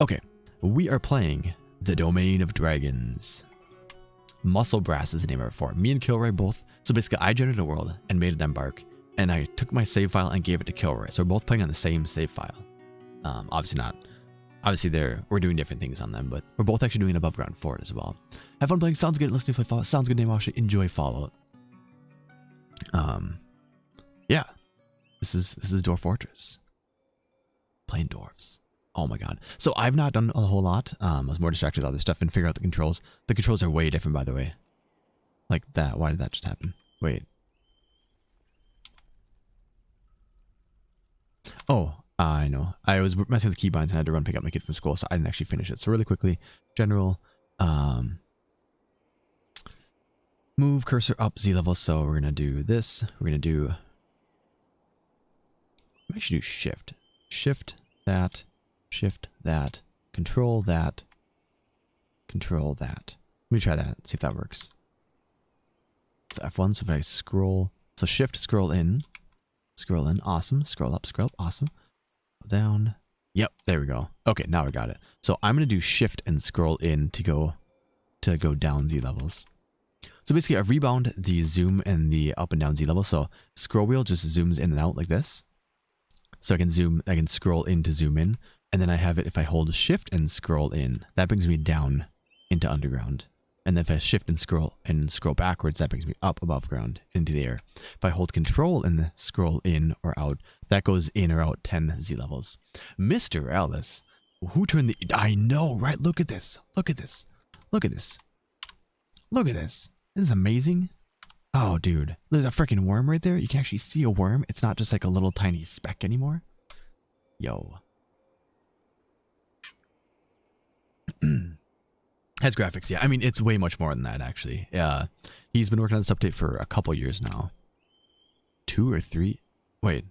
Okay, we are playing The Domain of Dragons. Musclebrass is the name of it for. Me and Kilroy both. So basically, I generated a world and made it embark, and I took my save file and gave it to Kilroy. So we're both playing on the same save file. Obviously not. Obviously, we're doing different things on them, but we're both actually doing an above ground fort as well. Have fun playing. Sounds good. Listening to play Fallout. Sounds good. Name actually enjoy Fallout. Yeah. This is Dwarf Fortress. Playing dwarves. Oh my god. So I've not done a whole lot. I was more distracted with other stuff and figure out the controls. The controls are way different, by the way. Like that. Why did that just happen? Wait. Oh, I know. I was messing with the keybinds and I had to run pick up my kid from school, so I didn't actually finish it. So really quickly, general, move cursor up Z level. So we're gonna do this. We're gonna do. I should do shift. Shift that. Shift that. Control that. Control that. Let me try that. See if that works. So F1. So if I scroll, so shift, scroll in. Scroll in. Awesome. Scroll up. Scroll up. Awesome. Down. Yep. There we go. Okay. Now I got it. So I'm gonna do shift and scroll in to go down Z levels. So basically, I've rebound the zoom and the up and down Z level. So scroll wheel just zooms in and out like this. So I can zoom. I can scroll in to zoom in, and then I have it. If I hold shift and scroll in, that brings me down into underground. And then if I shift and scroll backwards, that brings me up above ground into the air. If I hold control and scroll in or out, that goes in or out 10 Z levels. Mr. Alice, who turned the... I know, right? Look at this. Look at this. Look at this. Look at this. This is amazing. Oh, dude. There's a freaking worm right there. You can actually see a worm. It's not just like a little tiny speck anymore. Yo. Has graphics, yeah. I mean, it's way much more than that, actually. Yeah, he's been working on this update for a couple years now. 2 or 3. Wait.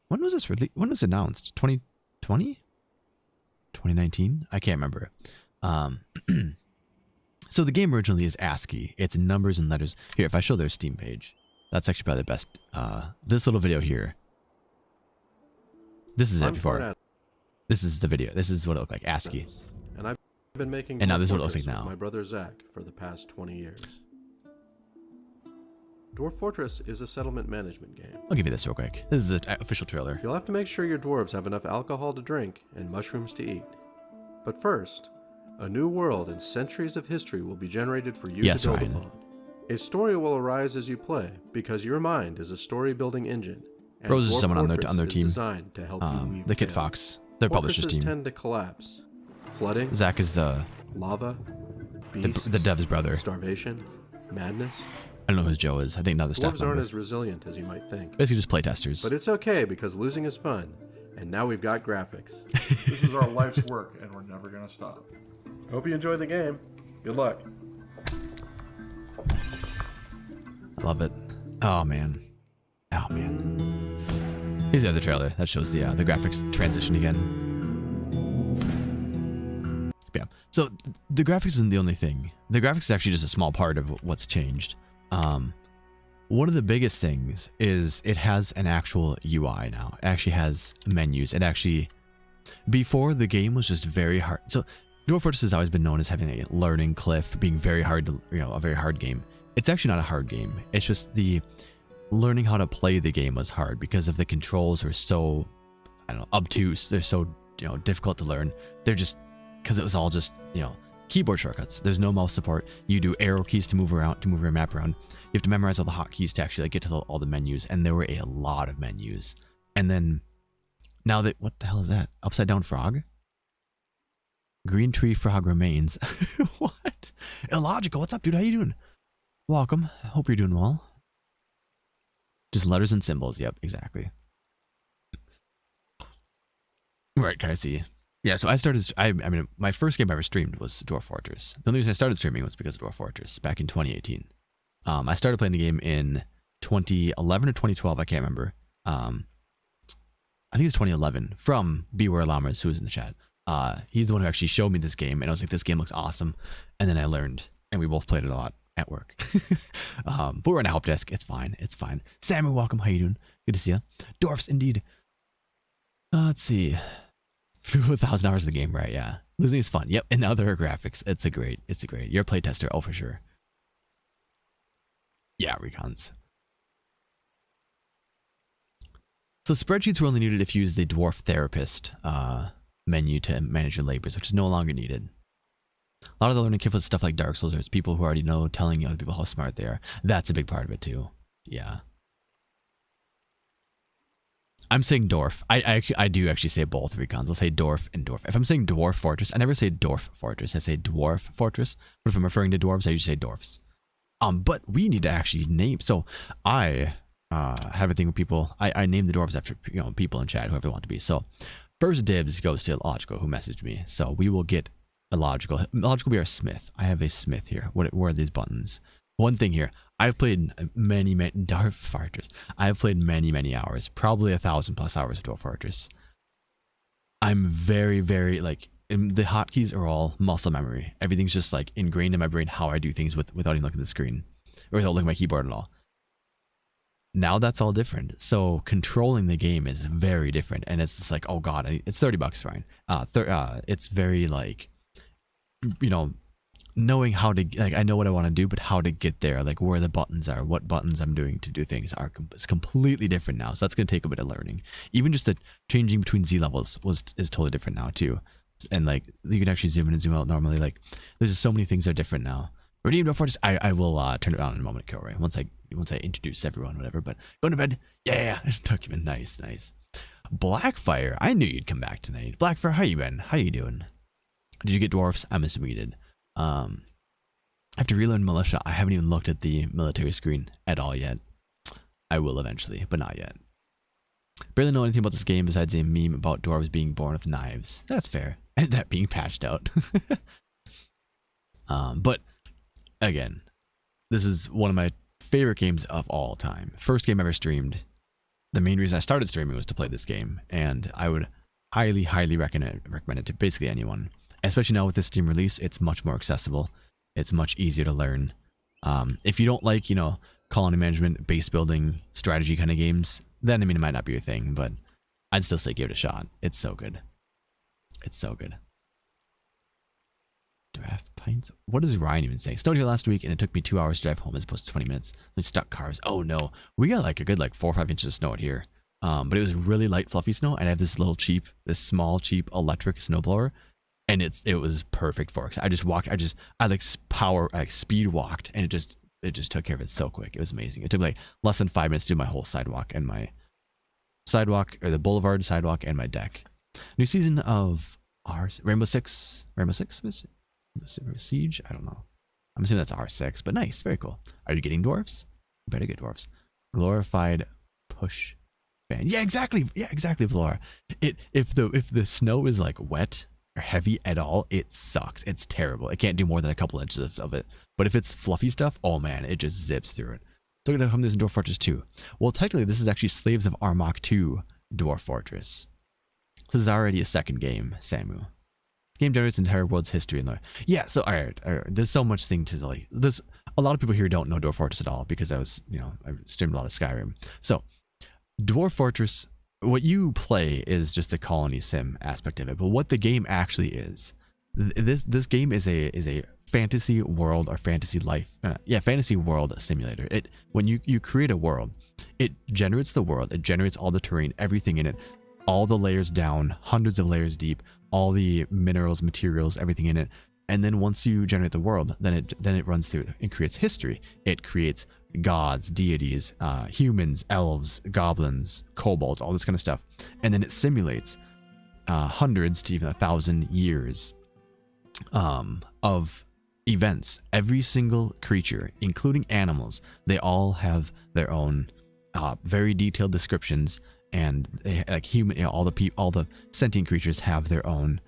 When was this released? When was it announced? 2020? 2019? I can't remember. So the game originally is ASCII. It's numbers and letters. Here, if I show their Steam page, that's actually probably the best. This little video here. This is it before. This is the video. This is what it looked like, ASCII. And I've been making. And now this is what it looks like now. My brother Zach for the past 20 years. Dwarf Fortress is a settlement management game. I'll give you this real quick. This is the official trailer. You'll have to make sure your dwarves have enough alcohol to drink and mushrooms to eat. But first, a new world and centuries of history will be generated for you to build upon. A story will arise as you play because your mind is a story-building engine. And Rose is someone on their team. Designed to help you weave the Kit tales. Fox, their publisher's team. Tend to collapse. Flooding. Zach is the lava. Beasts, the dev's brother. Starvation. Madness. I don't know who Joe is. I think another staff Dwarves member. aren't as resilient as you might think. Basically just playtesters. But it's okay because losing is fun. And now we've got graphics. This is our life's work and we're never going to stop. Hope you enjoy the game. Good luck. I love it. Oh man. Oh man. Here's the other trailer that shows the graphics transition again. Yeah. So the graphics isn't the only thing. The graphics is actually just a small part of what's changed. One of the biggest things is it has an actual UI now. It actually has menus. It actually, before the game was just very hard. So Dwarf Fortress has always been known as having a learning cliff, being very hard to, a very hard game. It's actually not a hard game. It's just the learning how to play the game was hard because of the controls are so, I don't know, obtuse. They're so, difficult to learn. They're just, because it was all just, keyboard shortcuts. There's no mouse support. You do arrow keys to move around, to move your map around. You have to memorize all the hotkeys to actually get to all the menus, and there were a lot of menus. And then, now that, what the hell is that? Upside down frog? Green tree frog remains. What? Illogical. What's up, dude? How you doing? Welcome. Hope you're doing well. Just letters and symbols. Yep, exactly. Right, can I see? Yeah, so I mean, my first game I ever streamed was Dwarf Fortress. The only reason I started streaming was because of Dwarf Fortress back in 2018. I started playing the game in 2011 or 2012, I can't remember. I think it's 2011, from Beware Llamas, who's in the chat. He's the one who actually showed me this game, and I was like, this game looks awesome. And then I learned, and we both played it a lot at work. But we're in a help desk. It's fine. It's fine. Samu, welcome. How you doing? Good to see you. Dwarfs, indeed. Let's see. For people with 1,000 hours of the game, right? Yeah. Losing is fun. Yep. And now there are graphics. It's a great. You're a playtester. Oh, for sure. Yeah, recons. So spreadsheets were only needed if you use the Dwarf Therapist menu to manage your labors, which is no longer needed. A lot of the learning kit was stuff like Dark Souls. There's people who already know, telling other people how smart they are. That's a big part of it too. Yeah. I'm saying Dwarf. I do actually say both recons. I'll say Dwarf and Dwarf. If I'm saying Dwarf Fortress, I never say Dwarf Fortress. I say Dwarf Fortress. But if I'm referring to dwarves, I usually say dwarfs. But we need to actually name. So I have a thing with people. I name the dwarves after people in chat, whoever they want to be. So first dibs goes to Logical, who messaged me. So we will get a Logical. Logical will be our smith. I have a smith here. Where are these buttons? One thing here. I've played many Dwarf Fortress. I've played many hours, probably 1,000+ hours of Dwarf Fortress. I'm very like the hotkeys are all muscle memory. Everything's just like ingrained in my brain how I do things without even looking at the screen or without looking at my keyboard at all. Now that's all different. So controlling the game is very different, and it's just like, oh god, it's $30, fine. It's very like, knowing how to, like, I know what I want to do, but how to get there, like where the buttons are, what buttons I'm doing to do things it's completely different now. So that's going to take a bit of learning. Even just the changing between Z levels is totally different now too. And like you can actually zoom in and zoom out normally. Like there's just so many things that are different now. Redeemed before I will turn it on in a moment, Kilroy. Once I introduce everyone, whatever. But going to bed, yeah. Document, nice. Blackfire, I knew you'd come back tonight. Blackfire, how you been? How you doing? Did you get dwarfs? I'm assuming you did. I have to relearn militia. I haven't even looked at the military screen at all yet. I will eventually, but not yet. Barely know anything about this game besides a meme about dwarves being born with knives. That's fair. And that being patched out. But again, this is one of my favorite games of all time. First game ever streamed. The main reason I started streaming was to play this game, and I would highly recommend it to basically anyone. Especially now with this Steam release, it's much more accessible. It's much easier to learn. If you don't like, colony management, base building, strategy kind of games, then it might not be your thing, but I'd still say give it a shot. It's so good. Draft pints. What is Ryan even saying? Snowed here last week, and it took me 2 hours to drive home as opposed to 20 minutes. We stuck cars. Oh no, we got like a good 4 or 5 inches of snow out here. But it was really light, fluffy snow, and I have this small, cheap electric snowblower. And it was perfect for it. I speed walked, and it just took care of it so quick. It was amazing. It took me less than 5 minutes to do my whole sidewalk and the boulevard sidewalk and my deck. New season of Rainbow Six Siege. I don't know. I'm assuming that's R6, but nice, very cool. Are you getting dwarfs? You better get dwarfs. Glorified push fan. Yeah, exactly, Valora. If the snow is wet or heavy at all, it sucks. It's terrible. It can't do more than a couple inches of it. But if it's fluffy stuff, oh man, it just zips through it. So we're gonna come to this in Dwarf Fortress 2. Well, technically, this is actually Slaves of Armok 2 Dwarf Fortress. This is already a second game, Samu. The game generates the entire world's history and lore. Yeah, so all right. There's so much thing to like. There's a lot of people here don't know Dwarf Fortress at all because I streamed a lot of Skyrim. So Dwarf Fortress, what you play is just the colony sim aspect of it, but what the game actually is, this game is a fantasy world or fantasy life, fantasy world simulator. When you create a world, it generates the world, it generates all the terrain, everything in it, all the layers down, hundreds of layers deep, all the minerals, materials, everything in it. And then once you generate the world, then it runs through and creates history. It creates gods, deities, humans, elves, goblins, kobolds, all this kind of stuff. And then it simulates hundreds to even 1,000 years of events. Every single creature, including animals, they all have their own very detailed descriptions. And they, human, all the sentient creatures have their own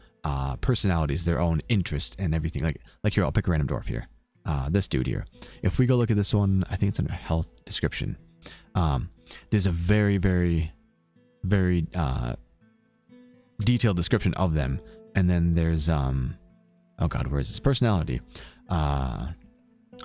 personalities, their own interests, and everything. Like here, I'll pick a random dwarf here. This dude here. If we go look at this one, I think it's under health description. There's a very, very, very detailed description of them, and then there's oh god, where is this personality?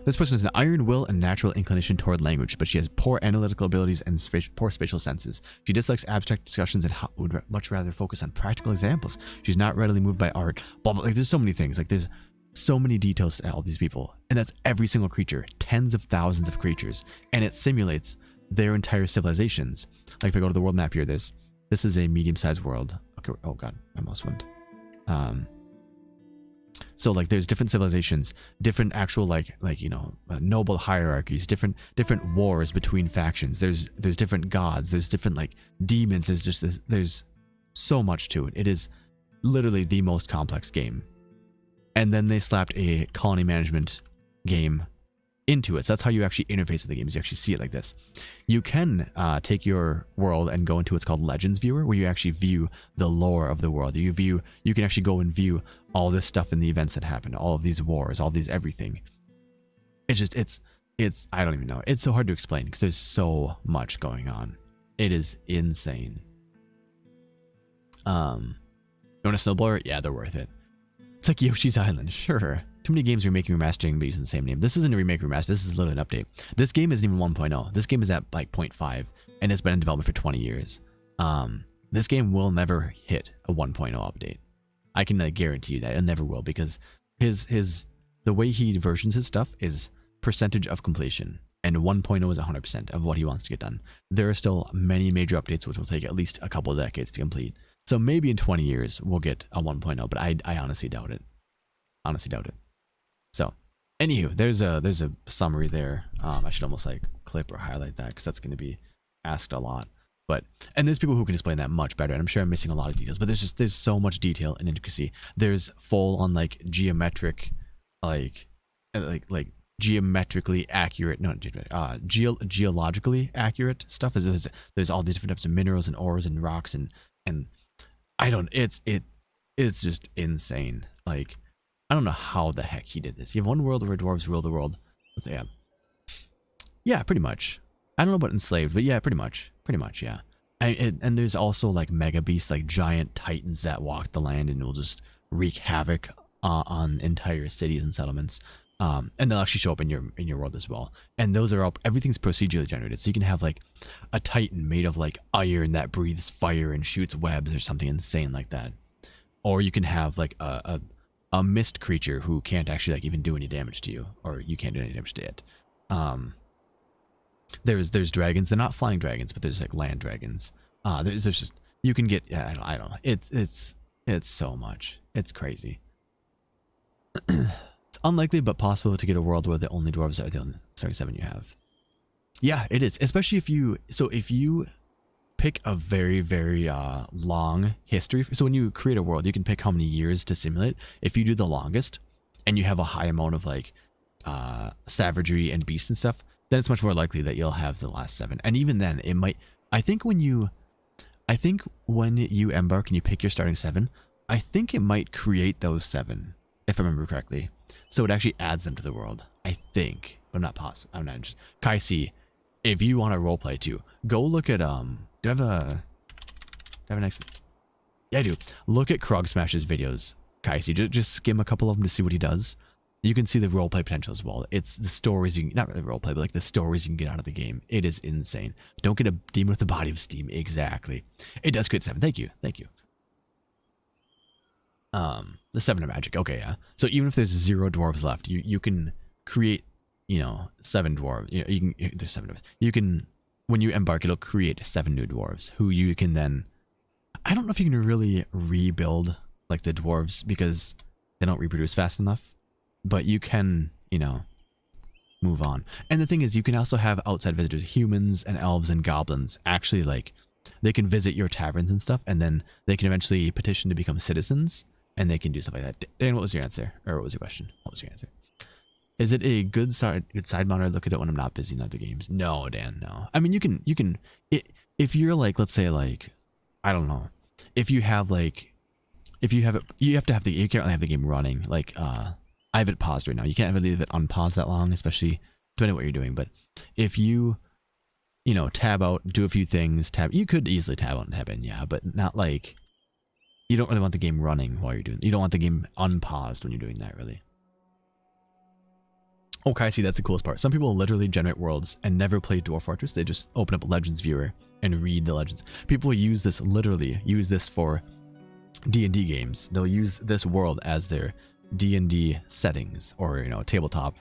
This person has an iron will and natural inclination toward language, but she has poor analytical abilities and poor spatial senses. She dislikes abstract discussions and would much rather focus on practical examples. She's not readily moved by art. Blah, blah. Like, there's so many things. Like, there's so many details to all these people. And that's every single creature. Tens of thousands of creatures. And it simulates their entire civilizations. Like, if I go to the world map here, this is a medium-sized world. Okay, oh god, I almost went. So like there's different civilizations, different actual like you know, noble hierarchies, different wars between factions. There's different gods, there's different like demons. There's just there's so much to it. It is literally the most complex game. And then they slapped a colony management game into it. So that's how you actually interface with the games. You actually see it like this. You can take your world and go into what's called Legends Viewer, where you actually view the lore of the world. You can actually go and view all this stuff in the events that happen, all of these wars, all these everything. It's just, it's I don't even know. It's so hard to explain because there's so much going on. It is insane. You want a snowblower? Yeah, they're worth it. It's like Yoshi's Island, sure. Too many games remaking and remastering but using the same name. This isn't a remake or remaster. This is literally an update. This game isn't even 1.0. This game is at like 0.5 and it's been in development for 20 years. This game will never hit a 1.0 update. I can guarantee you that it never will, because the way he versions his stuff is percentage of completion, and 1.0 is 100% of what he wants to get done. There are still many major updates which will take at least a couple of decades to complete. So maybe in 20 years we'll get a 1.0, but I honestly doubt it. Honestly doubt it. So, anywho, there's a summary there. I should almost like clip or highlight that because that's going to be asked a lot. But and there's people who can explain that much better, and I'm sure I'm missing a lot of details. But there's so much detail and intricacy. There's full on like geometric, like geometrically accurate, geologically accurate stuff. There's all these different types of minerals and ores and rocks and I don't. It's just insane. Like, I don't know how the heck he did this. You have one world where dwarves rule the world. Yeah, pretty much. I don't know about enslaved, but yeah, pretty much, yeah. And there's also like mega beasts, like giant titans that walk the land and will just wreak havoc on entire cities and settlements. And they'll actually show up in your world as well. And those are all, everything's procedurally generated. So you can have like a titan made of like iron that breathes fire and shoots webs or something insane like that. Or you can have like a mist creature who can't actually like even do any damage to you, or you can't do any damage to it. There's dragons. They're not flying dragons, but there's like land dragons. There's just, you can get, yeah, I don't know. It's so much. It's crazy. It's unlikely but possible to get a world where the only dwarves are the only starting 7 you have. Yeah, it is. Especially if you pick a very, very long history. So when you create a world, you can pick how many years to simulate. If you do the longest and you have a high amount of like savagery and beast and stuff, then it's much more likely that you'll have the last 7. And even then it might, I think when you embark and you pick your starting 7, I think it might create those 7, if I remember correctly. So it actually adds them to the world, I think. But I'm not positive. I'm not just Kai C, if you want to roleplay too, go look at do I have an next? Yeah, I do. Look at Krog Smash's videos, Kai C. Just skim a couple of them to see what he does. You can see the roleplay potential as well. It's the stories you can, not really roleplay, but like the stories you can get out of the game. It is insane. Don't get a demon with the body of steam. Exactly. It does create 7. Thank you. The 7 are magic. Okay, yeah. So even if there's 0 dwarves left, you can create, 7 dwarves. You can, there's 7 dwarves. You can, when you embark, it'll create 7 new dwarves who you can then, I don't know if you can really rebuild like the dwarves because they don't reproduce fast enough, but you can, move on. And the thing is, you can also have outside visitors, humans and elves and goblins, actually like, they can visit your taverns and stuff, and then they can eventually petition to become citizens, and they can do stuff like that. Dan, what was your answer? Or what was your question? What was your answer? Is it a good side monitor? Look at it when I'm not busy in other games. No, Dan, no. I mean, you can if you're like, let's say like, I don't know, if you have like, if you have it, you have to have you can't really have the game running. Like, I have it paused right now. You can't really leave it unpaused that long, especially depending on what you're doing. But if you, tab out, do a few things, you could easily tab out and tab in, yeah, but not like, you don't really want the game running while you're doing, you don't want the game unpaused when you're doing that, really. Okay, I see. That's the coolest part. Some people literally generate worlds and never play Dwarf Fortress. They just open up Legends Viewer and read the legends. People use this, literally use this for D&D games. They'll use this world as their D&D settings, or tabletop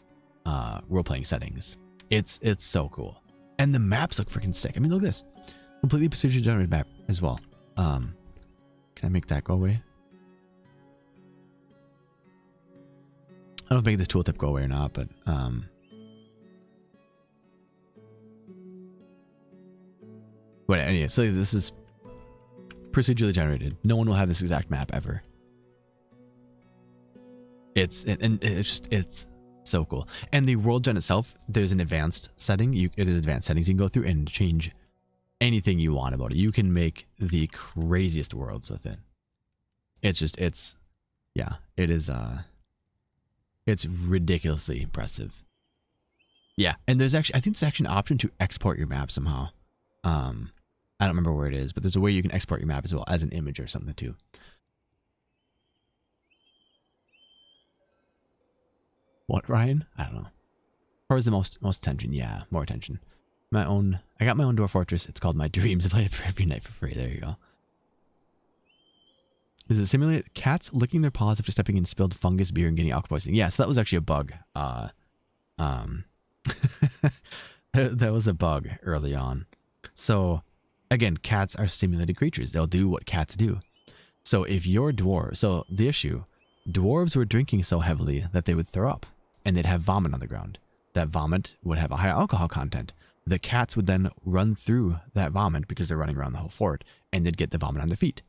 role-playing settings. It's so cool. And the maps look freaking sick. I mean, look at this. Completely procedurally generated map as well. Can I make that go away? I don't know if making this tooltip go away or not, but but anyway, so this is procedurally generated. No one will have this exact map ever. It's so cool. And the world gen itself, there's an advanced setting. There's advanced settings you can go through and change anything you want about it. You can make the craziest worlds with it. It's ridiculously impressive. Yeah, and I think there's actually an option to export your map somehow. I don't remember where it is, but there's a way you can export your map as well as an image or something too. What, Ryan? I don't know. Or is the most attention? Yeah, more attention. I got my own Dwarf Fortress. It's called My Dreams. I play it for every night for free. There you go. Does it simulate cats licking their paws after stepping in spilled fungus beer and getting alcohol poisoning? Yeah, so that was actually a bug. That was a bug early on. So again, cats are simulated creatures. They'll do what cats do. So if you're dwarf, so the issue, dwarves were drinking so heavily that they would throw up and they'd have vomit on the ground. That vomit would have a high alcohol content. The cats would then run through that vomit because they're running around the whole fort, and they'd get the vomit on their feet.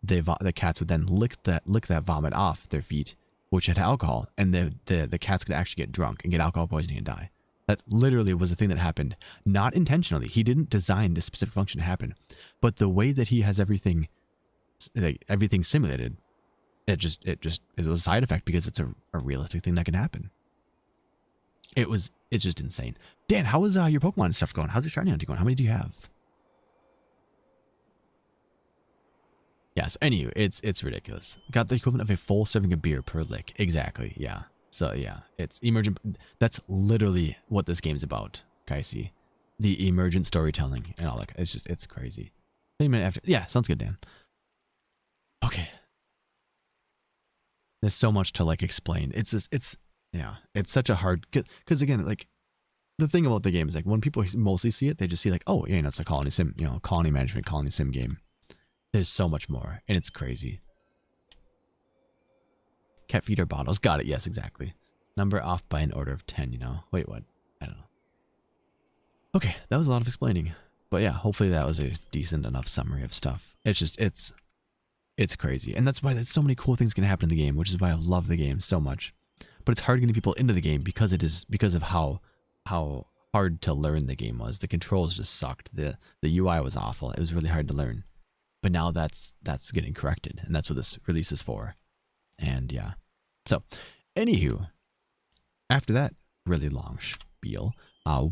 The cats would then lick that vomit off their feet, which had alcohol, and the cats could actually get drunk and get alcohol poisoning and die. That literally was a thing that happened, not intentionally. He didn't design this specific function to happen, but the way that he has everything simulated, it was a side effect because it's a realistic thing that can happen. It's just insane. Dan, how is your Pokemon stuff going? How's your shiny hunting going? How many do you have? Yeah, so anyway, it's ridiculous. Got the equivalent of a full serving of beer per lick. Exactly, yeah. So yeah, it's emergent. That's literally what this game's about, Kaisi. The emergent storytelling and all that. It's crazy. 30 minutes after. Yeah, sounds good, Dan. Okay. There's so much to explain. It's such a hard, because again, the thing about the game is when people mostly see it, they just see oh yeah, it's a colony sim, colony management, colony sim game. There's so much more, and it's crazy. Cat feeder bottles. Got it. Yes, exactly. Number off by an order of 10, Wait, what? I don't know. Okay, that was a lot of explaining. But yeah, hopefully that was a decent enough summary of stuff. It's crazy. And that's why there's so many cool things can happen in the game, which is why I love the game so much. But it's hard getting people into the game because of how hard to learn the game was. The controls just sucked. The UI was awful. It was really hard to learn. But now that's getting corrected, and that's what this release is for. And yeah. So, anywho, after that really long spiel,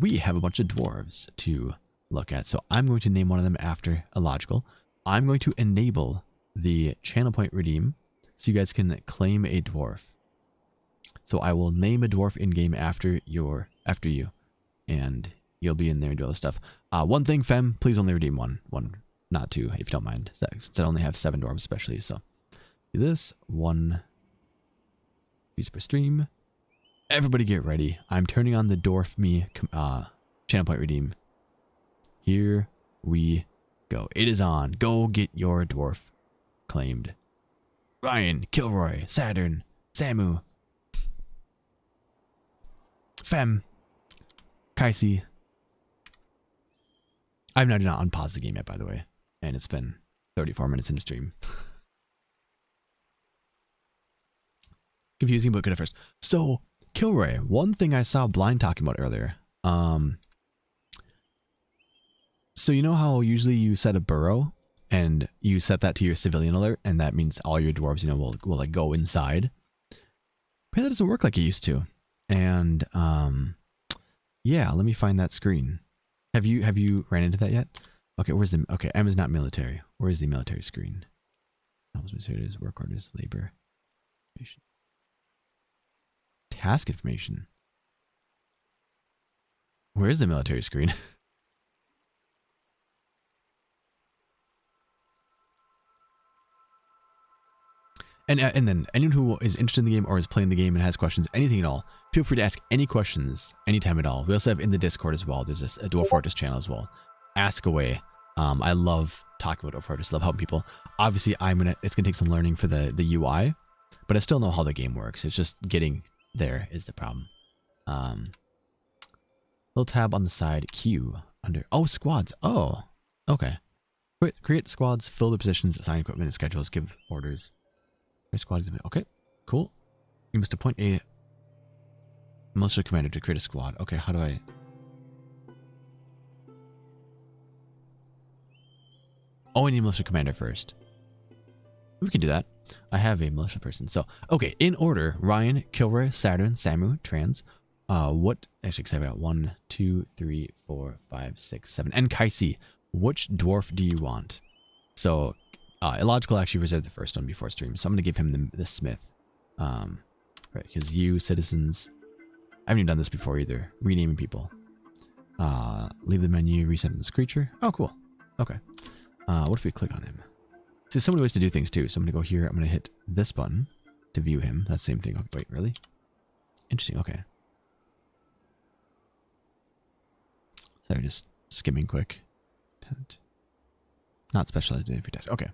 we have a bunch of dwarves to look at. So I'm going to name one of them after a logical. I'm going to enable the channel point redeem so you guys can claim a dwarf. So I will name a dwarf in game after you, and you'll be in there and do all this stuff. One thing, Fem, please only redeem one, not two, if you don't mind. Since I only have 7 dwarves especially, so do this. 1 piece per stream. Everybody get ready. I'm turning on the Dwarf Me channel point redeem. Here we go. It is on. Go get your dwarf claimed. Ryan, Kilroy, Saturn, Samu, Fem, Kaisi. I've not unpaused the game yet, by the way, and it's been 34 minutes into stream. Confusing, but good at first. So, Kilroy, one thing I saw Blind talking about earlier. So you know how usually you set a burrow and you set that to your civilian alert, and that means all your dwarves, will go inside. Apparently that doesn't work like it used to. And yeah, let me find that screen. Have you ran into that yet? Okay, okay, M is not military. Where is the military screen? Here it is. Work orders, labor, task information. Where's the military screen? And then anyone who is interested in the game or is playing the game and has questions, anything at all, feel free to ask any questions anytime at all. We also have in the Discord as well. There's a Dwarf Artist channel as well. Ask away. I love talking about Dwarf Artist. Love helping people. Obviously, it's gonna take some learning for the UI, but I still know how the game works. It's just getting there is the problem. Little tab on the side. Q under. Oh, squads. Oh, okay. Create squads. Fill the positions. Assign equipment and schedules. Give orders. Squad. Okay, cool. You must appoint a militia commander to create a squad. Okay, how do I? Oh, I need a militia commander first. We can do that. I have a militia person. So, okay, in order: Ryan, Kilroy, Saturn, Samu, Trans. What? Actually, because I've got 1, 2, 3, 4, 5, 6, 7, and Kaisi. Which dwarf do you want? So. Illogical actually reserved the first one before stream, so I'm going to give him the Smith. Right, because you, citizens... I haven't even done this before either. Renaming people. Leave the menu, reset this creature. Oh, cool. Okay. What if we click on him? See, so many ways to do things too. So I'm going to go here. I'm going to hit this button to view him. That's the same thing. Okay, wait, really? Interesting. Okay. Sorry, just skimming quick. Not specialized in task. Okay.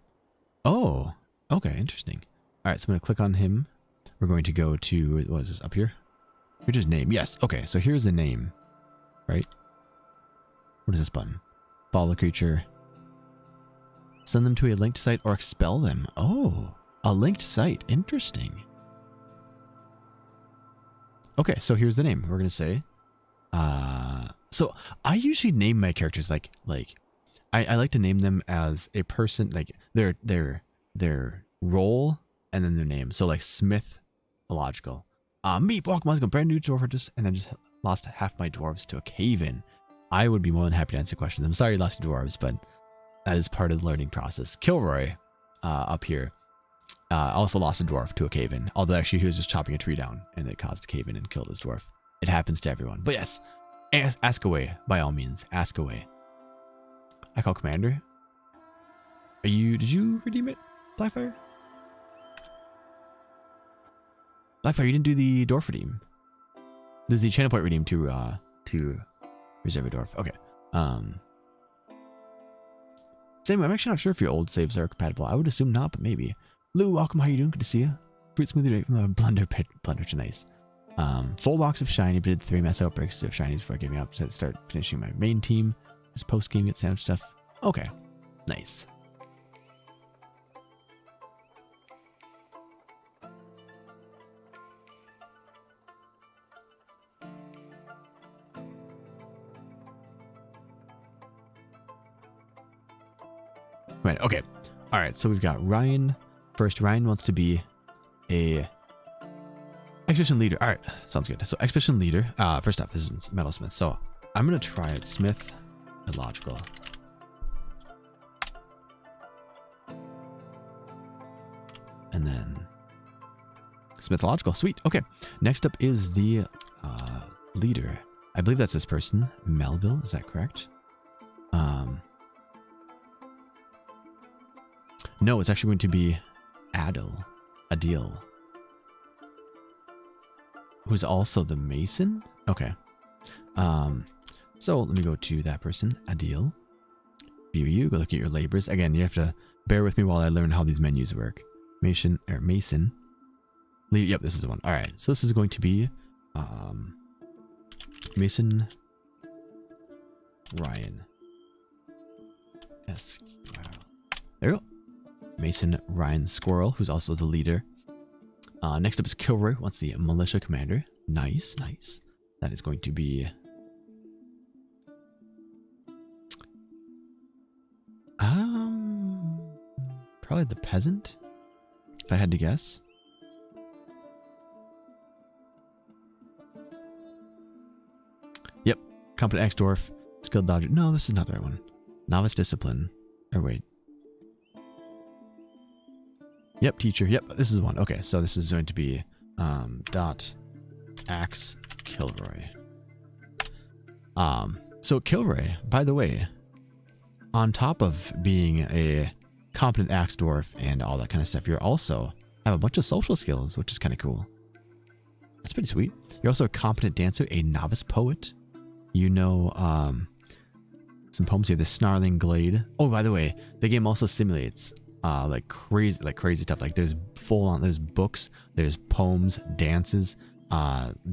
Oh, okay, interesting. All right, so I'm going to click on him. We're going to go to, what is this, up here? Creature's name. Yes, okay, so here's the name, right? What is this button? Follow the creature. Send them to a linked site or expel them. Oh, a linked site. Interesting. Okay, so here's the name. We're going to say, so I usually name my characters like I like to name them as a person, like their role and then their name. So like Smith, illogical. Me, Walk, brand new dwarf artist, and I just lost half my dwarves to a cave-in. I would be more than happy to answer questions. I'm sorry you lost your dwarves, but that is part of the learning process. Kilroy, up here, also lost a dwarf to a cave-in. Although actually he was just chopping a tree down and it caused a cave-in and killed his dwarf. It happens to everyone. But yes, ask away, by all means, ask away. I call commander. Did you redeem it, Blackfire? Blackfire, you didn't do the dwarf redeem. There's the channel point redeem to reserve a dwarf. Okay. Same, I'm actually not sure if your old saves are compatible. I would assume not, but maybe. Lou, welcome, how you doing? Good to see you. Fruit smoothie right from a blunder to nice. Full box of shiny, but did 3 mass outbreaks of shinies before giving up to start finishing my main team. Just post game, get sandwich stuff. Okay, nice. Right, okay. All right, so we've got Ryan. First, Ryan wants to be a expedition leader. All right, sounds good. So expedition leader. First off, this is Metalsmith. So I'm gonna try it. Smith, illogical. And then Smith, illogical. Sweet. Okay. Next up is the leader. I believe that's this person, Melville. Is that correct? No, it's actually going to be Adil, who's also the Mason. Okay. So let me go to that person, Adil. View you. Go look at your labors. Again, you have to bear with me while I learn how these menus work. Mason. Yep, this is the one. All right. So this is going to be Mason Ryan. There we go. Mason Ryan Squirrel, who's also the leader. Next up is Kilroy, wants the militia commander. Nice, nice. That is going to be probably the peasant, if I had to guess. Yep, competent ex-dwarf, skilled dodger. No, this is not the right one. Novice discipline. Or wait. Yep, teacher. Yep, this is the one. Okay, so this is going to be dot axe Kilroy. So Kilroy, by the way, on top of being a competent axe dwarf and all that kind of stuff, you're also have a bunch of social skills, which is kind of cool. That's pretty sweet. You're also a competent dancer, a novice poet. You know some poems here. The Snarling Glade. Oh, by the way, the game also simulates like crazy stuff. Like there's there's books, there's poems, dances,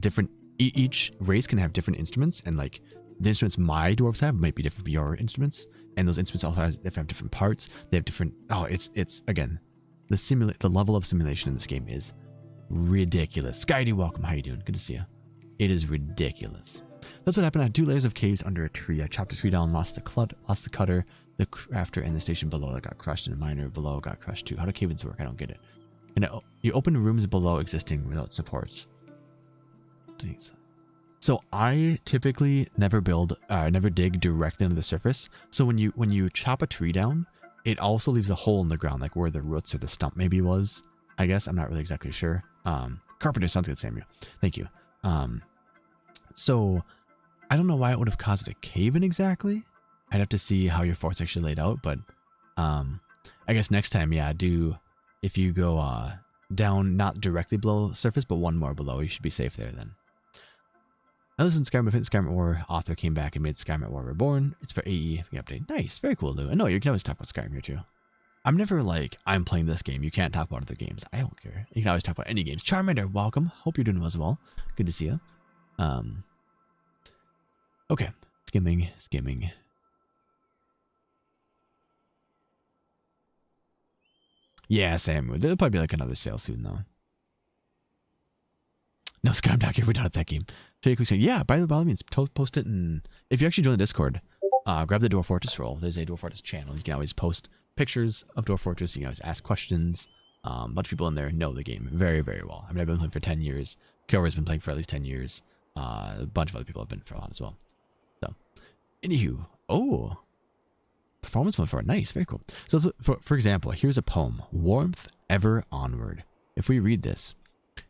different. Each race can have different instruments, and like the instruments my dwarves have might be different from your instruments, and those instruments also have different parts. They have different. Oh, it's again, the level of simulation in this game is ridiculous. Skydy, welcome. How you doing? Good to see you. It is ridiculous. That's what happened. I had 2 layers of caves under a tree. I chopped a tree down, lost the cutter, the crafter, and the station below that got crushed, and a miner below got crushed too. How do cave-ins work? I don't get it. And you open rooms below existing without supports. So I typically never dig directly into the surface. So when you chop a tree down, it also leaves a hole in the ground, like where the roots or the stump maybe was. I guess I'm not really exactly sure. Carpenter sounds good, Samuel. Thank you. So I don't know why it would have caused a cave-in exactly. I'd have to see how your fort's actually laid out, but I guess next time, yeah, if you go down not directly below surface, but one more below, you should be safe there then. Now listen, Skyrim War author came back and made Skyrim War Reborn. It's for AE update. Nice, very cool, Lou. I know you can always talk about Skyrim here too. I'm never like, I'm playing this game, you can't talk about other games. I don't care. You can always talk about any games. Charmander, welcome. Hope you're doing well as well. Good to see you. Okay, skimming. Yeah, Sam, there'll probably be like another sale soon though. No, Skyrim back here, we're done at that game. So you can say, yeah, by all means, post it, and if you actually join the Discord, grab the Dwarf Fortress role. There's a Dwarf Fortress channel. You can always post pictures of Dwarf Fortress. You can always ask questions. A bunch of people in there know the game very, very well. I mean, I've been playing for 10 years. Kilroy's been playing for at least 10 years. A bunch of other people have been for a lot as well. So, anywho, performance mode for it. Nice, very cool. So, for example, here's a poem, Warmth Ever Onward. If we read this,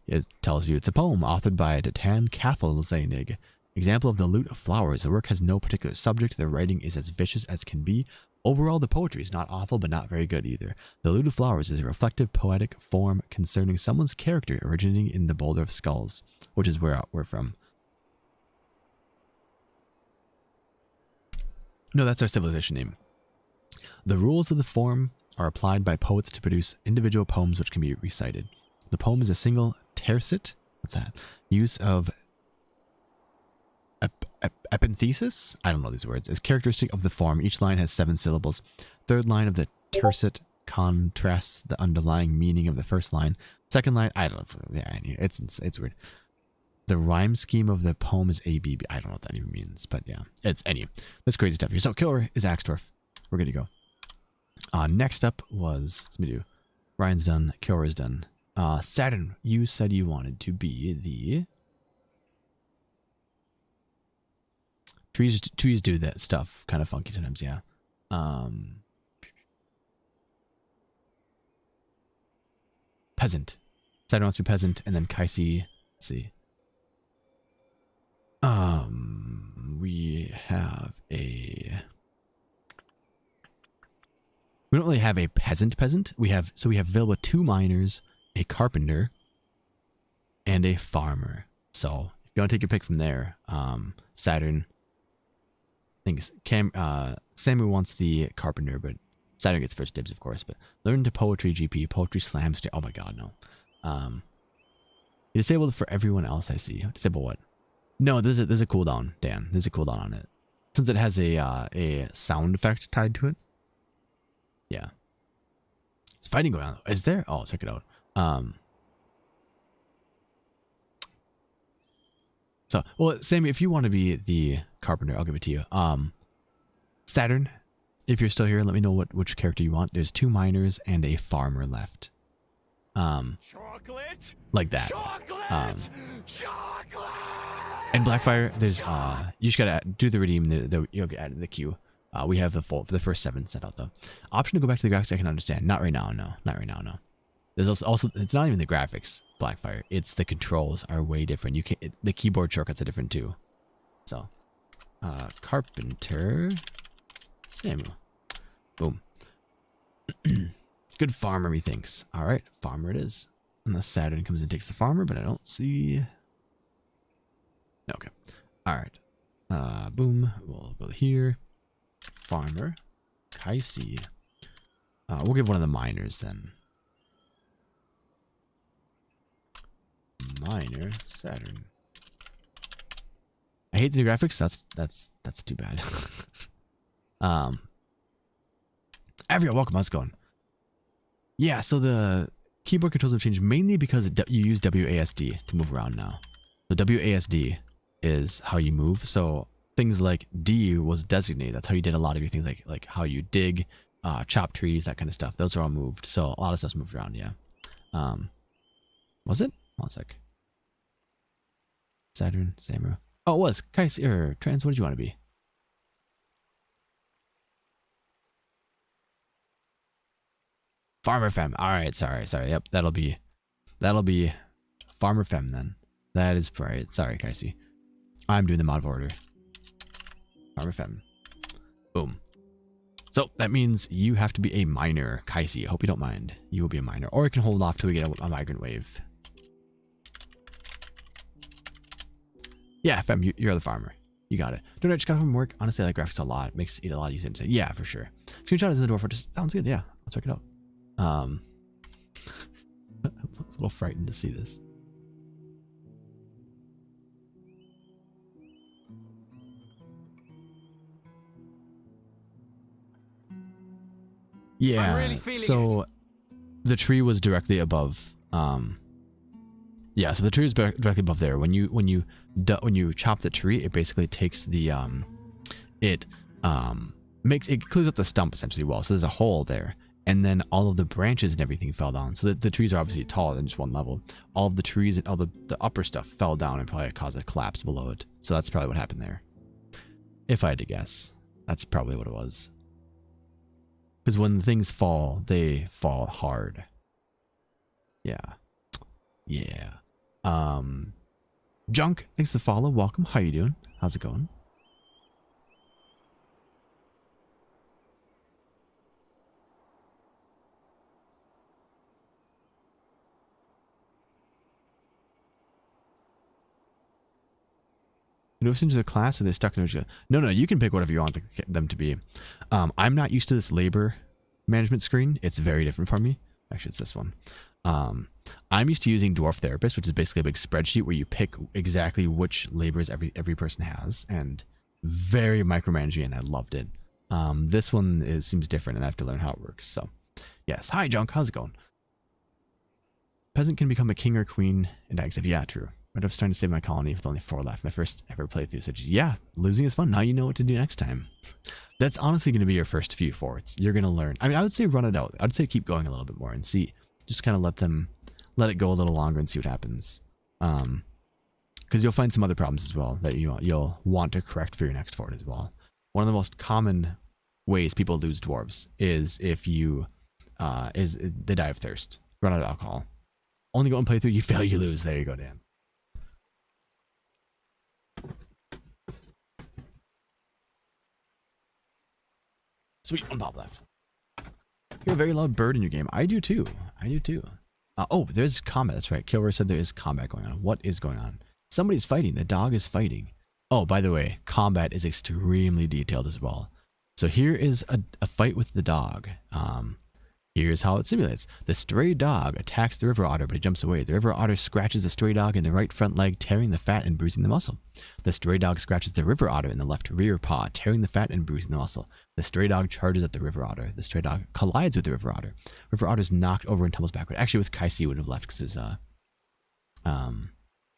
it tells you it's a poem authored by Datan Cathalzenig. Example of the lute of flowers. The work has no particular subject. The writing is as vicious as can be. Overall, the poetry is not awful, but not very good either. The lute of flowers is a reflective, poetic form concerning someone's character originating in the Boulder of Skulls, which is where we're from. No, that's our civilization name. The rules of the form are applied by poets to produce individual poems which can be recited. The poem is a single tercet. What's that? Use of epenthesis? I don't know these words. Is characteristic of the form. Each line has 7 syllables. Third line of the tercet contrasts the underlying meaning of the first line. Second line, I don't know. Yeah, it's weird. The rhyme scheme of the poem is ABB. I don't know what that even means, but yeah, it's that's crazy stuff here. So Killer is Axdorf. We're good to go. Next up was, let me do. Ryan's done. Killer is done. Saturn, you said you wanted to be the trees do that stuff kind of funky sometimes, yeah. Peasant. Saturn wants to be peasant, and then Kaisi, let's see. We don't really have a peasant. We have available 2 miners, a carpenter, and a farmer. So if you want to take your pick from there, Saturn. I think Samu wants the carpenter, but Saturn gets first dibs, of course. But learn to poetry GP, poetry slams. Oh my god, no. You disabled for everyone else. I see. Disable what? No, there's a cooldown, Dan. There's a cooldown on it, since it has a sound effect tied to it. Yeah. There's fighting going on. Is there? Oh, check it out. So, well, Sammy, if you want to be the carpenter, I'll give it to you. Saturn, if you're still here, let me know which character you want. There's 2 miners and a farmer left. Chocolate. Like that. Chocolate. And Blackfire, there's you just gotta do the redeem. You'll get added to the queue. We have for the first 7 set out though. Option to go back to the graphics. I can understand. Not right now. No. Not right now. No. There's also it's not even the graphics. Blackfire. It's the controls are way different. The keyboard shortcuts are different too. So Carpenter. Samuel. Boom. Good farmer, methinks. Alright, farmer it is. Unless Saturn comes and takes the farmer, but I don't see... Okay. Alright. Boom. We'll go here. Farmer. Kaisi. We'll give one of the miners then. Miner. Saturn. I hate the new graphics. That's too bad. Everyone, welcome. How's it going? Yeah, so the keyboard controls have changed mainly because you use WASD to move around now. So WASD is how you move. So things like D was designated. That's how you did a lot of your things, like how you dig, chop trees, that kind of stuff. Those are all moved. So a lot of stuff's moved around. Yeah. Was it? One sec. Saturn, Samuel. Oh, it was. Kaisi, or Trans, what did you want to be? Farmer Fem. Alright, sorry. Yep, that'll be Farmer Fem then. That is right. Sorry, Kaisi. I'm doing them out of order. Farmer Fem. Boom. So that means you have to be a miner, Kaisi. I hope you don't mind. You will be a miner. Or you can hold off till we get a migrant wave. Yeah, Fem, you're the farmer. You got it. Don't I just got home from work? Honestly, I like graphics a lot. It makes it a lot easier to say. Yeah, for sure. Screenshot is in the Dwarf. Just sounds good. Yeah, I'll check it out. I'm a little frightened to see this. Yeah, I'm really so the tree was directly above. Yeah, so the tree was directly above there. When you chop the tree, it basically takes the it clears up the stump essentially well. So there's a hole there, and then all of the branches and everything fell down. So the trees are obviously taller than just one level. All of the trees and all the upper stuff fell down and probably caused a collapse below it. So that's probably what happened there. If I had to guess, that's probably what it was. Because when things fall, they fall hard. Yeah. Yeah. Junk, thanks for the follow. Welcome. How you doing? How's it going? You know, into the class, or they're stuck in a... No, you can pick whatever you want them to be. I'm not used to this labor management screen. It's very different from me. Actually, it's this one. I'm used to using Dwarf Therapist, which is basically a big spreadsheet where you pick exactly which labors every person has, and very micromanaging, and I loved it. This one seems different, and I have to learn how it works. So, yes. Hi, Junk. How's it going? Peasant can become a king or queen in Ag. Yeah, true. I was trying to save my colony with only 4 left. My first ever playthrough. So yeah, losing is fun. Now you know what to do next time. That's honestly going to be your first few forts. You're going to learn. I mean, I would say run it out. I'd say keep going a little bit more and see. Just kind of let it go a little longer and see what happens. Because you'll find some other problems as well that you'll want to correct for your next fort as well. One of the most common ways people lose dwarves is if you they die of thirst, run out of alcohol. Only go and play through. You fail, you lose. There you go, Dan. Sweet, 1 pop left. You hear a very loud bird in your game. I do too. Oh, there's combat. That's right. Kilroy said there is combat going on. What is going on? Somebody's fighting. The dog is fighting. Oh, by the way, combat is extremely detailed as well. So here is a fight with the dog. Here's how it simulates. The stray dog attacks the river otter, but he jumps away. The river otter scratches the stray dog in the right front leg, tearing the fat and bruising the muscle. The stray dog scratches the river otter in the left rear paw, tearing the fat and bruising the muscle. The stray dog charges at the river otter. The stray dog collides with the river otter. River otter is knocked over and tumbles backward. Actually, with Kaisi would have left because there's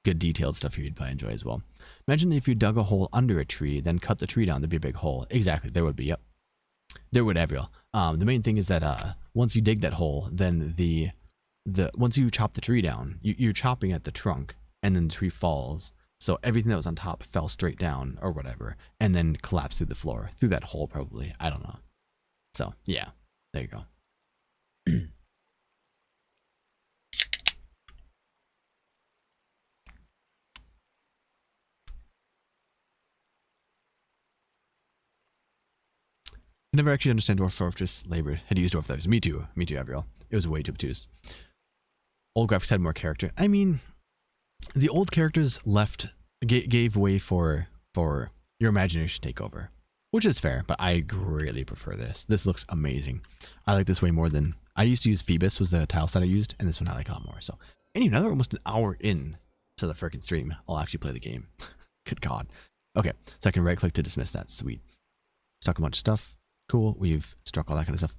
good detailed stuff here you'd probably enjoy as well. Imagine if you dug a hole under a tree, then cut the tree down, there'd be a big hole. Exactly, there would be, yep. There would, Avril. The main thing is that once you dig that hole, then once you chop the tree down, you're chopping at the trunk, and then the tree falls. So everything that was on top fell straight down or whatever, and then collapsed through the floor, through that hole probably. I don't know. So yeah, there you go. never actually understand Dwarf Fortress labor. Had to use Dwarf Fortress. Me too, Abriel. It was way too obtuse. Old graphics had more character. I mean, the old characters gave way for your imagination to take over, which is fair, but I greatly prefer this. This looks amazing. I like this way more than I used to use. Phoebus was the tile set I used, and this one I like a lot more. So, anyway, now they're almost an hour in to the freaking stream. I'll actually play the game. Good God. Okay, so I can right click to dismiss that. Sweet. Stuck a bunch of stuff. Cool. We've struck all that kind of stuff.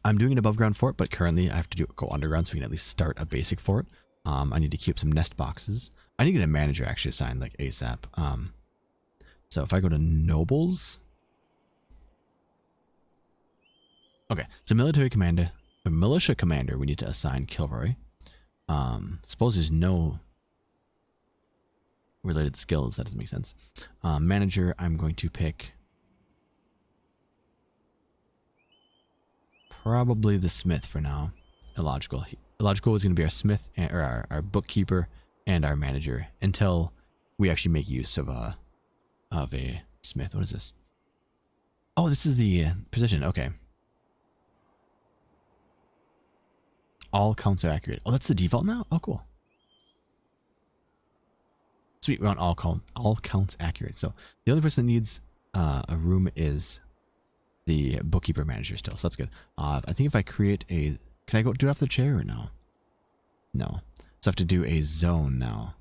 I'm doing an above ground fort, but currently I have to go underground so we can at least start a basic fort. I need to keep some nest boxes. I need to get a manager actually assigned like ASAP. So if I go to nobles. Okay, so military commander, a militia commander, we need to assign Kilroy. Suppose there's no related skills. That doesn't make sense. Manager, I'm going to pick probably the smith for now. Illogical. Illogical is going to be our smith or our bookkeeper and our manager until we actually make use of a smith. What is this? Oh, this is the position. Okay. All counts are accurate. Oh, that's the default now? Oh, cool. Sweet, we want all counts accurate. So the only person that needs a room is the bookkeeper manager still. So that's good. I think if I create a... Can I go do it off the chair or no? No. So I have to do a zone now.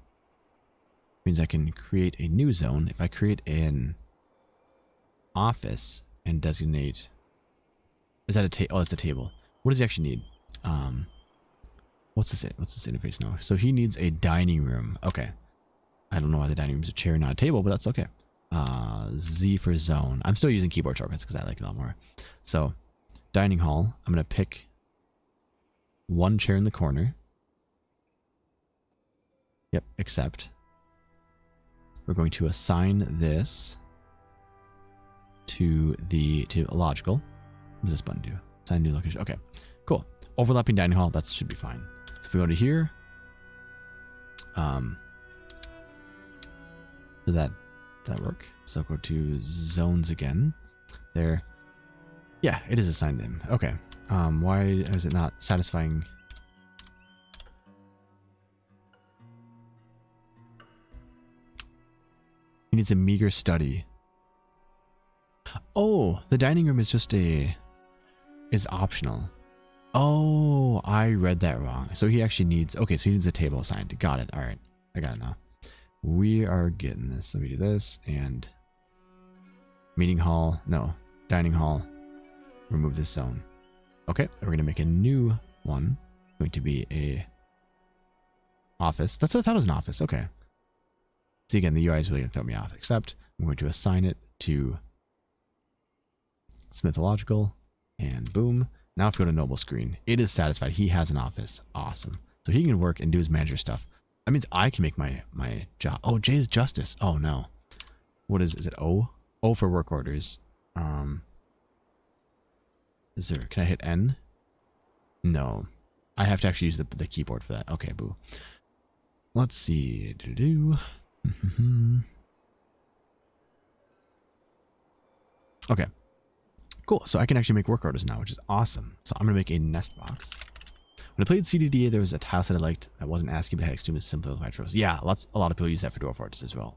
Means I can create a new zone. If I create an office and designate... Is that a table? Oh, it's a table. What does he actually need? What's this interface now? So he needs a dining room. Okay. I don't know why the dining room is a chair, not a table, but that's okay. Z for zone. I'm still using keyboard shortcuts because I like it a lot more. So, dining hall. I'm going to pick one chair in the corner. Yep, accept. We're going to assign this to illogical. What does this button do? Assign new location. Okay, cool. Overlapping dining hall. That should be fine. So if we go to here, did that work? So go to zones again. There. Yeah, it is assigned to him. Okay. Why is it not satisfying? He needs a meager study. Oh, the dining room is just is optional. Oh, I read that wrong. So he actually needs, okay, so he needs a table assigned. Got it. All right. I got it now. We are getting this. Let me do this and meeting hall. No, dining hall. Remove this zone. Okay, we're going to make a new one. Going to be a office. That's what I thought it was an office. Okay. See, again, the UI is really going to throw me off, except I'm going to assign it to Smithological and boom. Now if we go to noble screen, it is satisfied. He has an office. Awesome. So he can work and do his manager stuff. That means I can make my job. Oh, J is justice. Oh no. What is it? O? O for work orders. Can I hit N? No. I have to actually use the keyboard for that. Okay, boo. Let's see. Okay. Cool. So I can actually make work orders now, which is awesome. So I'm going to make a nest box. When I played CDDA, there was a tile set I liked that wasn't ASCII, but had extremely simple retros. Yeah, a lot of people use that for Dwarf Fortress as well.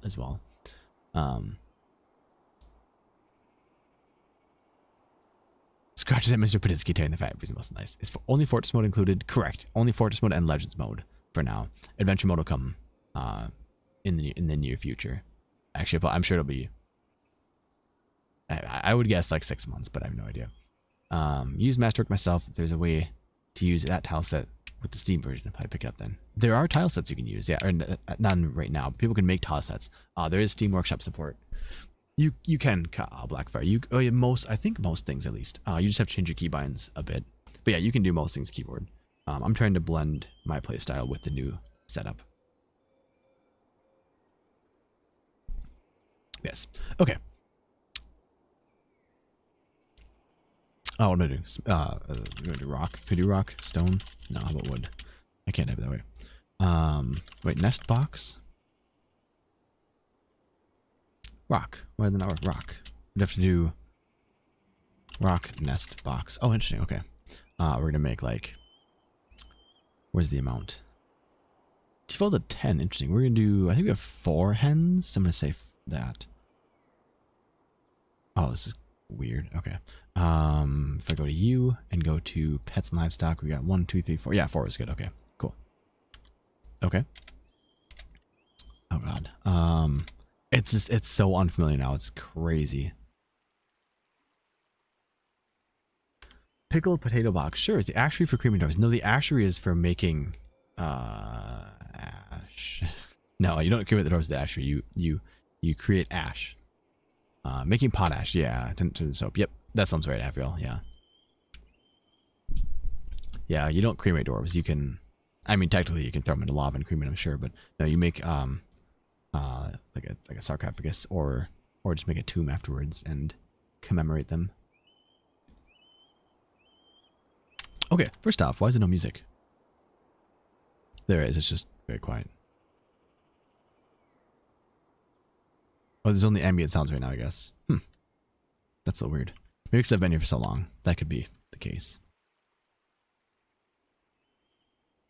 Scratches that Mr. Poditsky tearing the fabric is most nice. Is only Fortress mode included? Correct. Only Fortress mode and Legends mode for now. Adventure mode will come in the near future. Actually, but I'm sure it'll be. I would guess like 6 months, but I have no idea. Use Masterwork myself. There's a way to use that tile set with the Steam version if I pick it up then. There are tile sets you can use, yeah, or none right now. But people can make tile sets. There is Steam Workshop support. You can Blackfire. I think most things at least. You just have to change your keybinds a bit. But yeah, you can do most things keyboard. I'm trying to blend my playstyle with the new setup. Yes. Okay. Oh, what do I do? We're going to do rock. Could I do rock? Stone? No, how about wood? I can't have it that way. Wait, nest box? Rock. Why did that not work? Rock. We'd have to do Rock nest box. Oh, interesting. Okay. We're going to make like, where's the amount? Default at 10. Interesting. We're going to do, I think we have 4 hens. So I'm going to say that. Oh, this is weird. Okay. If I go to you and go to pets and livestock, we got 1, 2, 3, 4. Yeah, 4 is good. Okay, cool. Okay. Oh god. It's so unfamiliar now. It's crazy. Pickled potato box. Sure. Is the ashery for creaming doors? No, the ashery is for making ash. No, you don't create the doors with the ashery. You create ash. Making potash. Yeah, to the soap. Yep, that sounds right, Avril. Yeah. Yeah, you don't cremate dwarves. You can, I mean, technically you can throw them into lava and cremate them, sure, but no, you make like a sarcophagus or just make a tomb afterwards and commemorate them. Okay, first off, why is there no music? There is. It's just very quiet. Oh, there's only ambient sounds right now, I guess. That's so weird. Maybe because I've been here for so long. That could be the case.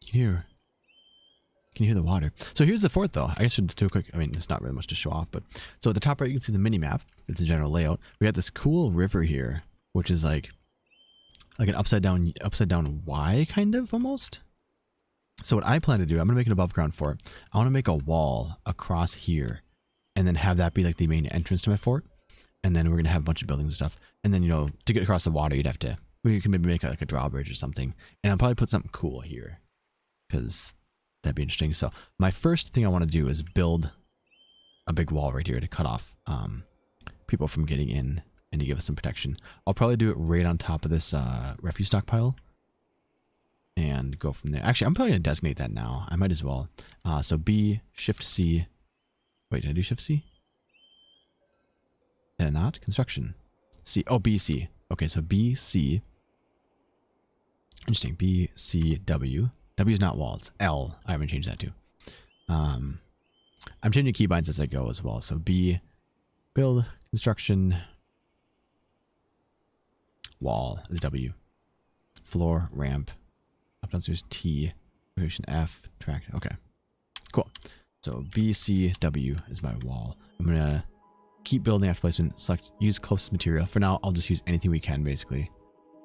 Can you hear the water? So here's the fort, though. I guess I should do a quick. I mean, there's not really much to show off, but so at the top right, you can see the mini map. It's a general layout. We got this cool river here, which is like an upside down Y kind of almost. So what I plan to do, I'm gonna make an above ground fort. I want to make a wall across here, and then have that be like the main entrance to my fort. And then we're gonna have a bunch of buildings and stuff. And then to get across the water, you'd have to. We can maybe make like a drawbridge or something. And I'll probably put something cool here, because that'd be interesting. So my first thing I want to do is build a big wall right here to cut off people from getting in and to give us some protection. I'll probably do it right on top of this refuse stockpile and go from there. Actually, I'm probably going to designate that now. I might as well. So B, Shift C. Wait, did I do Shift C? Did I not? Construction. C. Oh, B, C. Okay, so B, C. Interesting. B, C, W. W is not wall, it's L. I haven't changed that too. I'm changing keybinds as I go as well. So B, build, construction, wall is W. Floor, ramp, up downstairs T, rotation F, track. Okay, cool. So B, C, W is my wall. I'm going to keep building after placement, select, use closest material. For now, I'll just use anything we can basically.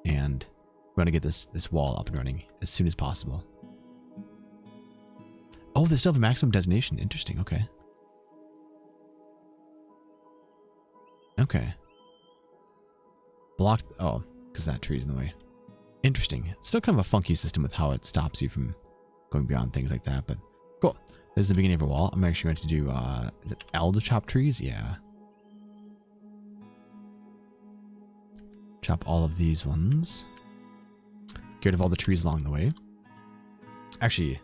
And we're going to get this wall up and running as soon as possible. Oh, they still have a maximum designation. Interesting. Okay. Okay. Blocked. Oh, because that tree's in the way. Interesting. It's still kind of a funky system with how it stops you from going beyond things like that, but cool. This is the beginning of a wall. I'm actually going to do, is it L to chop trees? Yeah. Chop all of these ones. Get rid of all the trees along the way. Actually,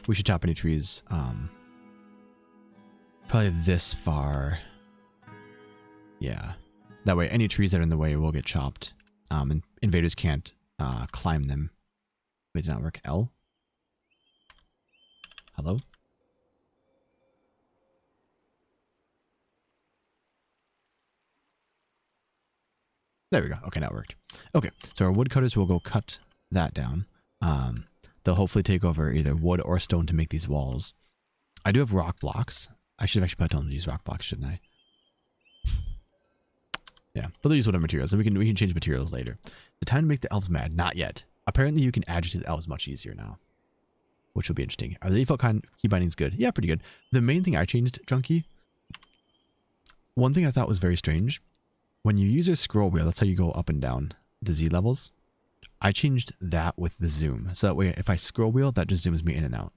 we should chop any trees, probably this far. Yeah. That way, any trees that are in the way will get chopped. And invaders can't climb them. Wait, did not work? L? Hello? There we go. Okay, now it worked. Okay, so our woodcutters will go cut that down. They'll hopefully take over either wood or stone to make these walls. I do have rock blocks. I should have actually probably told them to use rock blocks, shouldn't I? Yeah, but they'll use whatever materials, and we can change materials later. The time to make the elves mad? Not yet. Apparently, you can agitate the elves much easier now, which will be interesting. Are the default key bindings good? Yeah, pretty good. The main thing I changed, Junkie, one thing I thought was very strange, when you use a scroll wheel, that's how you go up and down the Z levels. I changed that with the zoom, so that way if I scroll wheel, that just zooms me in and out,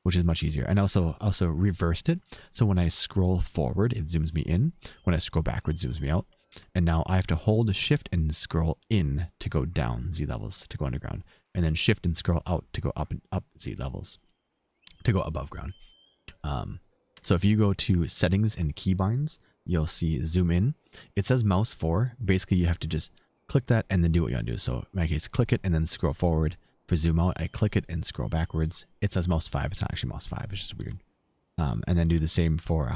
which is much easier. And also reversed it, so when I scroll forward, it zooms me in. When I scroll backwards, it zooms me out. And now I have to hold shift and scroll in to go down Z levels, to go underground. And then shift and scroll out to go up and up Z levels, to go above ground. So if you go to settings and keybinds, you'll see zoom in. It says mouse 4. Basically, you have to just click that and then do what you want to do. So in my case, click it and then scroll forward. For zoom out, I click it and scroll backwards. It says mouse 5. It's not actually mouse 5. It's just weird. And then do the same for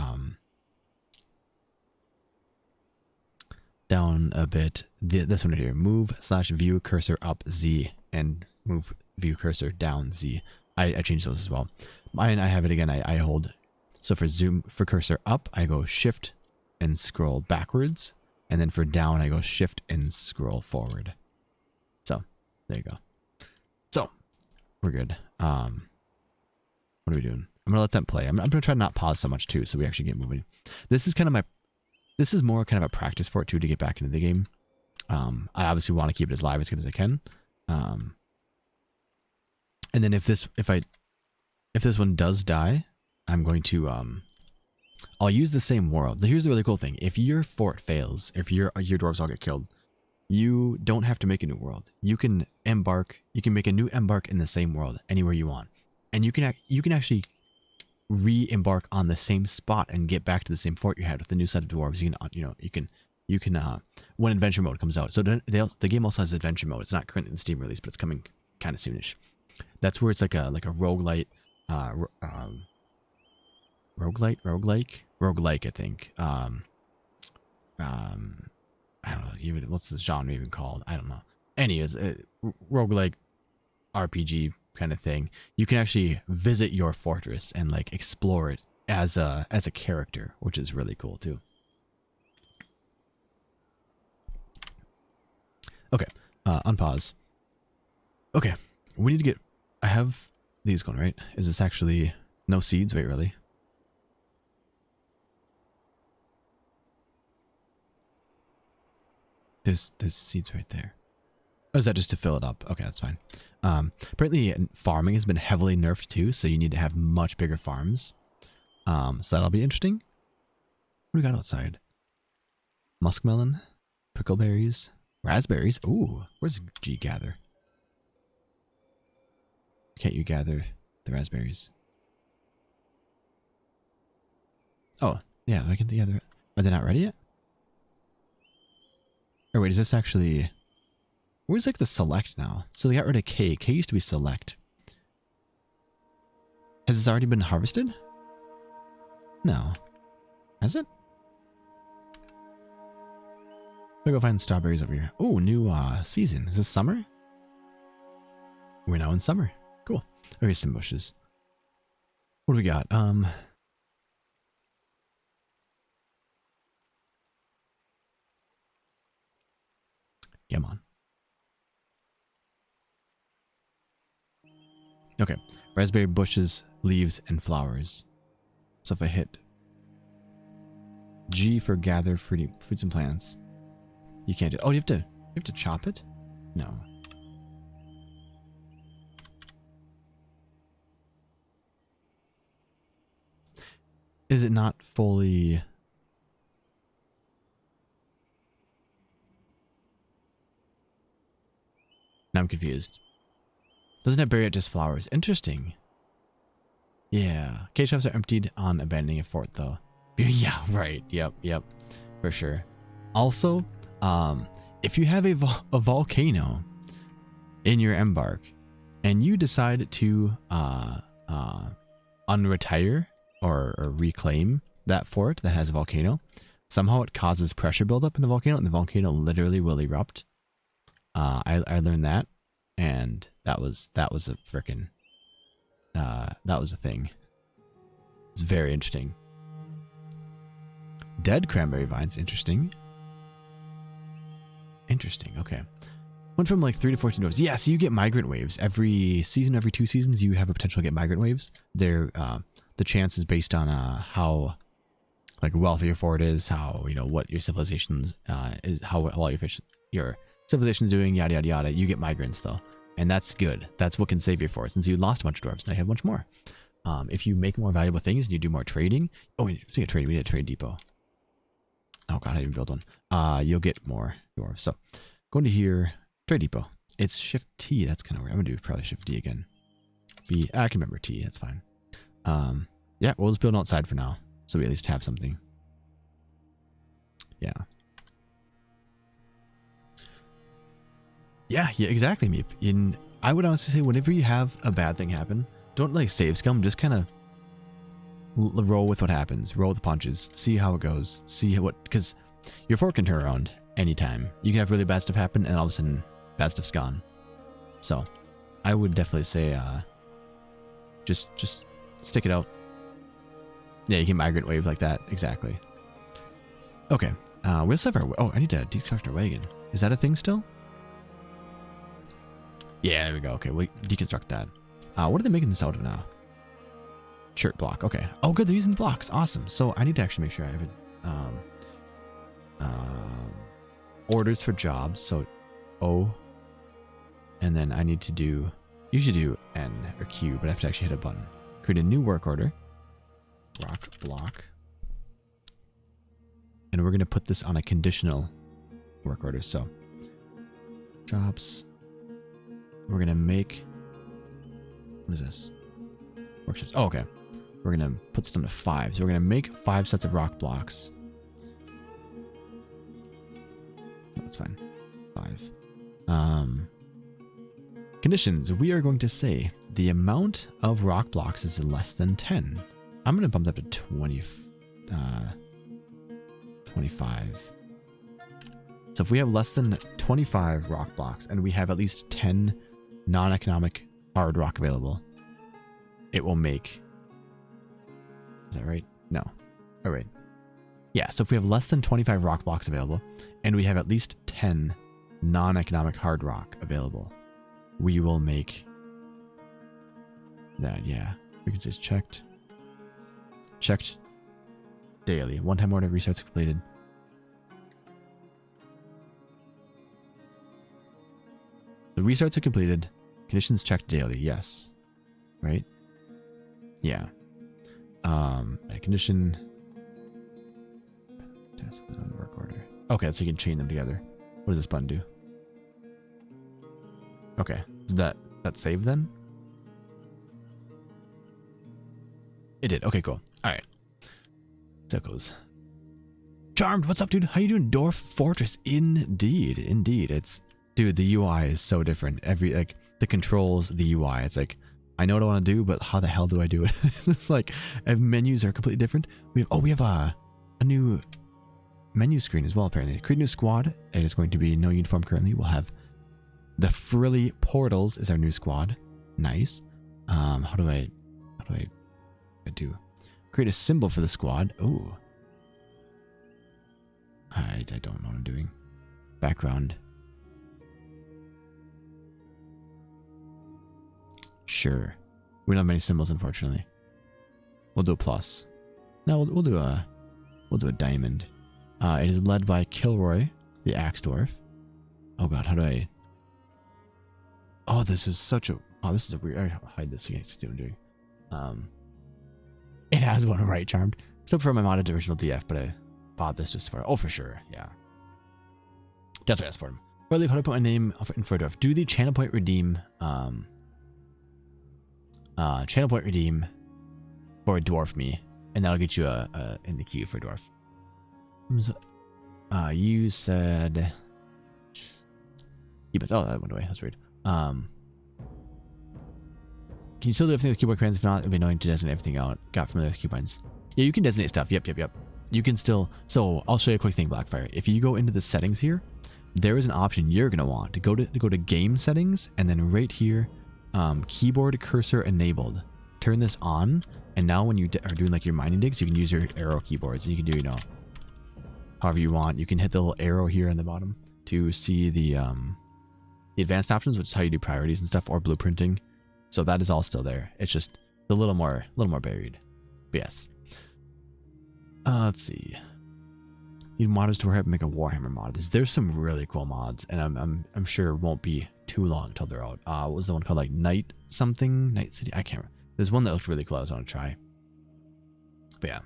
down a bit. This one right here, move/view cursor up Z, and move view cursor down Z. I changed those as well. Mine, I have it again. I hold. So for zoom, for cursor up, I go shift and scroll backwards. And then for down, I go shift and scroll forward. So there you go. So we're good. What are we doing? I'm gonna let them play. I'm gonna try to not pause so much too, so we actually get moving. This is more kind of a practice for it too, to get back into the game. I obviously want to keep it as live as good as I can. And then if this one does die, I'm going to I'll use the same world. Here's the really cool thing: if your fort fails, if your dwarves all get killed, you don't have to make a new world. You can embark. You can make a new embark in the same world anywhere you want, and you can actually re-embark on the same spot and get back to the same fort you had with a new set of dwarves. You can when adventure mode comes out. So the game also has adventure mode. It's not currently in the Steam release, but it's coming kind of soonish. That's where it's like a roguelite, roguelike, I think. I don't know even what's the genre even called. I don't know. Anyways, roguelike RPG kind of thing. You can actually visit your fortress and like explore it as a character, which is really cool too. Okay, unpause. Okay, we need to get. I have these going, right? Is this actually no seeds? Wait, really? There's seeds right there. Oh, is that just to fill it up? Okay, that's fine. Apparently farming has been heavily nerfed too, so you need to have much bigger farms. So that'll be interesting. What do we got outside? Muskmelon, prickleberries, raspberries. Ooh, where's G gather? Can't you gather the raspberries? Oh, yeah, I can gather. Are they not ready yet? Or wait, is this actually... Where's like the select now? So they got rid of K. K used to be select. Has this already been harvested? No. Has it? I'll go find strawberries over here. Oh, new season. Is this summer? We're now in summer. Cool. Oh, here's some bushes. What do we got? Now come on. Okay. Raspberry bushes, leaves, and flowers. So if I hit G for gather fruits and plants, you can't do. Oh, you have to chop it? No. Is it not fully... Now I'm confused. Doesn't it bury it just flowers? Interesting. Yeah. Cage shops are emptied on abandoning a fort though. Yeah, right. Yep. For sure. Also, if you have a volcano in your embark and you decide to unretire or reclaim that fort that has a volcano, somehow it causes pressure buildup in the volcano and the volcano literally will erupt. I learned that, and that was a frickin' that was a thing. It's very interesting. Dead cranberry vines, interesting. Okay. Went from like 3 to 14 dwarves. Yeah, so you get migrant waves every season. Every 2 seasons, you have a potential to get migrant waves. They're the chance is based on how like wealthy your fort is, how what your civilization's is, how well your civilization's doing, yada yada yada. You get migrants though, and that's good. That's what can save your fort. Since you lost a bunch of dwarves, now you have much more. If you make more valuable things and you do more trading. Oh, speaking of trading, we need a trade depot. Oh god, I didn't build one. You'll get more dwarves. So going to here, trade depot. It's Shift T. That's kind of weird. I'm gonna do probably Shift D again. B. I can remember T. That's fine. Yeah, we'll just build outside for now, so we at least have something. Yeah. Yeah, exactly, Meep. I would honestly say whenever you have a bad thing happen, don't like save scum. Just kind of roll with what happens. Roll with the punches. See how it goes. See what, because your fort can turn around anytime. You can have really bad stuff happen, and all of a sudden, bad stuff's gone. So, I would definitely say, just stick it out. Yeah, you can migrant wave like that. Exactly. Okay. We also have our... Oh, I need to deconstruct our wagon. Is that a thing still? Yeah, there we go. Okay, we'll deconstruct that. What are they making this out of now? Shirt block. Okay. Oh, good. They're using the blocks. Awesome. So I need to actually make sure I have it. Orders for jobs. So O. And then I need to do... Usually do N or Q, but I have to actually hit a button. Create a new work order. Rock block. And we're going to put this on a conditional work order. So jobs. We're going to make... What is this? Workshops. Oh, okay. We're going to put this down to 5. So we're going to make 5 sets of rock blocks. That's fine. 5. Conditions. We are going to say the amount of rock blocks is less than 10. I'm going to bump that up to 25. So if we have less than 25 rock blocks and we have at least 10 non-economic hard rock available, it will make... Is that right? No. All right. Yeah, so if we have less than 25 rock blocks available and we have at least 10 non-economic hard rock available, we will make that. Yeah. Frequency is checked. Checked daily. One-time order restarts completed. The restarts are completed. Conditions checked daily. Yes. Right? Yeah. A condition. Test on the work order. Okay, so you can chain them together. What does this button do? Okay. Did that save then? It did. Okay, cool. All right. So it goes. Charmed, what's up, dude? How you doing? Dwarf Fortress. Indeed. It's... Dude, the UI is so different. The controls, the UI. It's like, I know what I want to do, but how the hell do I do it? It's like, menus are completely different. We have a new menu screen as well, apparently. Create a new squad. It is going to be no uniform currently. We'll have the frilly portals is our new squad. Nice. How do I do? Create a symbol for the squad. Oh. I don't know what I'm doing. Background. Sure. We don't have many symbols, unfortunately. We'll do a plus. No, we'll do a diamond. It is led by Kilroy, the Axe Dwarf. Oh god, how do I... Oh, this is such a... Oh, this is a weird... I hide this so you can't see what I'm doing. It has one right, Charmed. Still for my modded original DF, but I bought this just for... Oh, for sure, yeah. Definitely gotta support him. Or leave how to put my name in for a dwarf. Do the channel point redeem... channel point redeem for a dwarf me, and that'll get you in the queue for a dwarf. You said keep it. Oh, that went away. That's weird. Can you still do everything with keyboard commands? If not, it'd be annoying to designate everything out. Got familiar with keyboards. Yeah, you can designate stuff. Yep. You can still. So I'll show you a quick thing, Blackfire. If you go into the settings here, there is an option you're gonna want to go to game settings, and then right here. Keyboard cursor enabled. Turn this on, and now when you are doing like your mining digs, you can use your arrow keyboards. You can do, however you want. You can hit the little arrow here on the bottom to see the advanced options, which is how you do priorities and stuff, or blueprinting. So that is all still there. It's just a little more buried. But yes. Let's see. Need modders to make a Warhammer mod. There's some really cool mods, and I'm sure it won't be too long until they're out. What was the one called, like Night something? Night City? I can't remember. There's one that looks really cool I was going to try. But yeah.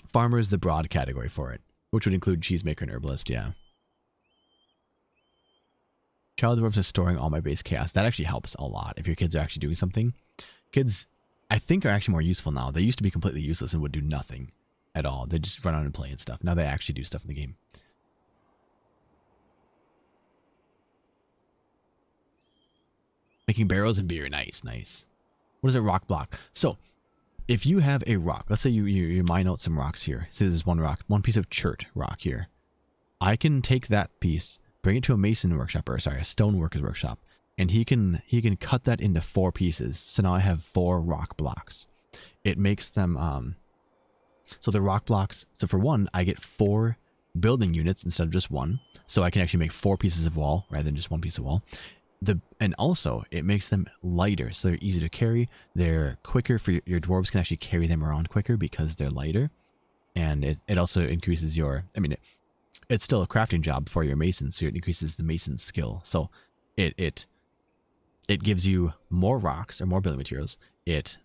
Farmer is the broad category for it, which would include cheesemaker and herbalist, yeah. Child Dwarves is storing all my base chaos. That actually helps a lot if your kids are actually doing something. Kids, I think, are actually more useful now. They used to be completely useless and would do nothing at all. They just run around and play and stuff. Now they actually do stuff in the game. Making barrels and beer. Nice. What is a rock block? So, if you have a rock, let's say you mine out some rocks here. So this is one rock, one piece of chert rock here. I can take that piece, bring it to a mason workshop, or sorry, a stoneworker's workshop, and he can cut that into 4 pieces. So now I have 4 rock blocks. It makes them so the rock blocks. So for one, I get 4 building units instead of just 1. So I can actually make 4 pieces of wall rather than just 1 piece of wall. And also it makes them lighter, so they're easy to carry. They're quicker for your dwarves can actually carry them around quicker because they're lighter. And it also increases your, I mean, it's still a crafting job for your masons, so it increases the mason's skill. So it gives you more rocks or more building materials. It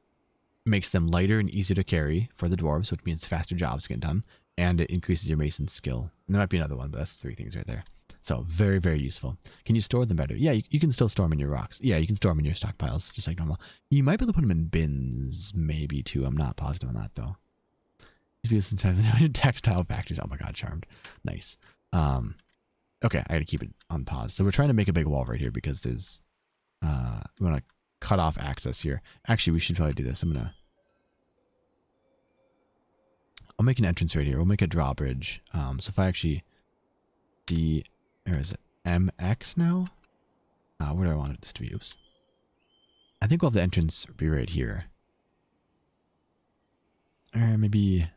makes them lighter and easier to carry for the dwarves, which means faster jobs get done, and it increases your mason's skill. And there might be another one, but that's 3 things right there. So very, very useful. Can you store them better? Yeah, you can still store them in your rocks. Yeah, you can store them in your stockpiles, just like normal. You might be able to put them in bins, maybe too. I'm not positive on that though. Textile factories. Oh my god, charmed. Nice. Okay, I gotta keep it on pause. So we're trying to make a big wall right here because there's we want to cut off access here. Actually, we should probably do this. I'll make an entrance right here. We'll make a drawbridge. So if I actually where is it? MX now? Where do I want this to be? Oops. I think we'll have the entrance be right here. Or maybe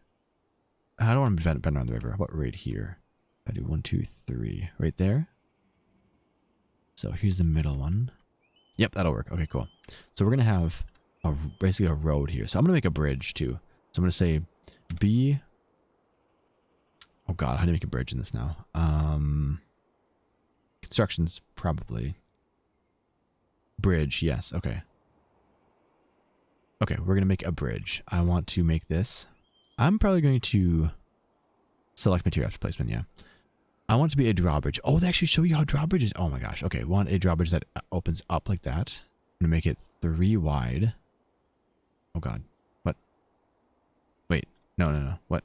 I don't want to bend around the river. How about right here? I do 1, 2, 3. Right there. So here's the middle one. Yep, that'll work. Okay, cool. So we're going to have basically a road here. So I'm going to make a bridge too. So I'm going to say B. Oh god, how do you make a bridge in this now? Constructions, probably. Bridge, yes, okay. Okay, we're going to make a bridge. I want to make this. I'm probably going to select material after placement, yeah. I want it to be a drawbridge. Oh, they actually show you how drawbridges. Oh my gosh. Okay, want a drawbridge that opens up like that. I'm going to make it 3 wide. Oh god. What? Wait. No. What?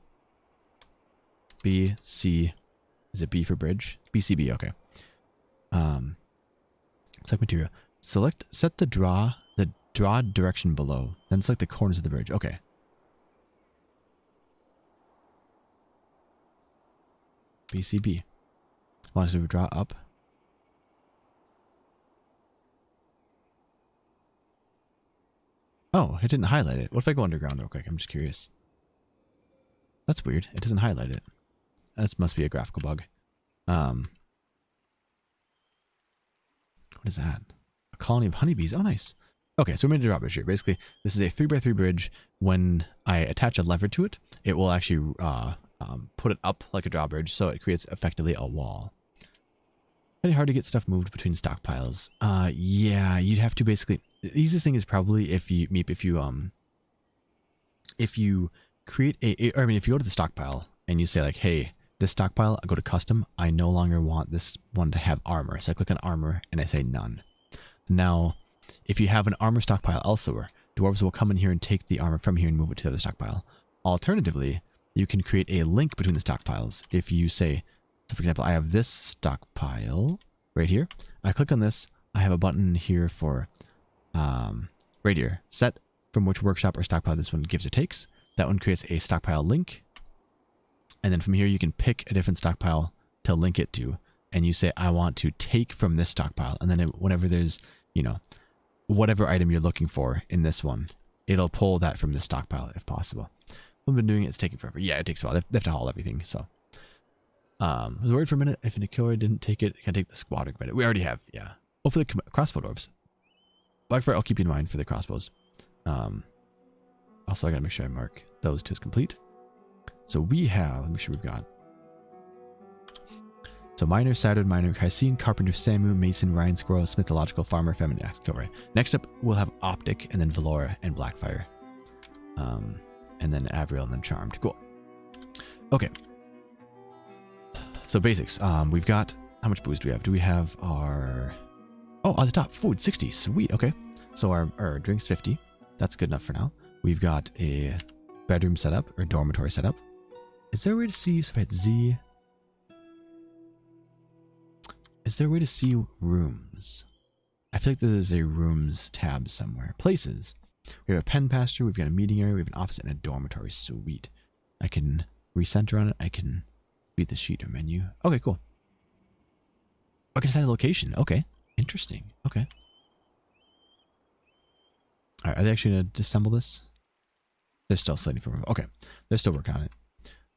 B, C. Is it B for bridge? BCB, okay. Select material. Set the draw direction below. Then select the corners of the bridge. Okay. BCB. Want to draw up. Oh, it didn't highlight it. What if I go underground real quick? I'm just curious. That's weird. It doesn't highlight it. That must be a graphical bug. What is that? A colony of honeybees. Oh, nice. Okay, so we're going to drawbridge here. Basically, this is a 3x3 bridge. When I attach a lever to it, it will actually put it up like a drawbridge, so it creates effectively a wall. Pretty hard to get stuff moved between stockpiles. Yeah, you'd have to basically. The easiest thing is probably if you create if you go to the stockpile and you say like, hey, this stockpile, I go to custom. I no longer want this one to have armor, so I click on armor and I say none. Now, if you have an armor stockpile elsewhere, dwarves will come in here and take the armor from here and move it to the other stockpile. Alternatively, you can create a link between the stockpiles. If you say, so for example, I have this stockpile right here. I click on this. I have a button here for right here. Set from which workshop or stockpile this one gives or takes. That one creates a stockpile link. And then from here, you can pick a different stockpile to link it to. And you say, I want to take from this stockpile. And then whenever there's, whatever item you're looking for in this one, it'll pull that from this stockpile if possible. I've been doing it. It's taking forever. Yeah, it takes a while. They have to haul everything. So I was worried for a minute if an killer didn't take it. Can I take the squadron credit? We already have. Yeah. Oh, for the crossbow dwarves. Blackfire, I'll keep you in mind for the crossbows. Also, I gotta make sure I mark those two as complete. So we have, let me make sure we've got. So miner, satyr, miner, Hysene, carpenter, Samu, mason, Ryan, squirrel, smithological, farmer, feminine. Go right. Next up, we'll have optic, and then Valora and Blackfire. And then Avriel, and then charmed. Cool. Okay. So basics. We've got, how much booze do we have? Do we have our, oh, on the top, food, 60. Sweet. Okay. So our drinks, 50. That's good enough for now. We've got a bedroom setup or dormitory setup. Is there a way to see, so if I hit Z, is there a way to see rooms? I feel like there's a rooms tab somewhere. Places. We have a pen pasture. We've got a meeting area. We have an office and a dormitory. Sweet. I can recenter on it. I can beat the sheet or menu. Okay, cool. I can assign a location. Okay. Interesting. Okay. All right. Are they actually going to disassemble this? They're still slating for. Okay. They're still working on it.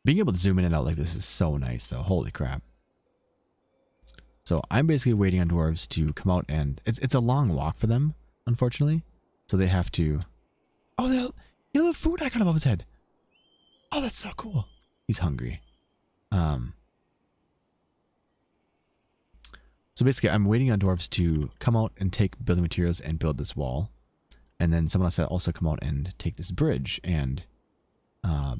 Being able to zoom in and out like this is so nice, though. Holy crap. So I'm basically waiting on dwarves to come out, and it's a long walk for them, unfortunately. So they have to. Oh, they a little food icon above his head. Oh, that's so cool. He's hungry. So basically, I'm waiting on dwarves to come out and take building materials and build this wall, and then someone else will also come out and take this bridge and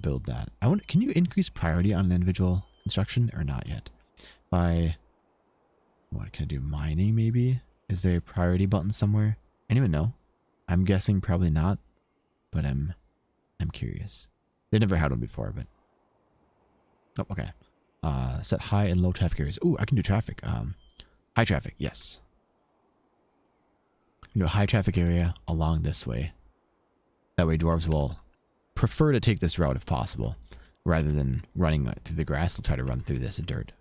build that. Can you increase priority on an individual construction or not yet? By what can I do? Mining maybe? Is there a priority button somewhere? Anyone know? I'm guessing probably not, but I'm curious. They never had one before, but oh, okay. Set high and low traffic areas. Ooh, I can do traffic. High traffic, yes. You know, high traffic area along this way. That way, dwarves will prefer to take this route if possible, rather than running through the grass. They'll try to run through this dirt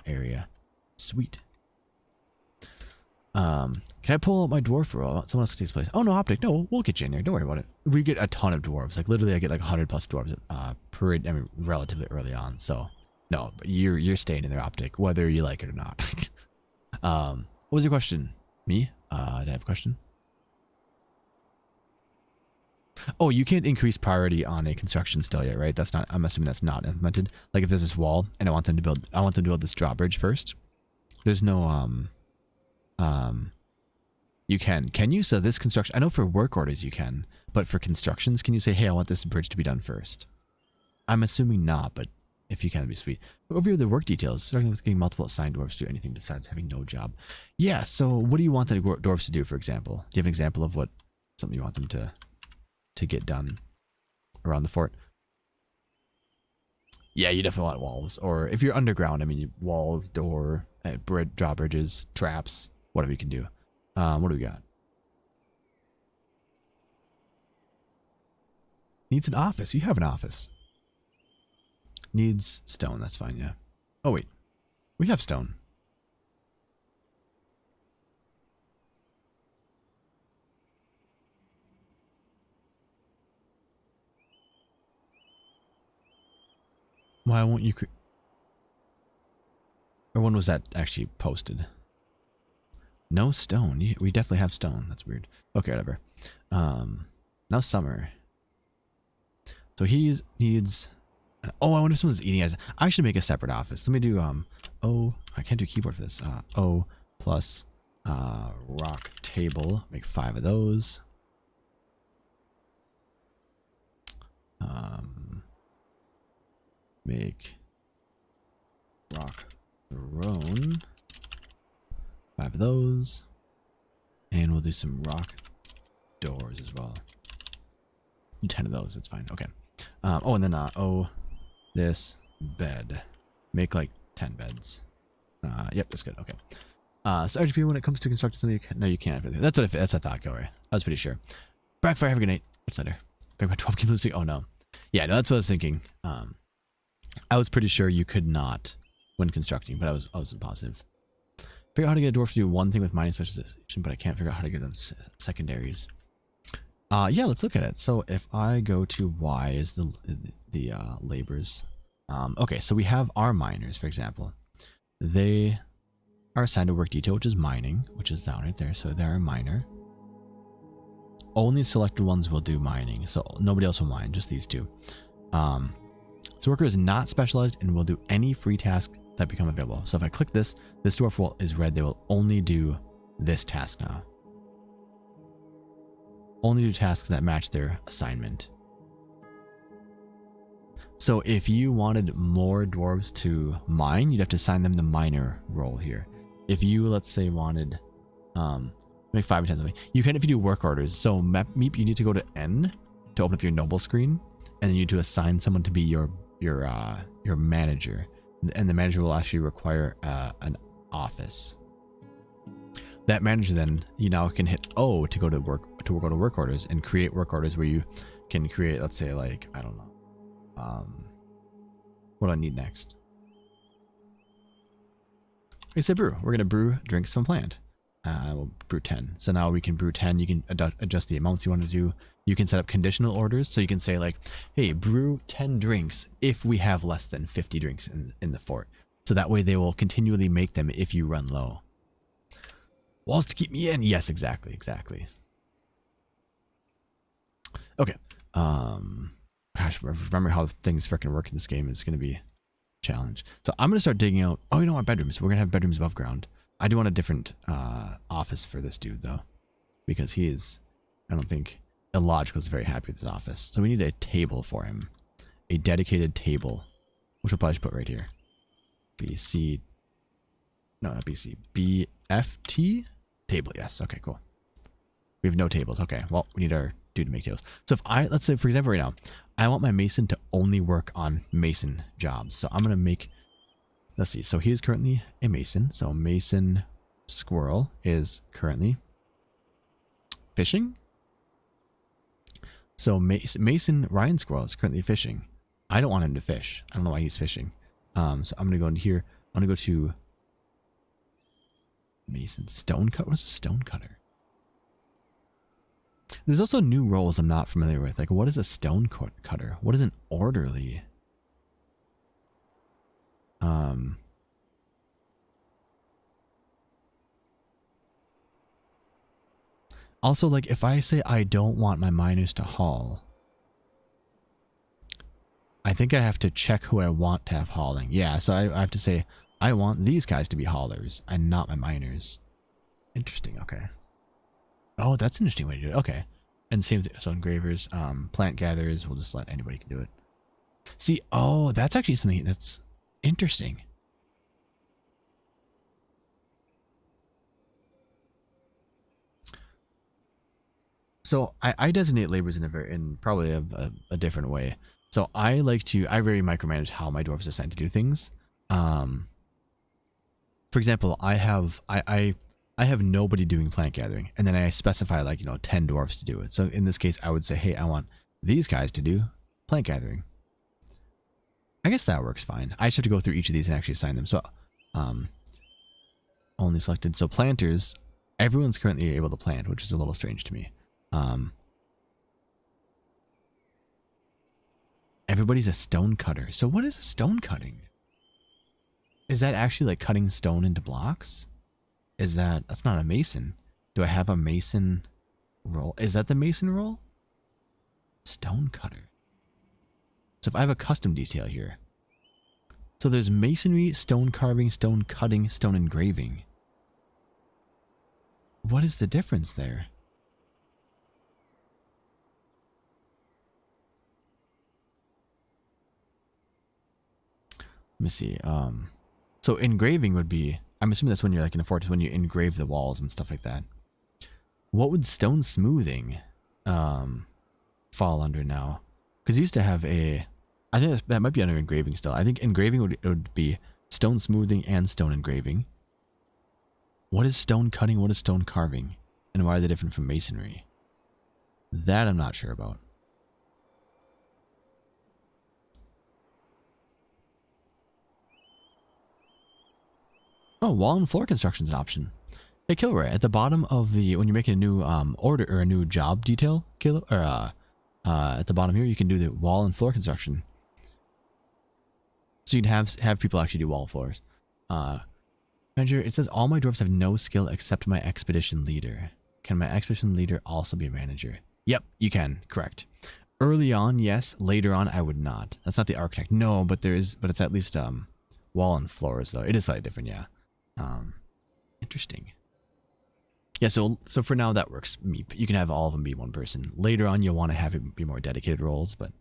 area. Sweet. Can I pull out my dwarf roll? Someone else takes place. Oh no, optic. No, we'll get you in there. Don't worry about it. We get a ton of dwarves. Like literally, I get like 100 plus dwarves per. I mean, relatively early on. So no, but you're staying in there, optic, whether you like it or not. What was your question? Me? Did I have a question? Oh, you can't increase priority on a construction still yet, right? That's not. I'm assuming that's not implemented. Like if there's this wall and I want them to build this drawbridge first. There's no you can you? So this construction, I know for work orders you can, but for constructions, can you say, hey, I want this bridge to be done first? I'm assuming not, but if you can, it'd be sweet. But over the work details, starting with getting multiple assigned dwarves to do anything besides having no job. Yeah, so what do you want the dwarves to do, for example? Do you have an example of something you want them to get done around the fort? Yeah, you definitely want walls. Or if you're underground, I mean, walls, door, drawbridges, traps, whatever you can do. What do we got? Needs an office. You have an office. Needs stone. That's fine, yeah. Oh, wait. We have stone. Why won't you... Or when was that actually posted? No stone. We definitely have stone. That's weird. Okay, whatever. Now summer. So he needs... Oh, I wonder if someone's eating it. I should make a separate office. Let me do, O... I can't do keyboard for this. O plus rock table. Make 5 of those. Make rock throne. 5 of those. And we'll do some rock doors as well. 10 of those, that's fine. Okay. Oh, and then, this bed. Make like 10 beds. Yep, that's good. Okay. So RGP, when it comes to constructing something, no, you can't. That's what I thought, Gory. I was pretty sure. Backfire, have a good night. What's later? Back 12 keep losing. Oh, no. Yeah, no, that's what I was thinking. I was pretty sure you could not when constructing, but I wasn't positive. Figure out how to get a dwarf to do one thing with mining specialization, but I can't figure out how to give them secondaries. Yeah, let's look at it. So if I go to Y is the labors. Okay, so we have our miners, for example. They are assigned a work detail, which is mining, which is down right there. So they're a miner. Only selected ones will do mining, so nobody else will mine, just these two. So worker is not specialized and will do any free task that become available. So if I click this dwarf is red. They will only do this task now. Only do tasks that match their assignment. So if you wanted more dwarves to mine, you'd have to assign them the miner role here. If you, let's say, wanted make 5 or 10 you can if you do work orders. So Meep, you need to go to N to open up your noble screen, and then you need to assign someone to be your manager, and the manager will actually require an office. that manager then, you now can hit O to go to work orders and create work orders where you can create, let's say, like, I don't know, what do I need next? We say brew. We're gonna brew drinks from plant. We'll brew 10. So now we can brew 10. You can adjust the amounts you want to do. You can set up conditional orders. So you can say like, hey, brew 10 drinks if we have less than 50 drinks in the fort. So that way they will continually make them if you run low. Walls to keep me in. Yes, exactly. Okay. Gosh, remember how things freaking work in this game is going to be a challenge. So I'm going to start digging out. Oh, you know what? Bedrooms. We're going to have bedrooms above ground. I do want a different office for this dude, though, because he is, I don't think, illogical is very happy with his office. So we need a table for him, a dedicated table, which we'll probably just put right here. BC, no, not BC, BFT table. Yes. Okay, cool. We have no tables. Okay, well, we need our dude to make tables. So if let's say, for example, right now, I want my mason to only work on mason jobs. So I'm going to make, let's see. So he is currently a mason. So mason squirrel is currently fishing. So mason Ryan squirrel is currently fishing. I don't want him to fish. I don't know why he's fishing. So I'm going to go into here. I'm going to go to mason stone cut. What is a stone cutter? There's also new roles I'm not familiar with. Like, what is a stone cutter? What is an orderly? Also, like, if I say I don't want my miners to haul, I think I have to check who I want to have hauling. Yeah, so I have to say I want these guys to be haulers and not my miners. Interesting. Okay. Oh, that's an interesting way to do it. Okay. And same thing. So engravers, plant gatherers, we'll just let anybody can do it. See, oh, that's actually something that's interesting. So I designate labors in probably a different way. So I very micromanage how my dwarves are assigned to do things. For example, I have nobody doing plant gathering, and then I specify, like, 10 dwarves to do it. So in this case, I would say, hey, I want these guys to do plant gathering. I guess that works fine. I just have to go through each of these and actually assign them. So only selected. So planters, everyone's currently able to plant, which is a little strange to me. Everybody's a stone cutter. So what is a stone cutting? Is that actually like cutting stone into blocks? That's not a mason. Do I have a mason role? Is that the mason role? Stone cutter. So if I have a custom detail here. So there's masonry, stone carving, stone cutting, stone engraving. What is the difference there? Let me see. So engraving would be, I'm assuming that's when you're like in a fortress, when you engrave the walls and stuff like that. What would stone smoothing fall under now? Because you used to have I think that might be under engraving still. I think engraving would be stone smoothing and stone engraving. What is stone cutting? What is stone carving? And why are they different from masonry? That I'm not sure about. Oh, wall and floor construction is an option. Hey, Kilroy, at the bottom of when you're making a new order or a new job detail, at the bottom here, you can do the wall and floor construction. So you can have people actually do wall floors. Manager, it says all my dwarves have no skill except my expedition leader. Can my expedition leader also be a manager? Yep, you can. Correct. Early on, yes. Later on, I would not. That's not the architect. No, but it's at least wall and floors though. It is slightly different, yeah. Interesting. Yeah, so for now that works. You can have all of them be one person. Later on, you'll want to have it be more dedicated roles, but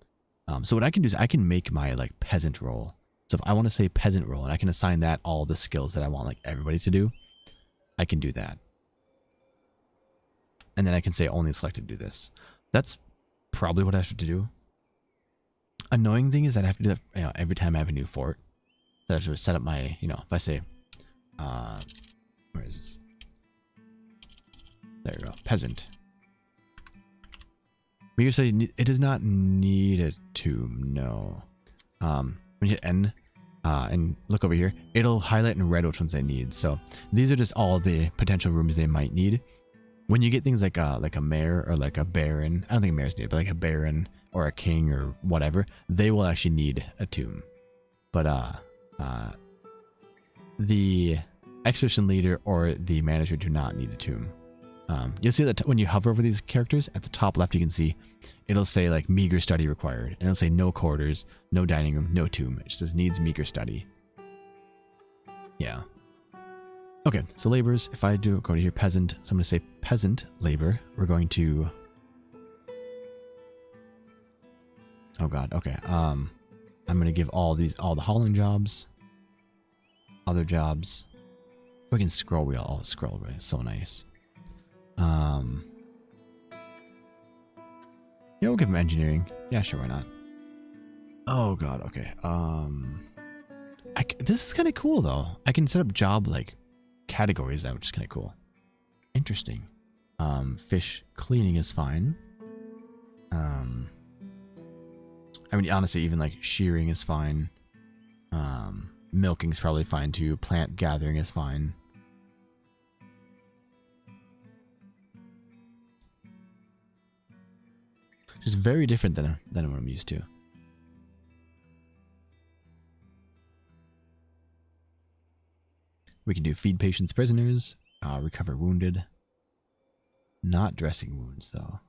so what I can do is I can make my like peasant role. So if I want to say peasant role and I can assign that all the skills that I want like everybody to do, I can do that. And then I can say only selected do this. That's probably what I have to do. Annoying thing is that I have to do that every time I have a new fort. So I have to set up my, if I say, where is this? go. Peasant. Meager study, it does not need a tomb, no. When you hit N and look over here, it'll highlight in red which ones they need. So these are just all the potential rooms they might need. When you get things like a mayor or like a baron, I don't think mayors need it, but like a baron or a king or whatever, they will actually need a tomb. But the expedition leader or the manager do not need a tomb. You'll see that when you hover over these characters, at the top left you can see it'll say like meager study required, and it'll say no quarters, no dining room, no tomb. It just says needs meager study. Yeah. Okay, so laborers, if I do go to here, peasant, so I'm going to say peasant labor. We're going to... Oh god, okay. I'm going to give all the hauling jobs, other jobs. We can scroll wheel. Oh, scroll wheel, so nice. Yeah, we'll give him engineering. Yeah, sure, why not? Oh god, okay. This is kind of cool though. I can set up job like categories out, which is kind of cool. Interesting. Fish cleaning is fine. I mean, honestly, even like shearing is fine. Milking is probably fine too. Plant gathering is fine. Just very different than what I'm used to. We can do feed patients, prisoners, recover wounded. Not dressing wounds, though.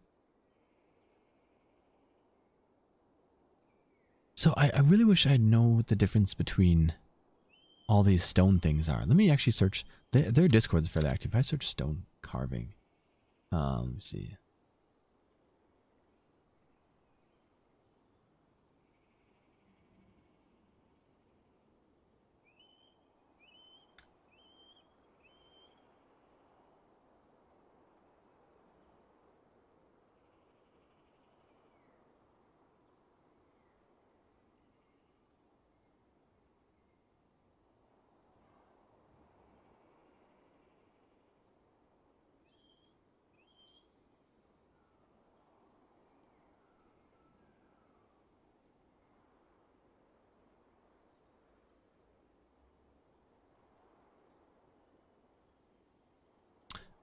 So I really wish I know what the difference between all these stone things are. Let me actually search. Their Discord is fairly active. If I search stone carving. Let me see.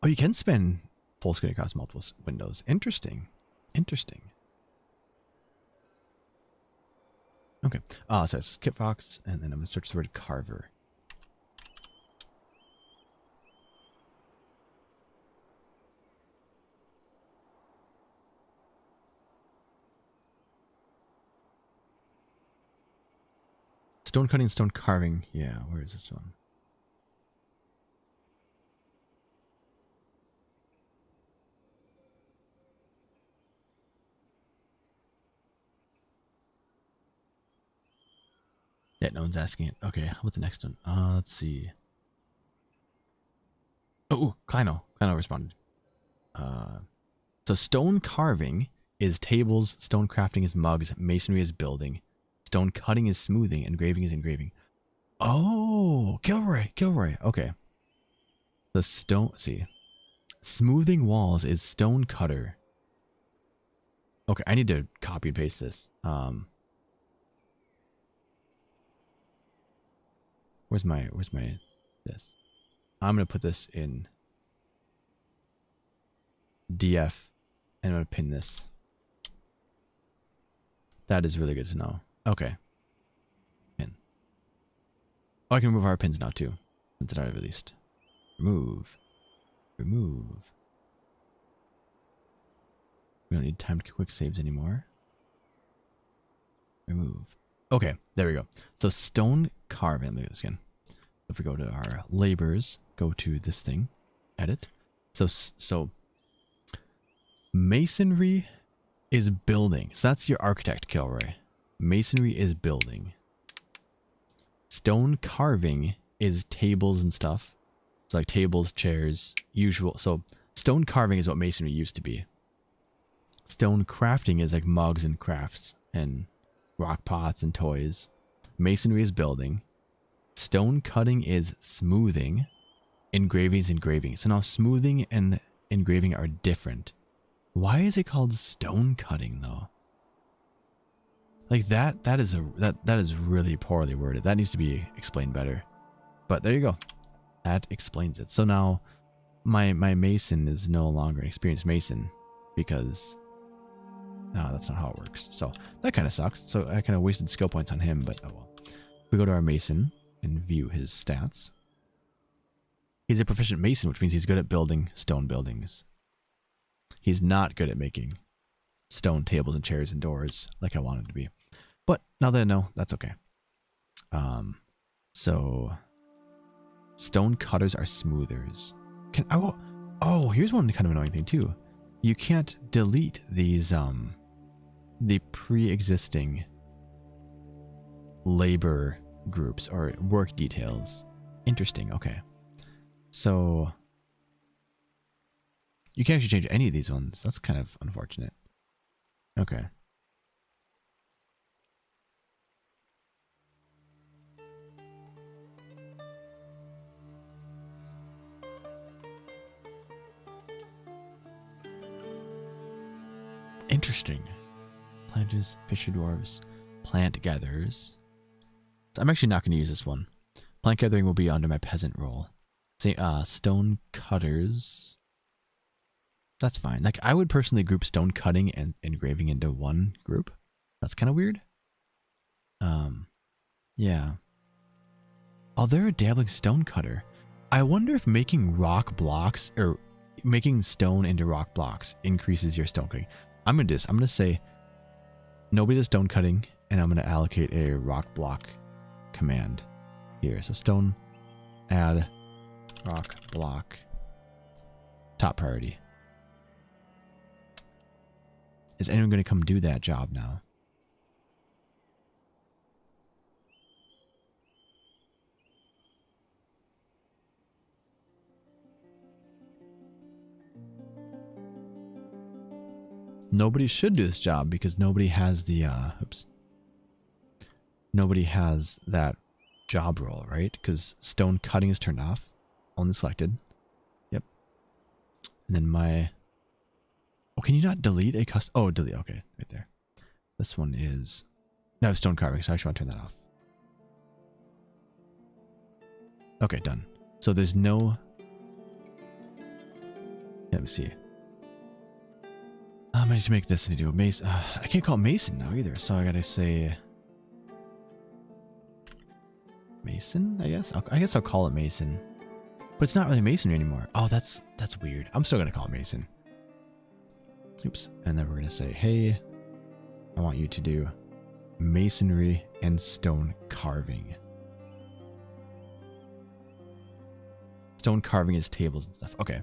Oh, you can spin full screen across multiple windows. Interesting. Interesting. Okay. So it's Kit Fox, and then I'm going to search the word carver. Stone cutting, stone carving. Yeah, where is this one? Yeah, no one's asking it. Okay, what's the next one? Let's see. Oh, Kleino. Kleino responded. So stone carving is tables, stone crafting is mugs, masonry is building, stone cutting is smoothing, engraving is engraving. Oh, Kilroy. Okay. The stone, see. Smoothing walls is stone cutter. Okay, I need to copy and paste this. Where's my this? I'm gonna put this in DF and I'm gonna pin this. That is really good to know. Okay. Pin. Oh, I can remove our pins now too. Since it already released. Remove. Remove. We don't need timed quick saves anymore. Remove. Okay, there we go. So stone carving. Look at this again. If we go to our labors, go to this thing, edit. So masonry is building. So that's your architect, Kilroy. Masonry is building. Stone carving is tables and stuff. So like tables, chairs, usual. So stone carving is what masonry used to be. Stone crafting is like mugs and crafts and rock pots and toys. Masonry is building. Stone cutting is smoothing. Engraving is engraving. So now smoothing and engraving are different. Why is it called stone cutting though? Like that is really poorly worded. That needs to be explained better. But there you go. That explains it. So now my mason is no longer an experienced mason because that's not how it works. So that kind of sucks. So I kind of wasted skill points on him, but oh well. We go to our mason and view his stats. He's a proficient mason, which means he's good at building stone buildings. He's not good at making stone tables and chairs and doors like I wanted to be. But now that I know, that's okay. So stone cutters are smoothers. Here's one kind of annoying thing too. You can't delete these the pre-existing labor groups or work details. Interesting. Okay. So you can't actually change any of these ones. That's kind of unfortunate. Okay. Interesting. Planters, fisher dwarves, plant gatherers. So I'm actually not going to use this one. Plant gathering will be under my peasant role. Say, stone cutters. That's fine. Like, I would personally group stone cutting and engraving into one group. That's kind of weird. Yeah. Oh, they're a dabbling stone cutter. I wonder if making rock blocks or making stone into rock blocks increases your stone cutting. I'm going to do this. I'm going to say nobody does stone cutting, and I'm going to allocate a rock block command here. So stone, add rock block, top priority. Is anyone going to come do that job now? Nobody should do this job because nobody has the, nobody has that job role, right? Because stone cutting is turned off. Only selected. Yep. And then my... Oh, can you not delete a custom... Oh, delete. Okay, right there. This one is... No, stone carving, so I actually want to turn that off. Okay, done. So there's no... Let me see. I need to make this into a mason. I can't call it mason now either, so I gotta say... Mason, I guess? I guess I'll call it mason. But it's not really masonry anymore. Oh, that's weird. I'm still gonna call it mason. Oops. And then we're gonna say, hey, I want you to do masonry and stone carving. Stone carving is tables and stuff. Okay.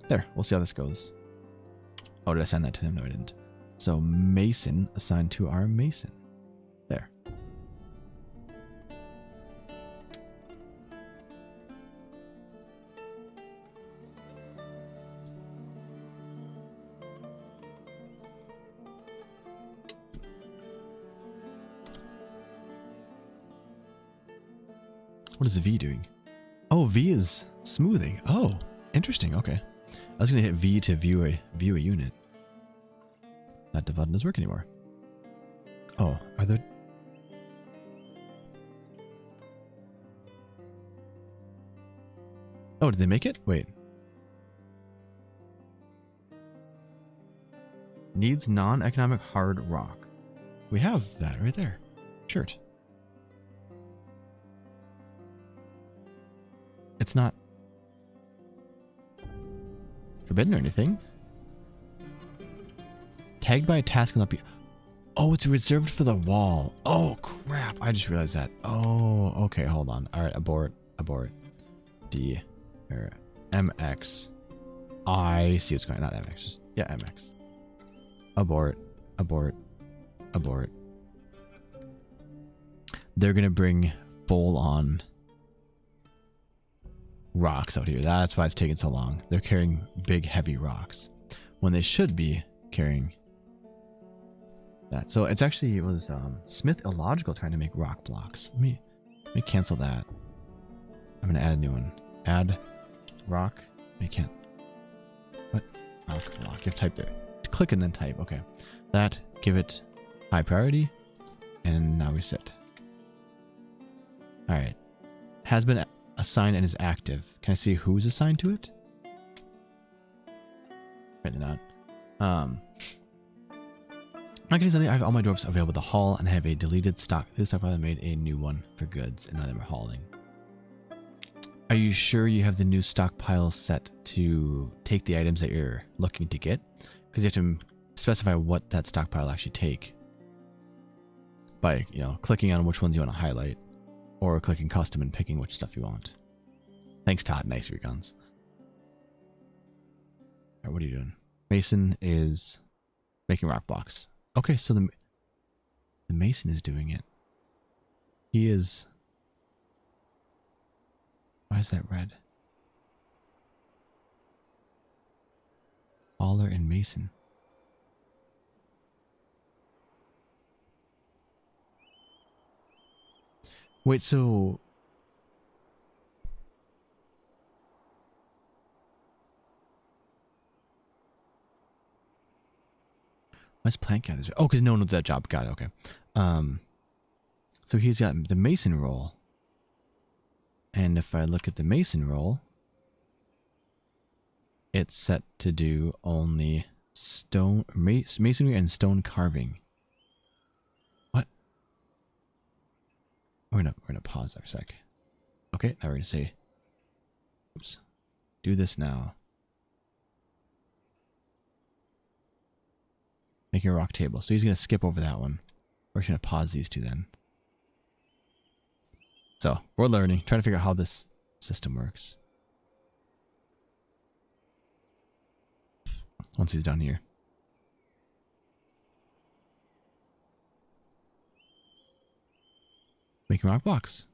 There, we'll see how this goes. Oh, did I send that to them? No, I didn't. So mason assigned to our mason. There. What is V doing? Oh, V is smoothing. Oh, interesting. Okay. I was going to hit V to view a unit. That button doesn't work anymore. Oh, are there... Oh, did they make it? Wait. Needs non-economic hard rock. We have that right there. Shirt. It's not forbidden or anything. Tagged by a task will not be... Oh, it's reserved for the wall. Oh, crap. I just realized that. Oh, okay. Hold on. All right. Abort. D. Or MX. I see what's going on. Not MX. Just, yeah, MX. Abort. They're going to bring full-on rocks out here. That's why it's taking so long. They're carrying big, heavy rocks when they should be carrying that. So it's actually, it was Smith Illogical trying to make rock blocks. Let me cancel that. a new one. Add rock. You can't. What? Rock block. You have to type there. Click and then type. Okay. That. Give it high priority. And now reset. Alright. Has been assigned and is active. Can I see who's assigned to it? Apparently not. I'm not gonna say I have all my dwarfs available to haul and I have a deleted stock. This I probably made a new one for goods and none of them are hauling. Are you sure you have the new stockpile set to take the items that you're looking to get? Because you have to specify what that stockpile actually take by, you know, clicking on which ones you want to highlight or clicking custom and picking which stuff you want. Thanks, Todd. Nice recons. All right, what are you doing? Mason is making rock blocks. Okay, so the Mason is doing it. He is... Why is that red? Hauler and Mason. Wait, so... Why's plant gathers? Oh, because no one knows that job. Got it, okay. So he's got the Mason role. And if I look at the Mason role, it's set to do only stone masonry and stone carving. What? We're gonna pause there for a sec. Okay, now we're gonna say, oops, do this now. Making a rock table. So he's gonna skip over that one. We're gonna pause these two then. So we're learning, trying to figure out how this system works. Once he's done here. Making rock blocks.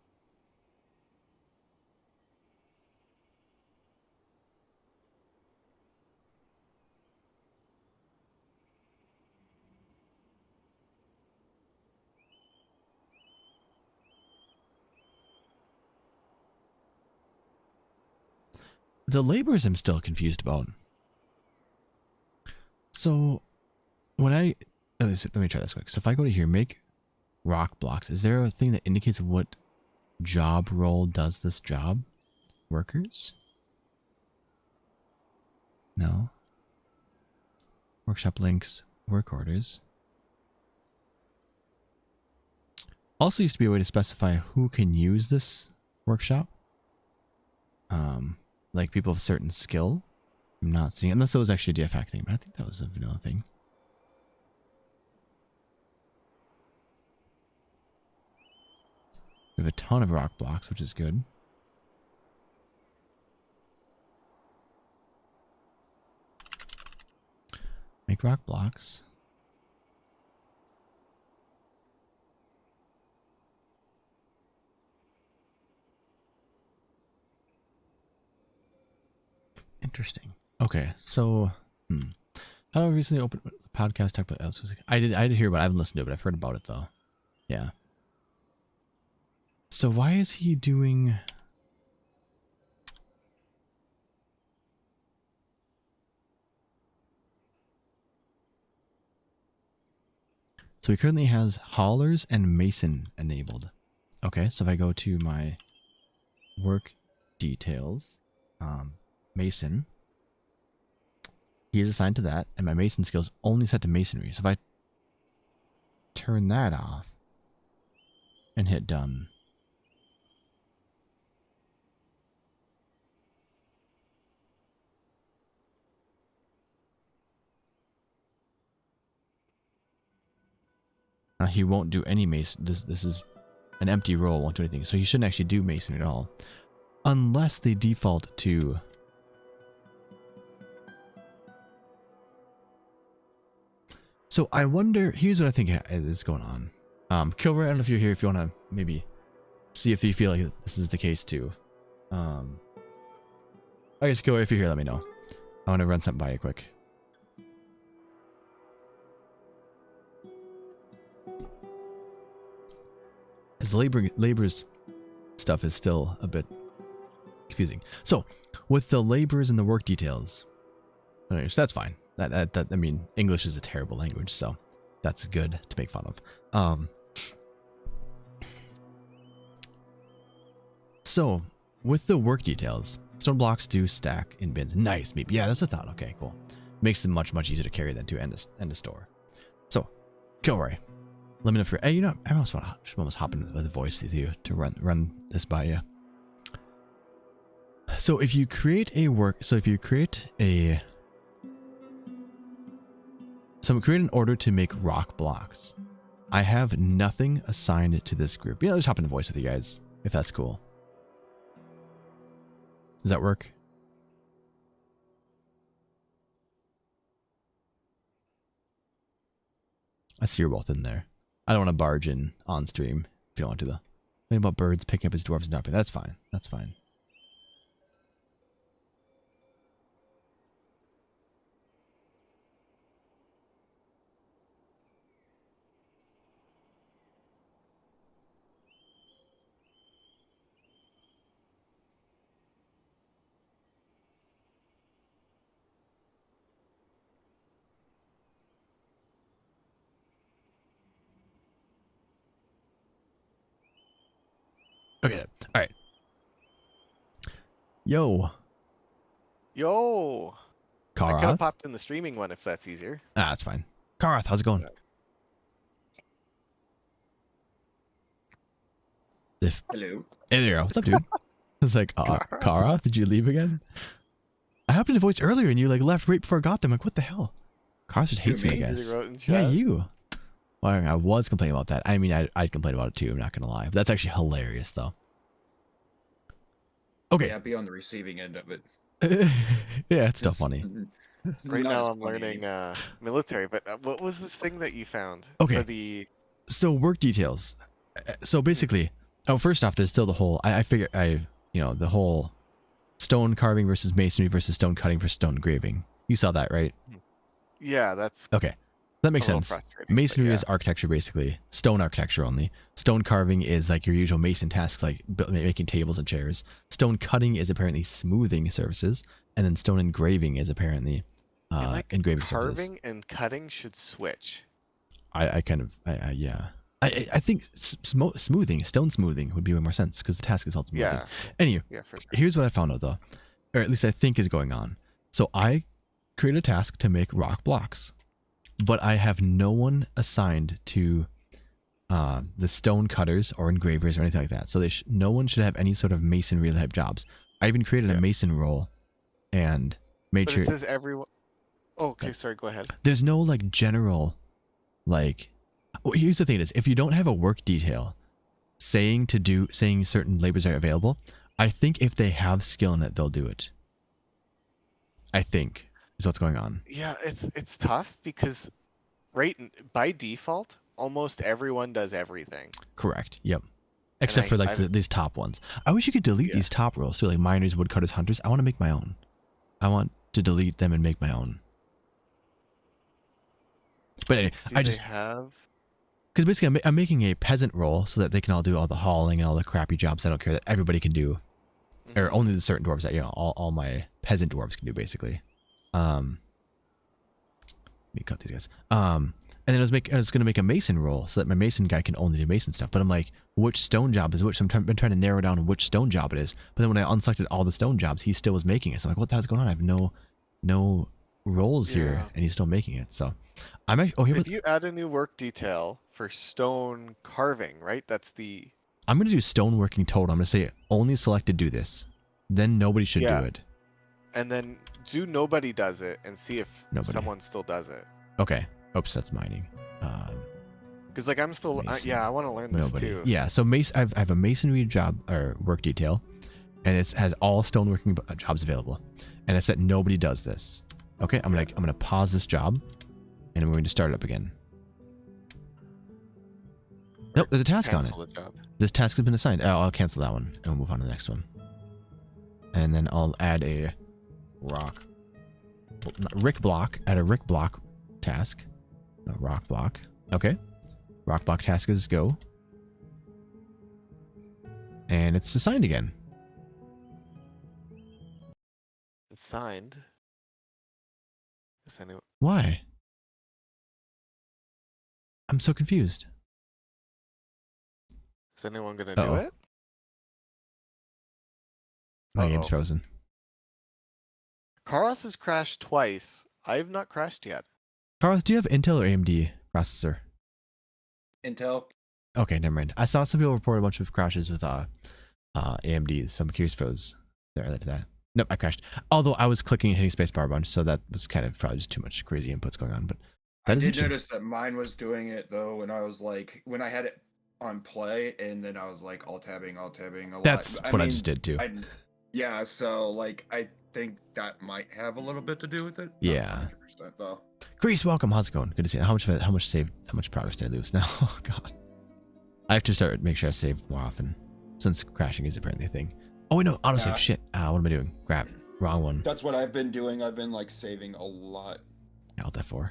The laborers I'm still confused about. So when let me try this quick. So if I go to here, make rock blocks, is there a thing that indicates what job role does this job? Workers? No. Workshop links, work orders. Also used to be a way to specify who can use this workshop. Like people of certain skill. I'm not seeing, unless it was actually a DFAC thing, but I think that was a vanilla thing. We have a ton of rock blocks, which is good. Make rock blocks. Interesting. Okay, so how do I recently opened a podcast talk about else? I did hear about it. I haven't listened to it, but I've heard about it though. Yeah. So why is he doing So he currently has haulers and mason enabled. Okay, so if I go to my work details, mason, he is assigned to that, and my mason skills only set to masonry. So if I turn that off and hit done, he won't do any mason. This is an empty role, won't do anything. So he shouldn't actually do masonry at all, unless they default to. So I wonder. Here's what I think is going on. Kilroy, I don't know if you're here. If you want to maybe see if you feel like this is the case too. I guess Kilroy, if you're here, let me know. I want to run something by you quick. His labor's stuff is still a bit confusing. So with the laborers and the work details, so that's fine. That I mean, English is a terrible language, so that's good to make fun of. So with the work details, stone blocks do stack in bins. Nice, maybe. Yeah, that's a thought. Okay, cool. Makes it much easier to carry than to end a store. So, Kilroy, let me know if you're. Hey, you know, I should almost hop in with a voice with you to run this by you. So if you create create an order to make rock blocks. I have nothing assigned to this group. Yeah, I'll just hop in the voice with you guys if that's cool. Does that work? I see you're both in there. I don't want to barge in on stream if you don't want to though. Think about birds picking up his dwarves and dropping. That's fine. That's fine. Okay. All right. Yo. Yo. I could Karath. have popped in the streaming one if that's easier. Ah, that's fine. Karath, how's it going? Hello. Hey there you go. What's up, dude? It's like, Karath, did you leave again? I happened to voice earlier and you like left right before I got them. Like, what the hell? Karath just hates me, I guess. Yeah, you. Well, I was complaining about that. I mean, I'd complain about it too. I'm not gonna lie. But that's actually hilarious, though. Okay. Yeah, be on the receiving end of it. Yeah, it's still funny. Right Not now as I'm funny learning as- military, but what was this thing that you found? Okay. For the... So work details. So basically, first off, there's still the whole. I figure the whole stone carving versus masonry versus stone cutting versus stone engraving. You saw that, right? Yeah, that's Okay, that makes a little sense. frustrating, Masonry but yeah. is architecture, basically. Stone architecture only. Stone carving is like your usual mason tasks, like making tables and chairs. Stone cutting is apparently smoothing services, and then stone engraving is apparently I like engraving services. carving and cutting should switch. Yeah. I think smoothing, stone smoothing would be way more sense because the task is all smoothing. Yeah. Anyway, Yeah, for sure. here's what I found out though, or at least I think is going on. So I created a task to make rock blocks, but I have no one assigned to the stone cutters or engravers or anything like that. So no one should have any sort of masonry type jobs. I even created a mason role and made But sure it says everyone... Oh, okay, sorry, go ahead. there's no like general like. Well, here's the thing is, if you don't have a work detail saying certain labors are available, I think if they have skill in it, they'll do it. I think is what's going on. Yeah, it's tough because by default, almost everyone does everything. Correct. Yep. Except for like these top ones. I wish you could delete these top roles too, like miners, woodcutters, hunters. I want to make my own. I want to delete them and make my own. But anyway, Do they have... Because basically I'm making a peasant role so that they can all do all the hauling and all the crappy jobs I don't care that everybody can do. Or only the certain dwarves that, all my peasant dwarves can do basically. Let me cut these guys. And then I was going to make a mason role so that my mason guy can only do mason stuff. But I'm like, which stone job is which? So I've been trying to narrow down which stone job it is. But then when I unselected all the stone jobs, he still was making it. So I'm like, what the hell's going on? I have no roles here, and he's still making it. So I'm actually, if you add a new work detail for stone carving, right? That's the... I'm going to do stone working total. I'm going to say only selected do this. Then nobody should do it. And then do nobody does it and see if someone still does it. Okay. Oops, that's mining. Because like I'm still... I want to learn this too. Yeah, so I have a masonry job or work detail, and it has all stone working jobs available. And it said nobody does this. Okay, I'm gonna pause this job, and we're going to start it up again. Nope, there's a task on it. The job. This task has been assigned. Oh, I'll cancel that one, and we'll move on to the next one. And then I'll add a Rick block. Add a Rick block task. A rock block. Okay. Rock block task is go. And it's assigned again. It's signed. Is anyone? Why? I'm so confused. Is anyone gonna Uh-oh. do it? My game's frozen. Carlos has crashed twice. I have not crashed yet. Carlos, do you have Intel or AMD processor? Intel. Okay, never mind. I saw some people report a bunch of crashes with AMDs, so I'm curious if it was related to that. Nope, I crashed. Although I was clicking and hitting spacebar a bunch, so that was kind of probably just too much crazy inputs going on. But I did notice that mine was doing it though when I was like when I had it on play, and then I was like alt tabbing a lot. That's what I just did too. Yeah, so like I think that might have a little bit to do with it. Yeah. Not 100% though. Grease, welcome. How's it going? Good to see you. How much progress did I lose now? Oh god. I have to make sure I save more often, since crashing is apparently a thing. Oh wait, no, autosave. Shit. What am I doing? Crap. Wrong one. That's what I've been doing. I've been like saving a lot. Alt F4.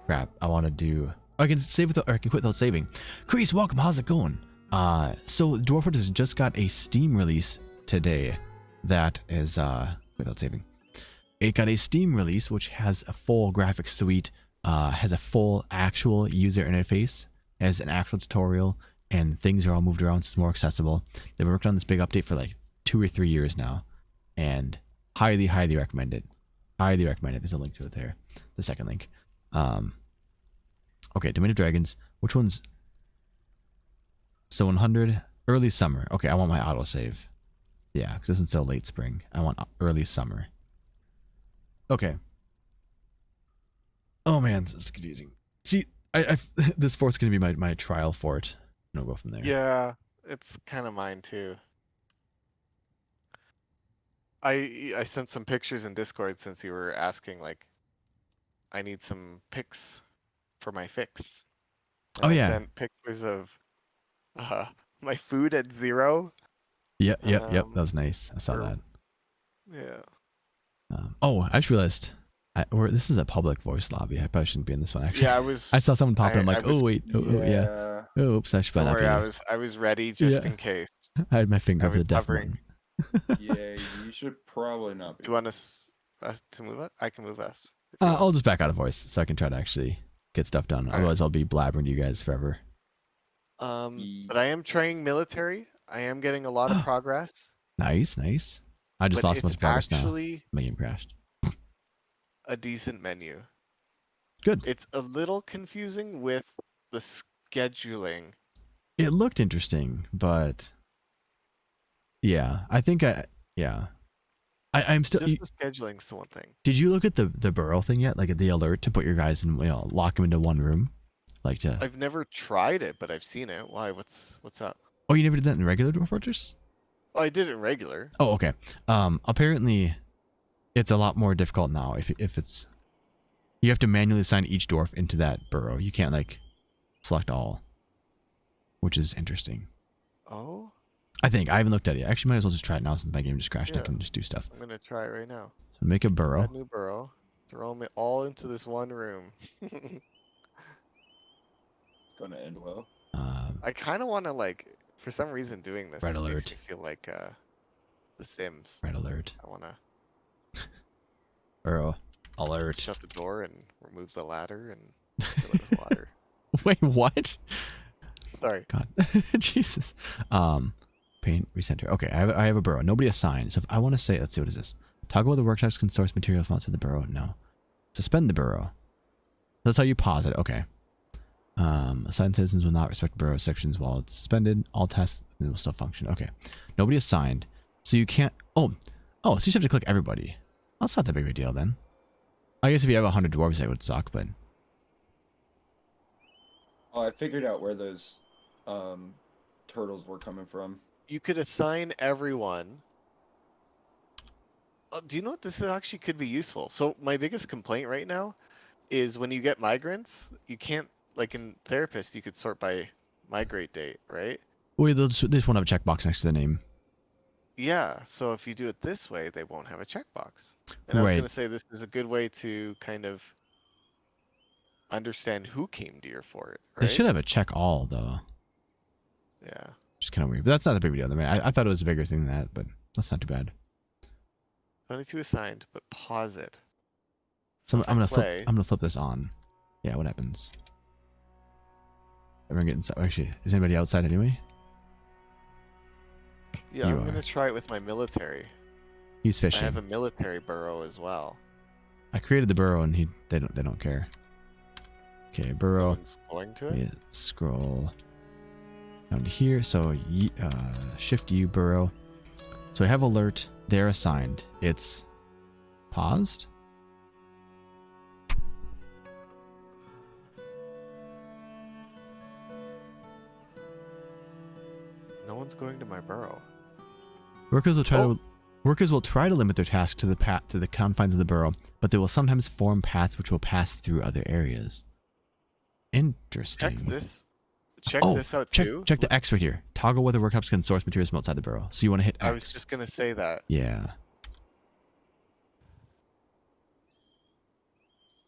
Crap. I want to do. Oh, I can save without, or I can quit without saving. Grease, welcome. How's it going? So Dwarf has just got a Steam release today. That is without saving. It got a Steam release which has a full graphics suite, has a full actual user interface, has an actual tutorial, and things are all moved around. So it's more accessible. They've worked on this big update for like 2 or 3 years now, and highly recommend it. Highly recommend it. There's a link to it there. The second link. Okay, Domain of Dragons. Which one's? So 100 early summer. Okay, I want my autosave. Yeah, because this one's still late spring. I want early summer. Okay. Oh man, this is confusing. See, I this fort's gonna be my trial fort. And I'll go from there. Yeah, it's kind of mine too. I sent some pictures in Discord since you were asking, like, I need some pics for my fix. Oh And I yeah. sent pictures of my food at 0. Yep. That was nice. I saw that. Yeah. Oh, I just realized this is a public voice lobby. I probably shouldn't be in this one actually. Yeah, I saw someone pop in. I'm like, was, oh wait, yeah. Oops, I should Don't not worry, be. I was ready just in case. I had my finger I over the was deaf hovering. button. Yeah, you should probably not be. Do you want us to move it? I can move us. I'll just back out of voice so I can try to actually get stuff done. Otherwise, I'll be blabbering to you guys forever. But I am training military. I am getting a lot of progress. Nice. I just lost much progress now. My game crashed. A decent menu. Good. It's a little confusing with the scheduling. It looked interesting, but yeah, I think I'm still. Just the scheduling's the one thing. Did you look at the burrow thing yet? Like the alert to put your guys in, lock them into one room, like to. I've never tried it, but I've seen it. Why? What's up? Oh, you never did that in regular Dwarf Fortress? Oh, I did it in regular. Oh, okay. Apparently, it's a lot more difficult now. If it's, you have to manually assign each dwarf into that burrow. You can't like select all, which is interesting. Oh. I think I haven't looked at it yet. Actually, might as well just try it now since my game just crashed. I can just do stuff. I'm gonna try it right now. So make a burrow. Add new burrow. Throw them all into this one room. It's gonna end well. I kind of want to, like, for some reason doing this. Red alert. Makes me feel like The Sims. Red alert. I want to Burrow alert. shut the door and remove the ladder and fill it with water. Wait, what? Sorry. God, Jesus. Paint recenter. Okay, I have a burrow. Nobody assigned. So if I want to say, let's see, what is this? Toggle whether workshops can source material from outside the burrow. No. Suspend the burrow. That's how you pause it. Okay. Assigned citizens will not respect burrow sections while it's suspended. All tests will still function. Okay. Nobody assigned. So you can't. Oh, so you just have to click everybody. That's not that big of a deal then. I guess if you have 100 dwarves, that would suck, but. Oh, I figured out where those turtles were coming from. You could assign everyone. Do you know what this actually could be useful? So my biggest complaint right now is when you get migrants, you can't, like in Therapist, you could sort by migrate date, right? Wait, they just won't have a checkbox next to the name. Yeah, so if you do it this way, they won't have a checkbox. And I was going to say this is a good way to kind of understand who came to your fort, right? They should have a check all, though. Yeah. Just kind of weird. But that's not a big deal. I mean, I thought it was a bigger thing than that, but that's not too bad. 22 assigned, but pause it. So if I'm I gonna flip this on. Yeah, what happens? Everyone get inside. Actually, is anybody outside anyway? Yeah, You I'm are. gonna try it with my military. He's I fishing. have a military burrow as well. I created the burrow and they don't care. Okay, No burrow. one's going to it. Yeah, scroll down to here. So shift U burrow. So I have alert. They're assigned. It's paused. No one's going to my burrow. Workers will try to limit their task to the confines of the burrow, but they will sometimes form paths which will pass through other areas. Interesting. Check this out too. Check the X right here. Toggle whether workshops can source materials from outside the burrow. So you want to hit X. I was just gonna say that. Yeah.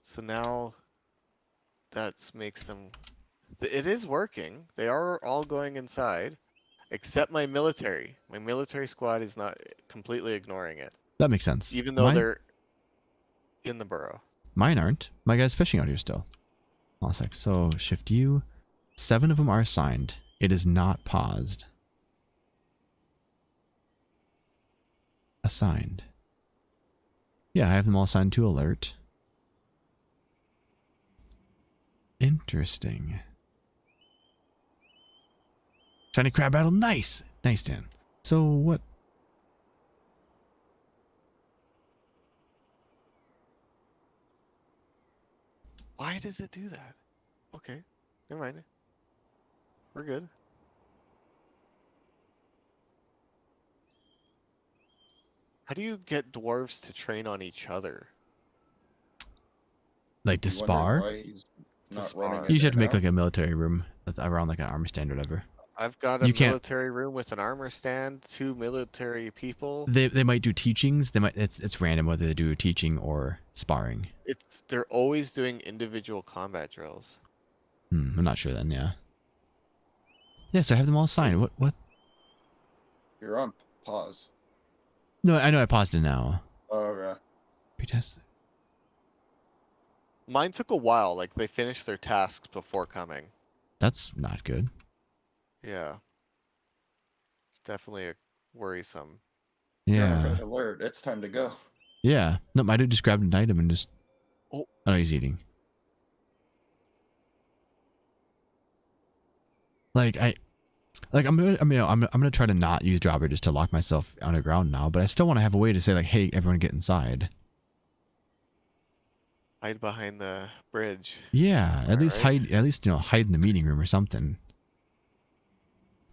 So now that makes them. It is working. They are all going inside, except my military. My military squad is not completely ignoring it, That makes sense. even though they're in the burrow. Mine aren't. My guy's fishing out here still. Hold on a sec. So shift U. 7 of them are assigned. It is not paused. Assigned. Yeah, I have them all assigned to alert. Interesting. Shiny crab battle. Nice. Nice, Dan. So what? Why does it do that? Okay, never mind. We're good. How do you get dwarves to train on each other? Like to spar? Why he's To not spar. running You it just have to make now? like a military room that's around like an army stand or whatever. I've got a You can't- military room with an armor stand, 2 military people. They might do teachings. They might it's random whether they do teaching or sparring. They're always doing individual combat drills. I'm not sure then. Yeah. Yeah. So I have them all signed. What? You're on pause. No, I know I paused it now. Oh, okay. Pretest. Mine took a while. Like they finished their tasks before coming. That's not good. Yeah. It's definitely a worrisome. Yeah. Red alert. It's time to go. Yeah. No, my dude just grabbed an item and just. Oh. Oh, no, he's eating. Like I'm gonna try to not use dropper just to lock myself underground now, but I still want to have a way to say like, hey, everyone get inside. Hide behind the bridge. Yeah, at least Alright. hide. At least hide in the meeting room or something.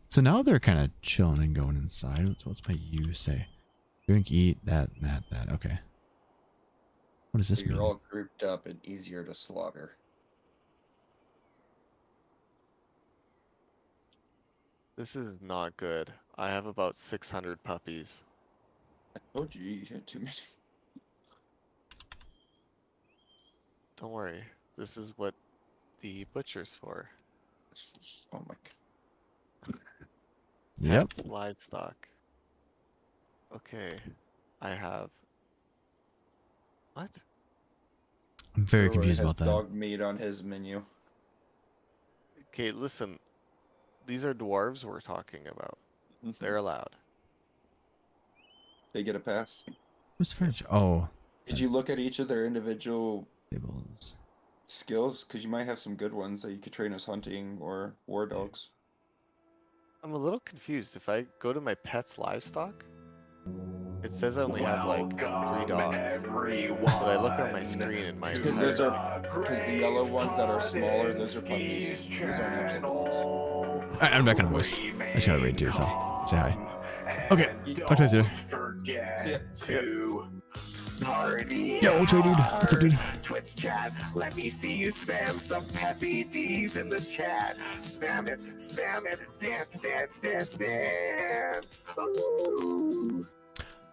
So now they're kind of chilling and going inside. What's my U say? Drink, eat, that. Okay. What does this So mean? you're all grouped up and easier to slaughter. This is not good. I have about 600 puppies. I told you you had too many. Don't worry. This is what the butcher's for. Oh my god. Yep. Pets, livestock. Okay. I have. What? I'm very Leroy confused has about that. dog meat on his menu. Okay, listen. These are dwarves we're talking about. They're allowed. They get a pass. Who's French? Oh, Did you look at each of their individual tables. skills? Because you might have some good ones that you could train as hunting or war dogs. I'm a little confused. If I go to my pet's livestock, it says I only have like 3 dogs. But I look on my screen and mine. Because those are because the yellow ones that are smaller, those are puppies. Those aren't actual dogs. Alright, I'm back on the voice. I just gotta read too, so say hi. Okay, talk to you later. Yo, Ultra dude. What's up, dude? Twitch chat. Let me see you spam some peppy D's in the chat. Spam it, dance, dance, dance, dance. Ooh.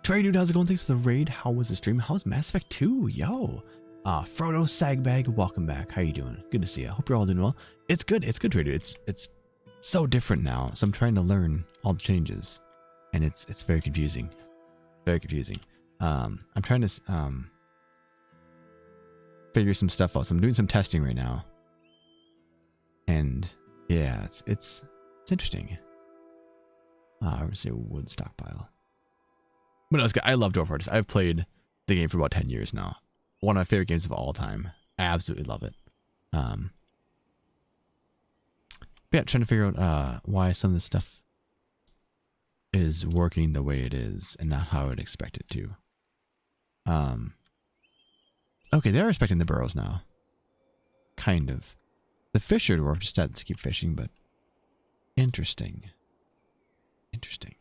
Trey dude, how's it going? Thanks for the raid. How was the stream? How's Mass Effect 2? Yo. Frodo Sagbag, welcome back. How you doing? Good to see you. Hope you're all doing well. It's good, Trey dude. It's so different now. So I'm trying to learn all the changes. And it's very confusing. Very confusing. I'm trying to figure some stuff out. So I'm doing some testing right now. And yeah, it's interesting. I would say wood stockpile. But no, it's good. I love Dwarf Fortress. I've played the game for about 10 years now. One of my favorite games of all time. I absolutely love it. But yeah, trying to figure out why some of this stuff is working the way it is and not how I would expect it to. Okay, they're respecting the burrows now. Kind of. The fisher dwarf just had to keep fishing, but interesting. Interesting.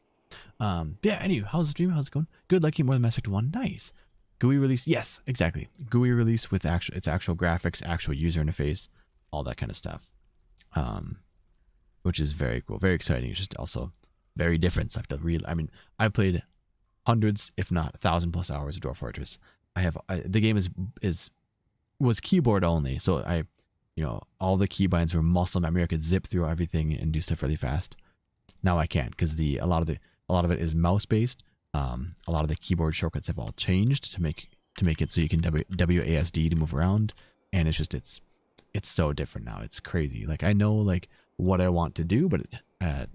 Yeah, anyway, how's the stream? How's it going? Good, lucky, more than Mass Effect 1. Nice. GUI release. Yes, exactly. GUI release with its actual graphics, actual user interface, all that kind of stuff. Which is very cool, very exciting. It's just also very different stuff to real. I mean, I've played hundreds, if not 1,000+ hours of Dwarf Fortress. The game was keyboard only, so all the keybinds were muscle memory. I could zip through everything and do stuff really fast. Now I can't because a lot of it is mouse based. A lot of the keyboard shortcuts have all changed to make it so you can WASD to move around, and it's so different now. It's crazy. Like I know like what I want to do, but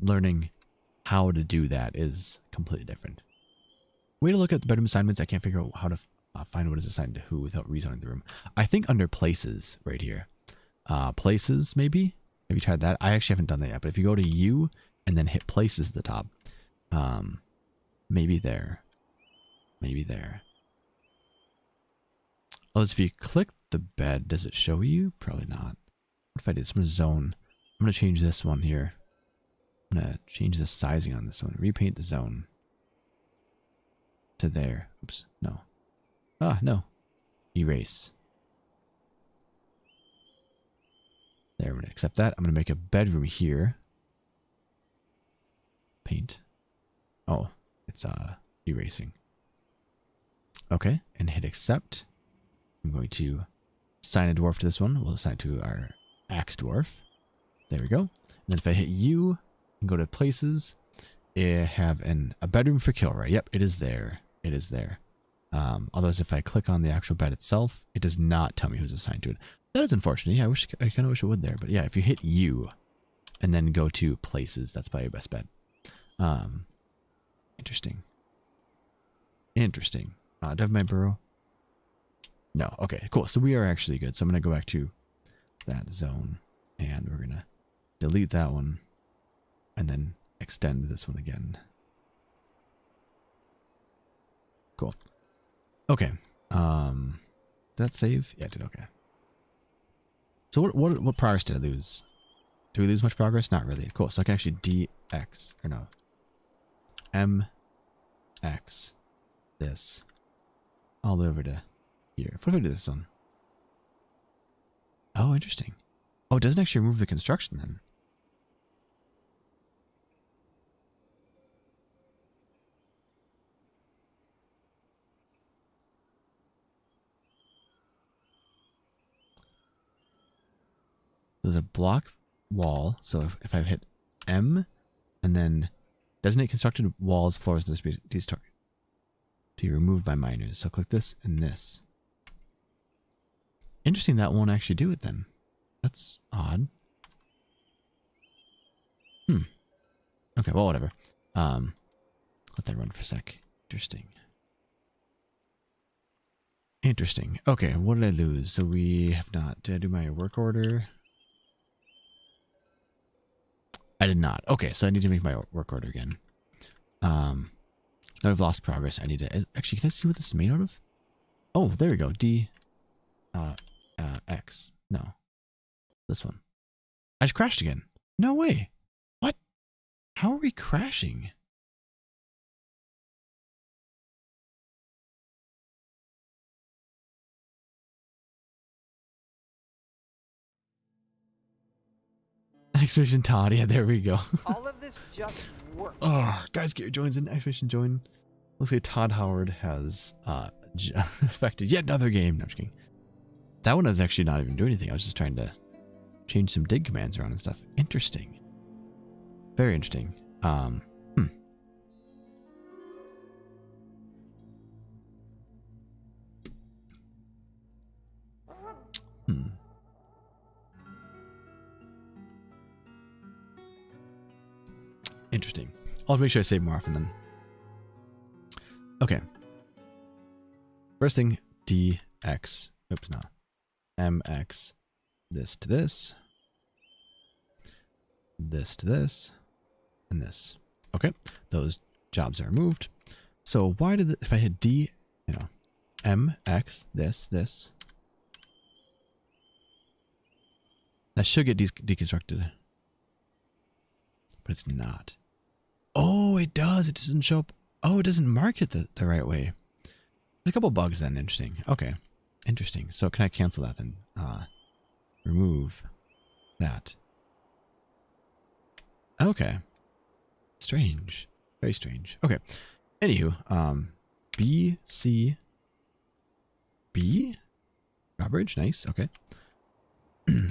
learning how to do that is completely different. Way to look at the bedroom assignments. I can't figure out how to find what is assigned to who without rezoning the room. I think under places right here. Places maybe. Have you tried that? I actually haven't done that yet. But if you go to U and then hit places at the top, maybe there. Maybe there. Oh, if you click the bed, does it show you? Probably not. What if I do this? I'm going to zone. I'm going to change this one here. I'm going to change the sizing on this one. Repaint the zone to there. Oops. No. Ah, no. Erase. There, I'm going to accept that. I'm going to make a bedroom here. Paint. Oh, it's erasing. Okay, and hit accept. I'm going to assign a dwarf to this one. We'll assign it to our axe dwarf. There we go. And then if I hit U and go to places, I have a bedroom for Kilroy. Yep, it is there. It is there. Otherwise, if I click on the actual bed itself, it does not tell me who's assigned to it. That is unfortunate. Yeah, I kind of wish it would there. But yeah, if you hit U and then go to places, that's probably your best bet. Interesting. Interesting. Do I have my burrow? No. Okay, cool. So we are actually good. So I'm going to go back to that zone and we're going to delete that one and then extend this one again. Cool. Okay. Did that save? Yeah, it did. Okay. So what progress did I lose? Do we lose much progress? Not really. Cool. So I can actually DX or no. MX this all the way over to here. What if I do this one? Oh, interesting. Oh, it doesn't actually remove the construction then. There's a block wall. So if I hit M and then designate constructed walls, floors, and these to be removed by miners. So click this and this. Interesting, that won't actually do it then. That's odd. Okay, well, whatever. Let that run for a sec. Interesting. Interesting. Okay, what did I lose? So we have not. Did I do my work order? I did not. Okay, so I need to make my work order again. Now I've lost progress. I need to actually. Can I see what this is made out of? Oh, there we go. D, X. No, this one. I just crashed again. No way. What? How are we crashing? Exclamation Todd. Yeah, there we go. All of this just works. Oh, guys, get your joins in. Exclamation join. Looks like Todd Howard has affected yet another game. No, I'm just kidding. That one I was actually not even doing anything. I was just trying to change some dig commands around and stuff. Interesting. Very interesting. Interesting. I'll make sure I save more often then. Okay. First thing, dx. Oops, no. mx. This to this. This to this. And this. Okay. Those jobs are removed. So why did if I hit D, you know, mx, this, that should get deconstructed. But it's not. Oh, it does. It doesn't show up. Oh, it doesn't mark it the right way. There's a couple bugs then. Interesting. Okay. Interesting. So can I cancel that then? Remove that. Okay. Strange. Very strange. Okay. Anywho, B, C, B? Drawbridge. Nice. Okay.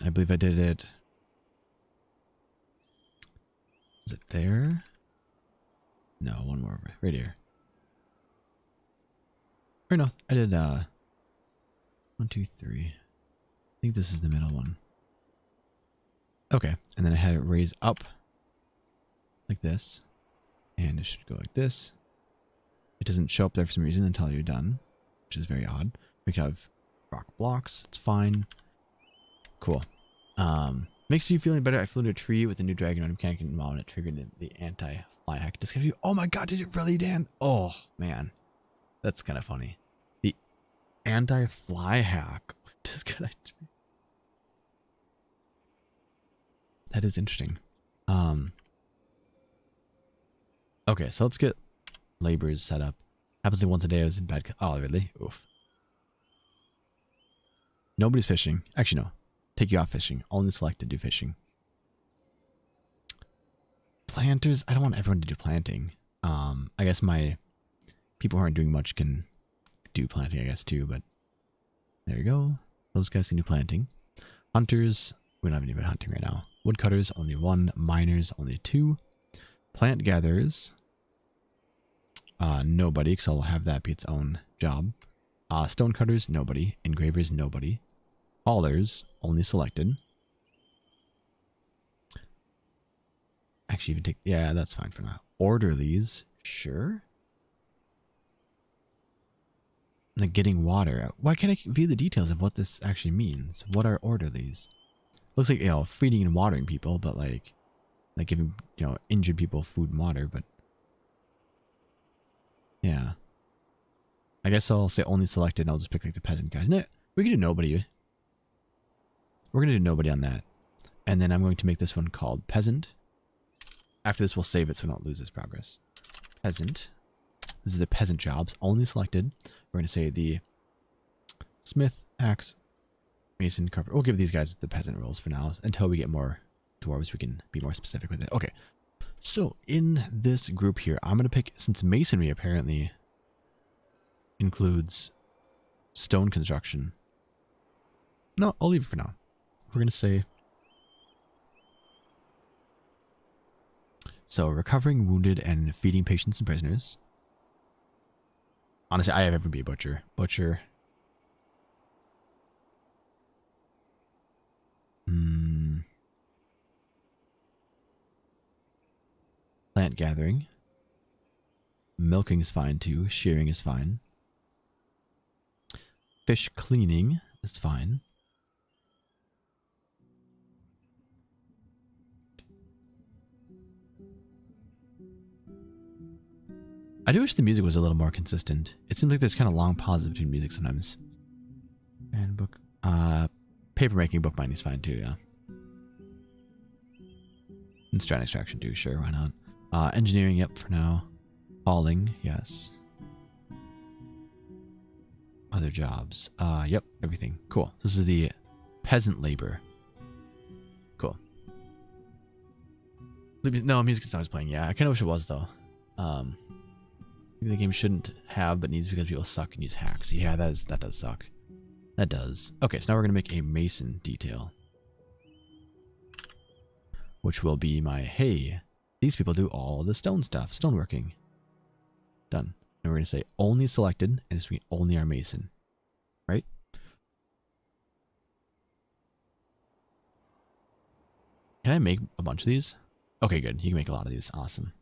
I believe I did it. Is it there? No, one more over. Right here. Or no, I did 1, 2, 3. I think this is the middle one. Okay, and then I had it raise up like this. And it should go like this. It doesn't show up there for some reason until you're done, which is very odd. We could have rock blocks. It's fine. Cool. Makes you feeling better. I flew into a tree with a new dragon mechanic and it triggered the anti-fly hack. Oh my god, did it really, Dan? Oh man, that's kind of funny. The anti-fly hack. That is interesting. Okay, so let's get laborers set up. Happens like once a day. I was in bed. Oh, really? Oof. Nobody's fishing. Actually, no. Take you off fishing. Only select to do fishing. Planters. I don't want everyone to do planting. I guess my people who aren't doing much can do planting, I guess, too. But there you go. Those guys can do planting. Hunters. We don't have anybody hunting right now. Woodcutters, only 1. Miners, only 2. Plant gatherers. Nobody, because I'll have that be its own job. Stonecutters, nobody. Engravers, nobody. Haulers, only selected. Actually, even take... Yeah, that's fine for now. Orderlies, sure. Like getting water. Why can't I view the details of what this actually means? What are orderlies? Looks like, you know, feeding and watering people, but like giving, you know, injured people food and water, but... Yeah. I guess I'll say only selected and I'll just pick like the peasant guys. No, we can do nobody. We're going to do nobody on that. And then I'm going to make this one called peasant. After this, we'll save it so we don't lose this progress. Peasant. This is the peasant jobs. Only selected. We're going to say the smith, axe, mason, carpenter. We'll give these guys the peasant roles for now. Until we get more dwarves, we can be more specific with it. Okay. So in this group here, I'm going to pick, since masonry apparently includes stone construction. No, I'll leave it for now. We're going to say, so recovering wounded and feeding patients and prisoners. Honestly, I have everyone be a butcher. Butcher. Plant gathering. Milking is fine too. Shearing is fine. Fish cleaning is fine. I do wish the music was a little more consistent. It seems like there's kind of long pauses between music sometimes. And book, papermaking, bookbinding is fine too, yeah. And strand extraction too, sure, why not? Engineering, yep, for now. Hauling, yes. Other jobs, yep, everything. Cool. This is the peasant labor. Cool. No, music's not always playing. Yeah, I kind of wish it was though. Maybe the game shouldn't have, but needs because people suck and use hacks. Yeah, that does suck. That does. Okay, so now we're gonna make a mason detail, which will be my hey. These people do all the stone stuff, stoneworking. Done. And we're gonna say only selected, and it's gonna be only our mason, right? Can I make a bunch of these? Okay, good. You can make a lot of these. Awesome.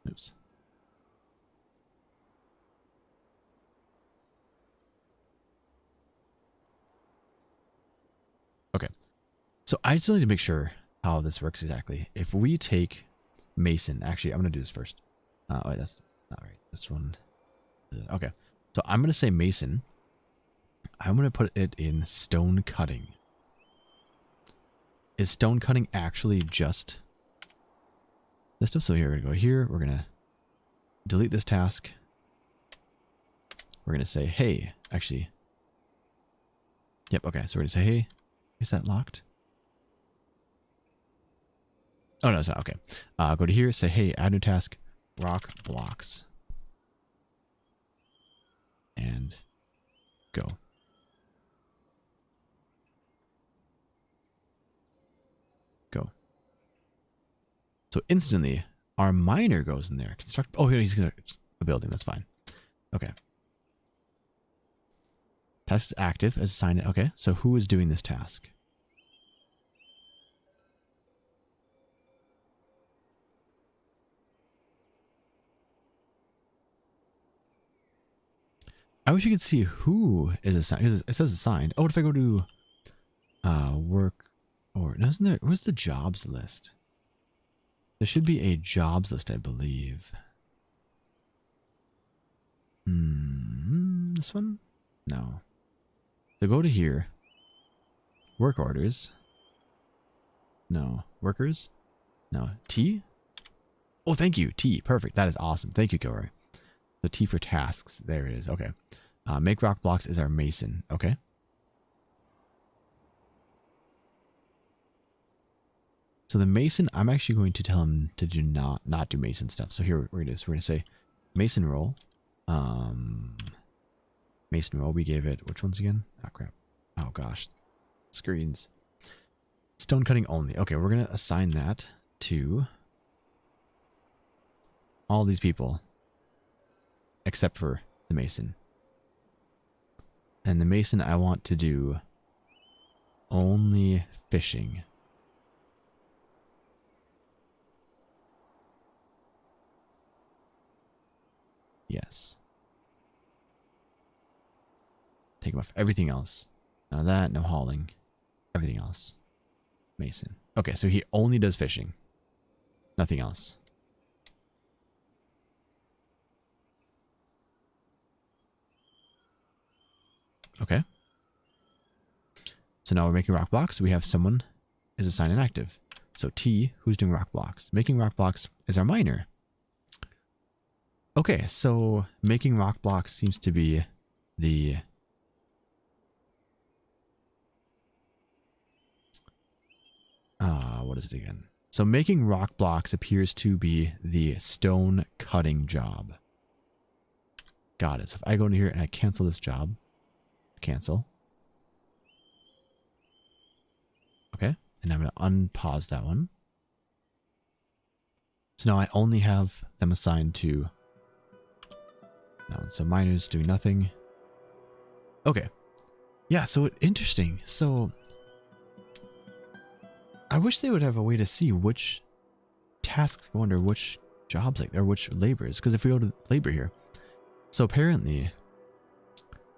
Oops. Okay. So I still need to make sure how this works exactly. If we take Mason, actually, I'm going to do this first. Wait, that's not right. This one. Okay. So I'm going to say Mason. I'm going to put it in stone cutting. Is stone cutting actually just this stuff? So here, we're going to go here. We're going to delete this task. We're going to say, hey, actually. Yep. Okay. So we're going to say, hey, is that locked? Oh, no, it's not. Okay. Go to here, say, hey, add new task, rock blocks. And go. Go. So instantly, our miner goes in there. Construct. Oh, here he's going to a building. That's fine. Okay. Task is active as assigned. Okay. So who is doing this task? I wish you could see who is assigned, because it says assigned. Oh, what if I go to work, or doesn't there, where's the jobs list? There should be a jobs list, I believe. This one? No. So go to here. Work orders. No. Workers? No. T? Oh, thank you. T. Perfect. That is awesome. Thank you, Kilroy. So T for tasks. There it is. Okay. Make rock blocks is our mason. Okay. So the mason, I'm actually going to tell him to do not do mason stuff. So here we're going to say mason roll. Mason roll. We gave it, which ones again? Oh crap. Oh gosh. Screens. Stone cutting only. Okay, we're going to assign that to all these people except for the mason. And the mason, I want to do only fishing. Yes. Take him off everything else. None of that, no hauling. Everything else. Mason. Okay, so he only does fishing. Nothing else. Okay. So now we're making rock blocks. We have someone is assigned and active. So T, who's doing rock blocks? Making rock blocks is our miner. Okay, so making rock blocks seems to be the what is it again? So making rock blocks appears to be the stone cutting job. Got it. So if I go into here and I cancel this job, cancel. Okay, and I'm going to unpause that one. So now I only have them assigned to that one. So miners doing nothing. Okay. Yeah, so interesting. So I wish they would have a way to see which tasks go under which jobs, like, or which laborers. Because if we go to labor here, so apparently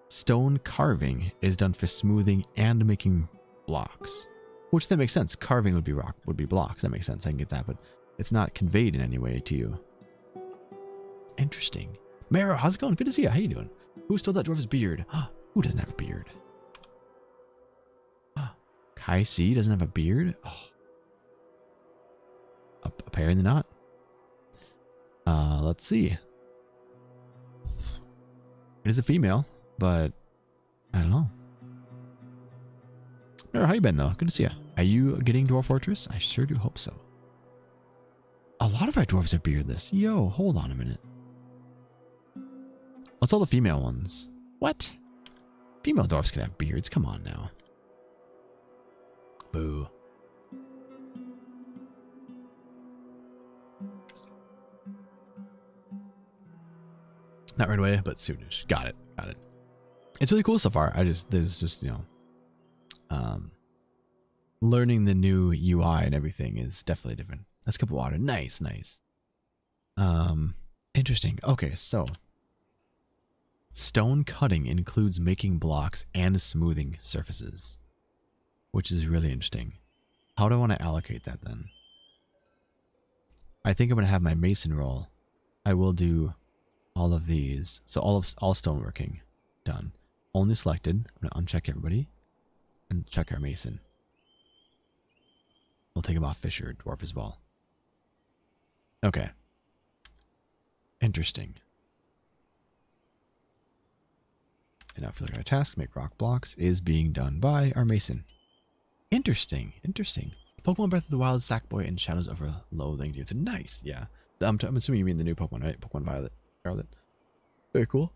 stone carving is done for smoothing and making blocks, which that makes sense. Carving would be blocks. That makes sense. I can get that, but it's not conveyed in any way to you. Interesting. Mara, how's it going? Good to see you. How you doing? Who stole that dwarf's beard? Who doesn't have a beard? Kai C doesn't have a beard? Oh. Apparently not. Let's see. It is a female, but I don't know. Mara, how you been though? Good to see you. Are you getting Dwarf Fortress? I sure do hope so. A lot of our dwarves are beardless. Yo, hold on a minute. What's all the female ones? What? Female dwarfs can have beards. Come on now. Boo. Not right away, but soonish. Got it. Got it. It's really cool so far. There's just, you know, learning the new UI and everything is definitely different. Let's cup of water. Nice, nice. Interesting. Okay, so stone cutting includes making blocks and smoothing surfaces, which is really interesting. How do I want to allocate that then? I think I'm going to have my mason roll. I will do all of these. So all stoneworking done. Only selected. I'm going to uncheck everybody and check our mason. We'll take him off Fisher, Dwarf as well. Okay. Interesting. And now for our task, make rock blocks, is being done by our mason. Interesting. Interesting. Pokemon Breath of the Wild, Sackboy, and Shadows over Loathing. Dude, it's nice. Yeah. I'm assuming you mean the new Pokemon, right? Pokemon Violet. Scarlet. Very cool.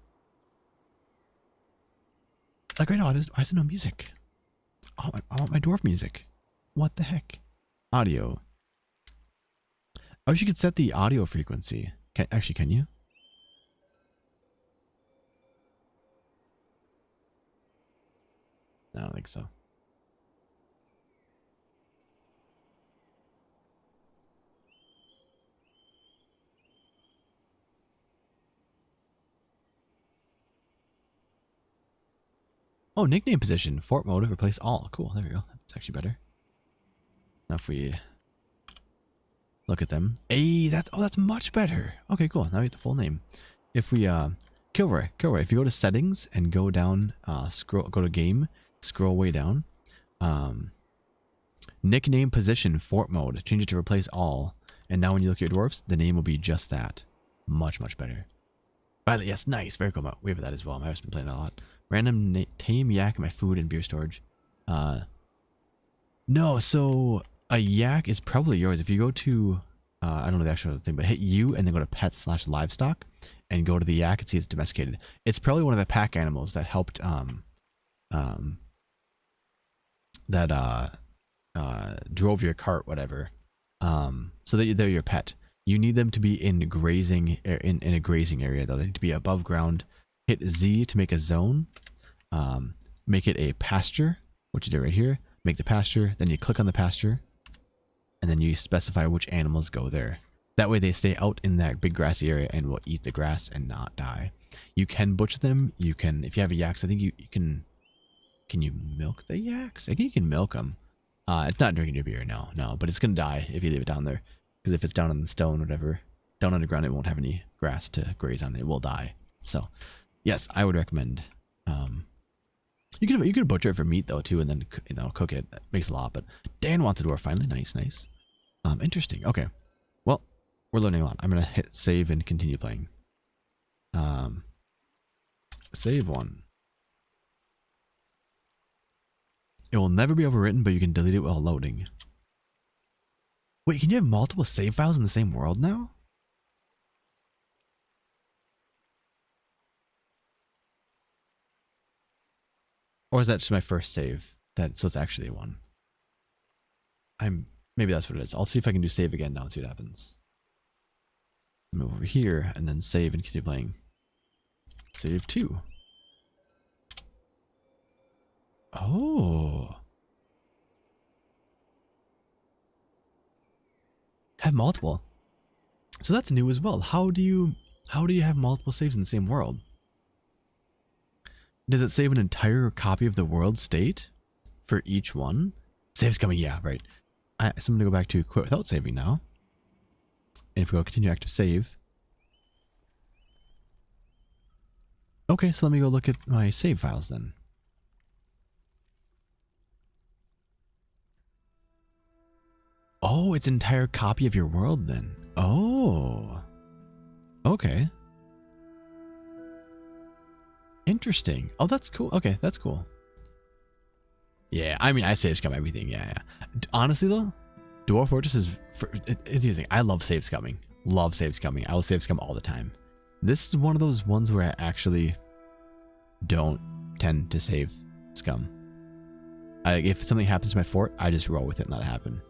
Like right now, why is there no music? Oh, I want my dwarf music. What the heck? Audio. I wish you could set the audio frequency. Actually, can you? I don't think so. Oh, nickname position. Fort mode, replace all. Cool, there we go. That's actually better. Now if we look at them. Hey, that's much better. Okay, cool. Now we get the full name. If we Kilroy, if you go to settings and go down, go to game, scroll way down. Nickname position, fort mode. Change it to replace all. And now when you look at your dwarfs, the name will be just that. Much, much better. Violet, yes, nice. Very cool. We have that as well. My wife's been playing that a lot. Random tame yak in my food and beer storage. No, so a yak is probably yours. If you go to, I don't know the actual thing, but hit U and then go to pets/livestock and go to the yak and see it's domesticated. It's probably one of the pack animals that helped, drove your cart, whatever. So that they're your pet. You need them to be in grazing, in a grazing area though. They need to be above ground. Hit Z to make a zone. Make it a pasture, which you do right here. Make the pasture, then you click on the pasture, and then you specify which animals go there. That way they stay out in that big grassy area and will eat the grass and not die. You can butcher them. You can, if you have a yaks, I think you can you milk the yaks? I think you can milk them. It's not drinking your beer, no, but it's going to die if you leave it down there. Because if it's down on the stone or whatever, down underground, it won't have any grass to graze on. It will die. So, yes, I would recommend. You can butcher it for meat though too, and then cook it. It makes a lot. But Dan wants a dwarf finally. Nice. Interesting. Okay, well, we're learning a lot. I'm gonna hit save and continue playing. Save one. It will never be overwritten, but you can delete it while loading. Wait, can you have multiple save files in the same world now? Or is that just my first save? So it's actually one. Maybe that's what it is. I'll see if I can do save again now and see what happens. Move over here and then save and continue playing. Save 2. Oh. Have multiple. So that's new as well. How do you have multiple saves in the same world? Does it save an entire copy of the world state for each one? Save's coming, yeah, right. So I'm going to go back to quit without saving now. And if we go continue active save. Okay, so let me go look at my save files then. Oh, it's an entire copy of your world then. Oh. Okay. Interesting. Oh, that's cool. Okay, that's cool. Yeah, I mean, I save scum everything. Yeah. Honestly, though, Dwarf Fortress is... it's using. I love save scumming. Love save scumming. I will save scum all the time. This is one of those ones where I actually don't tend to save scum. If something happens to my fort, I just roll with it and let it happen.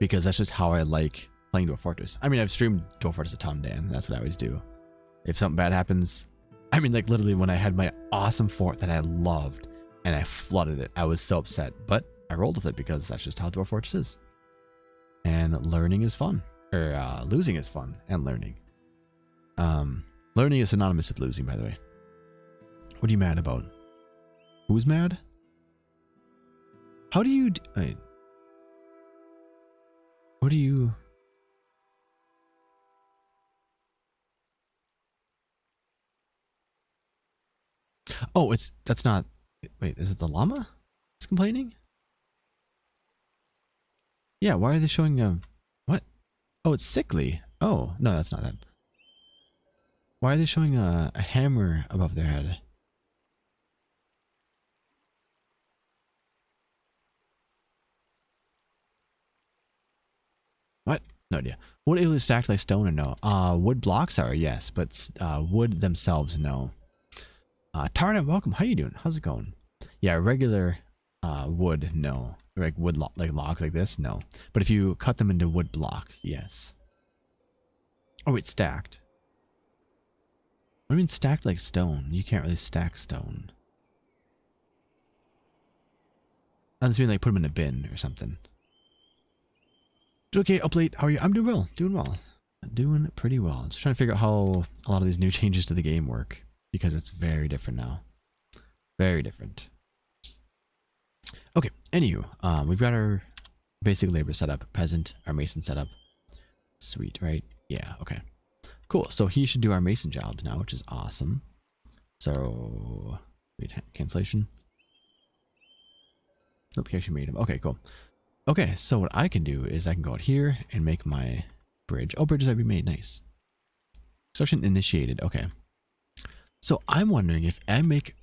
Because that's just how I like playing Dwarf Fortress. I mean, I've streamed Dwarf Fortress a ton, Dan. That's what I always do. If something bad happens... I mean, like, literally, when I had my awesome fort that I loved, and I flooded it, I was so upset. But I rolled with it because that's just how Dwarf Fortress is. And learning is fun. or losing is fun, and learning. Learning is synonymous with losing, by the way. What are you mad about? Who's mad? How do you... Wait. What do you... Oh, that's not... Wait, is it the llama that's complaining? Yeah, why are they showing what? Oh, it's sickly. Oh, no, that's not that. Why are they showing a hammer above their head? What? No idea. Wood able to stack like stone or no? Wood blocks are yes, but wood themselves no. Tarna, welcome. How you doing? How's it going? Yeah, regular wood no. Like wood like logs like this no. But if you cut them into wood blocks, yes. Oh, it's stacked. What do you mean stacked like stone? You can't really stack stone. Unless you mean like put them in a bin or something. Okay, up late. How are you? I'm doing well. Doing well. Doing pretty well. Just trying to figure out how a lot of these new changes to the game work. Because it's very different now. Very different. Okay, anywho. We've got our basic labor setup. Peasant, our mason setup. Sweet, right? Yeah, okay. Cool. So he should do our mason jobs now, which is awesome. So, wait, cancellation. Nope, he actually made him. Okay, cool. Okay, so what I can do is I can go out here and make my bridge. Oh, bridges have been made. Nice. Construction initiated. Okay. So I'm wondering if I make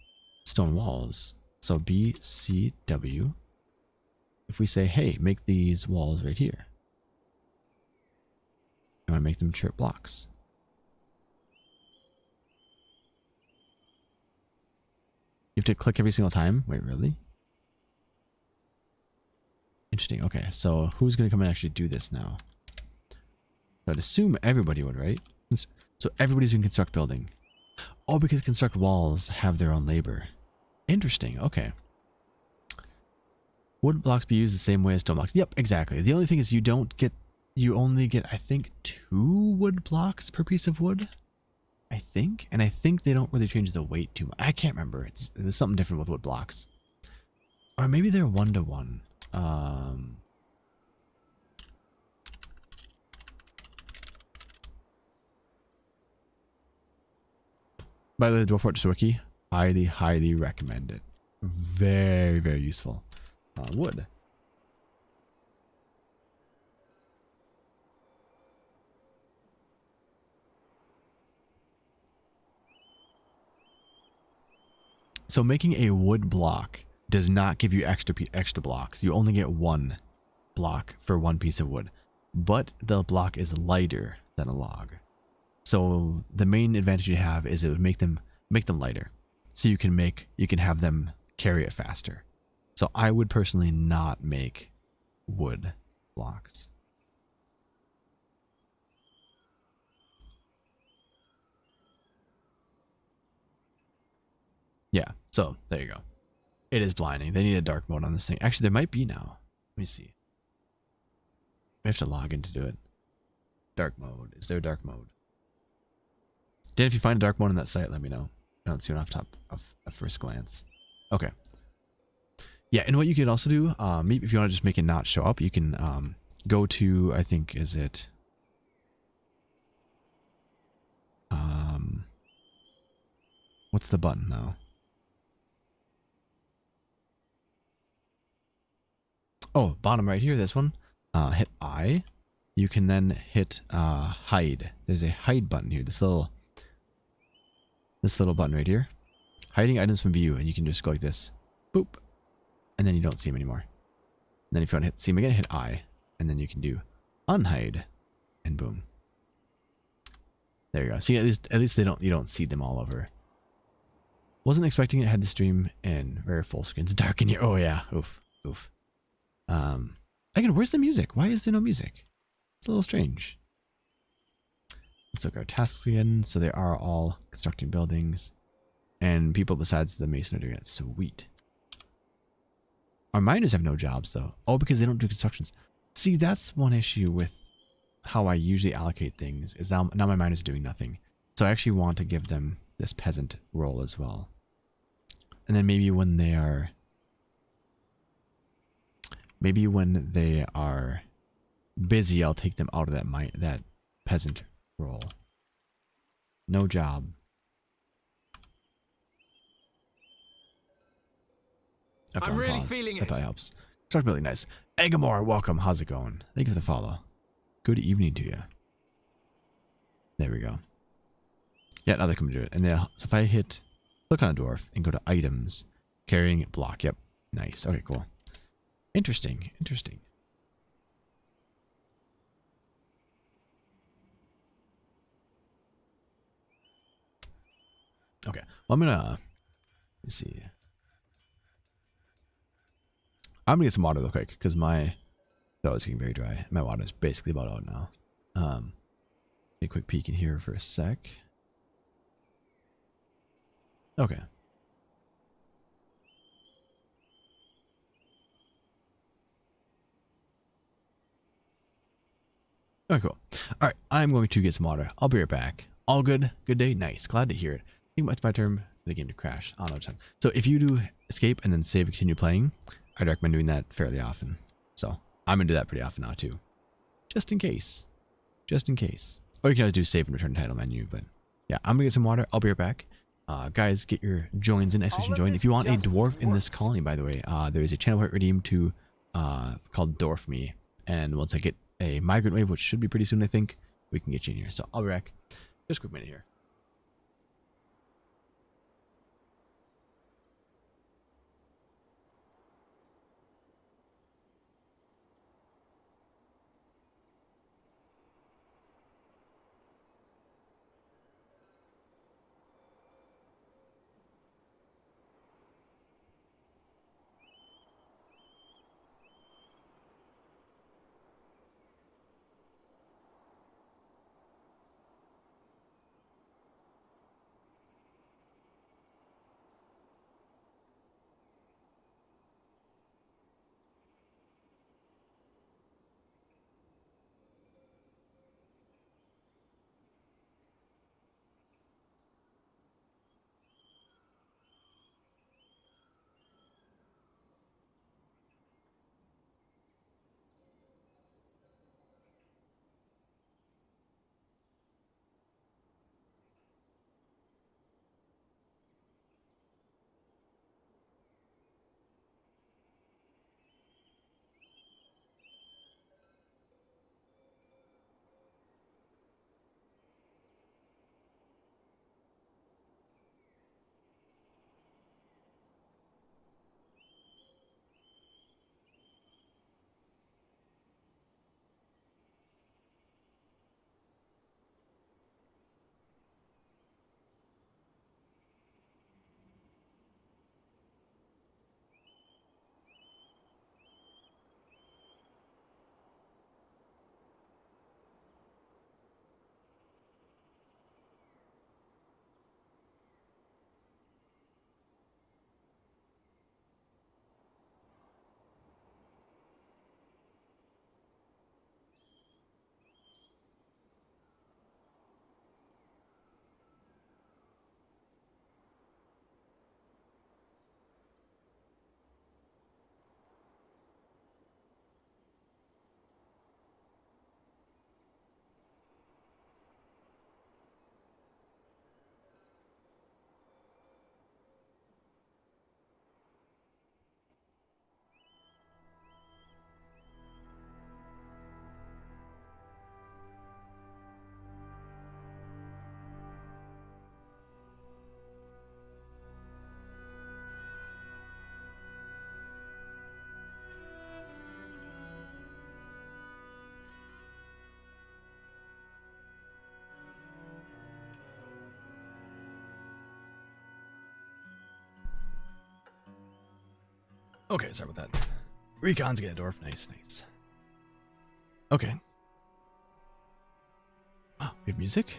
stone walls. So B, C, W. If we say, hey, make these walls right here. I want to make them chirp blocks. You have to click every single time? Wait, really? Interesting. Okay, so who's going to come and actually do this now? So I'd assume everybody would, right? So everybody's going to construct building. Oh, because construct walls have their own labor. Interesting. Okay. Wood blocks be used the same way as stone blocks. Yep, exactly. The only thing is you only get, I think, 2 wood blocks per piece of wood. I think. And I think they don't really change the weight too much. I can't remember. There's something different with wood blocks. Or maybe they're 1-to-1. By the way, the Dwarf Fortress Wiki, highly, highly recommend it. Very, very useful. Wood. So making a wood block does not give you extra blocks. You only get 1 block for 1 piece of wood. But the block is lighter than a log. So the main advantage you have is it would make them lighter. So you can have them carry it faster. So I would personally not make wood blocks. Yeah, so there you go. It is blinding. They need a dark mode on this thing. Actually, there might be now. Let me see. We have to log in to do it. Dark mode. Is there a dark mode? Dan, if you find a dark mode on that site, let me know. I don't see one off top of at first glance. Okay. Yeah, and what you could also do, maybe if you want to just make it not show up, you can go to, I think, is it... what's the button now? Oh, bottom right here, this one. Hit I. You can then hit hide. There's a hide button here. This little button right here. Hiding items from view, and you can just go like this. Boop. And then you don't see them anymore. And then if you want to see them again, hit I. And then you can do unhide. And boom. There you go. See, at least you don't see them all over. Wasn't expecting it had the stream in very full screen. It's dark in here. Oh yeah. Oof. Oof. Again, where's the music? Why is there no music? It's a little strange. Let's look at our tasks again. So they are all constructing buildings. And people besides the mason are doing it. Sweet. Our miners have no jobs though. Oh, because they don't do constructions. See, that's one issue with how I usually allocate things is now my miner is doing nothing. So I actually want to give them this peasant role as well. And then maybe when they are busy, I'll take them out of that peasant role. No job. I'm really feeling it. That helps. Start building nice. Egamore, welcome. How's it going? Thank you for the follow. Good evening to you. There we go. Yeah, now they can do it. And then, so if I click on a dwarf and go to items, carrying block. Yep. Nice. Okay, cool. Interesting. Interesting. Okay. Well, I'm gonna, let's see. I'm gonna get some water real quick because my throat is getting very dry. My water is basically about out now. Take a quick peek in here for a sec. Okay. Okay, cool. All right, I'm going to get some water. I'll be right back. All good? Good day? Nice. Glad to hear it. I think it's my turn for the game to crash. I don't know time. So if you do escape and then save and continue playing, I'd recommend doing that fairly often. So I'm going to do that pretty often now too. Just in case. Just in case. Or you can always do save and return to title menu. But yeah, I'm going to get some water. I'll be right back. Guys, get your joins in. Exclamation join. If you want a dwarf in this colony, by the way, there is a channel point redeemed to called Dwarf Me. And once I get a migrant wave, which should be pretty soon, I think, we can get you in here. So I'll be back. Just a quick minute here. Okay, sorry about that. Recon's getting a dwarf. Nice, nice. Okay. Oh, we have music?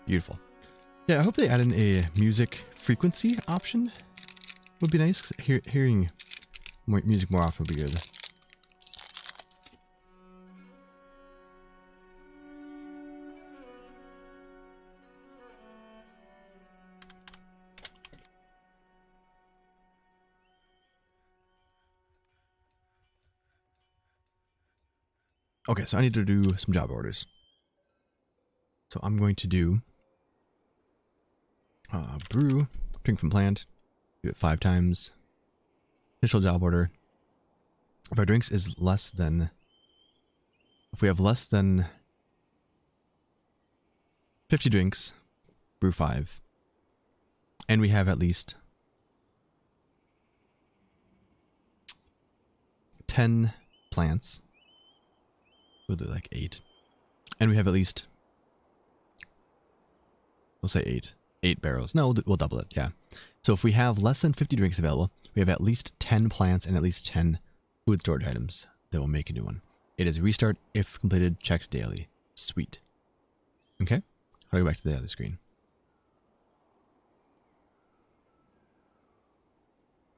Beautiful. Yeah, I hope they add in a music frequency option. Would be nice. Hearing more music more often would be good. Okay, so I need to do some job orders. So I'm going to do brew, drink from plant, do it 5 times. Initial job order. If our drinks is less than, if we have less than 50 drinks, brew 5. And we have at least 10 plants. We'll do like 8. And we have at least, we'll say 8. 8 barrels. No, we'll double it, yeah. So if we have less than 50 drinks available, we have at least 10 plants and at least 10 food storage items that will make a new one. It is restart if completed, checks daily. Sweet. Okay, how do I go back to the other screen?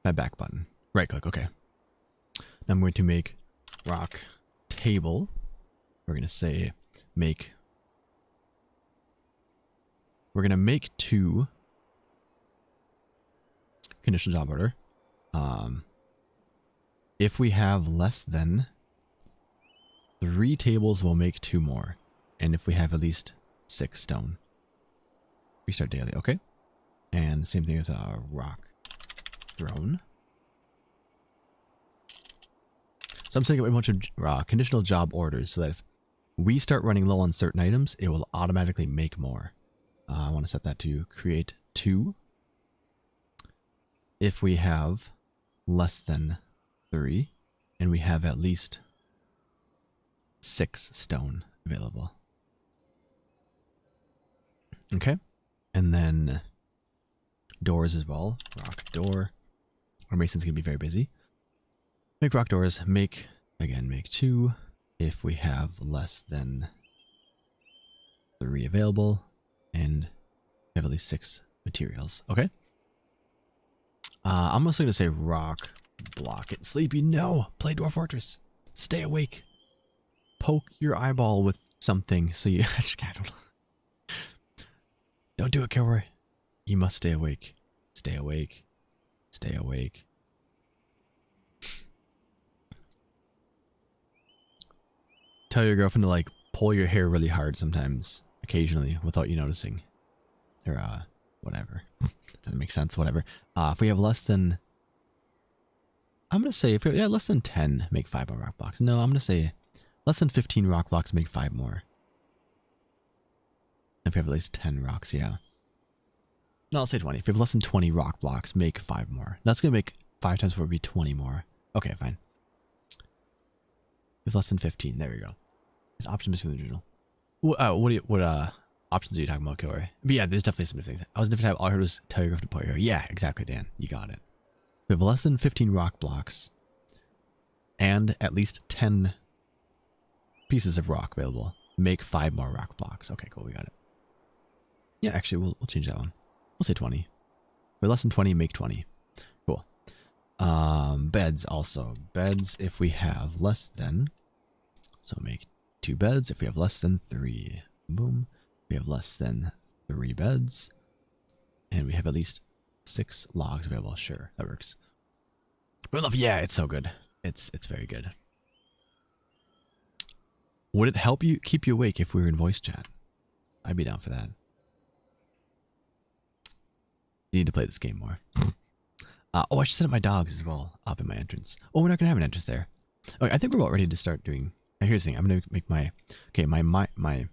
My back button. Right click, okay. Now I'm going to make rock table. We're going to say make. We're going to make 2 conditional job order. If we have less than 3 tables, we'll make 2 more. And if we have at least 6 stone. Restart daily, okay. And same thing with a rock throne. So I'm setting up a bunch of conditional job orders so that if we start running low on certain items, it will automatically make more. I want to set that to create 2. If we have less than 3, and we have at least 6 stone available. Okay. And then doors as well. Rock door. Our mason's going to be very busy. Make rock doors. Make 2. If we have less than 3 available, and we have at least 6 materials. Okay. I'm also going to say rock block it. Sleepy, no. Play Dwarf Fortress. Stay awake. Poke your eyeball with something so you... I don't know. Don't do it, Kilroy. You must stay awake. Stay awake. Stay awake. Tell your girlfriend to like pull your hair really hard sometimes, occasionally, without you noticing. Or whatever. Doesn't make sense, whatever. If we have less than, I'm going to say, if we, yeah, less than 10, make 5 more rock blocks. No, I'm going to say less than 15 rock blocks, make 5 more. If we have at least 10 rocks, yeah. No, I'll say 20. If we have less than 20 rock blocks, make 5 more. That's going to make 5 times 4 would be 20 more. Okay, fine. With less than 15, there we go. There's option missing from the original. What options are you talking about, Kilroy? But yeah, there's definitely some different things. I was different type. All I heard was tell your girlfriend to put your... Yeah, exactly, Dan. You got it. We have less than 15 rock blocks and at least 10 pieces of rock available. Make 5 more rock blocks. Okay, cool. We got it. Yeah, actually, we'll change that one. We'll say 20. For less than 20, make 20. Cool. Beds also. Beds if we have less than... So make 2 beds if we have less than 3. Boom. We have less than 3 beds. And we have at least 6 logs available. Sure, that works. Yeah, it's so good. It's very good. Would it help you keep you awake if we were in voice chat? I'd be down for that. You need to play this game more. Oh, I should set up my dogs as well up in my entrance. Oh, we're not going to have an entrance there. Okay, I think we're about ready to start doing... Here's the thing. I'm going to make my... Okay, my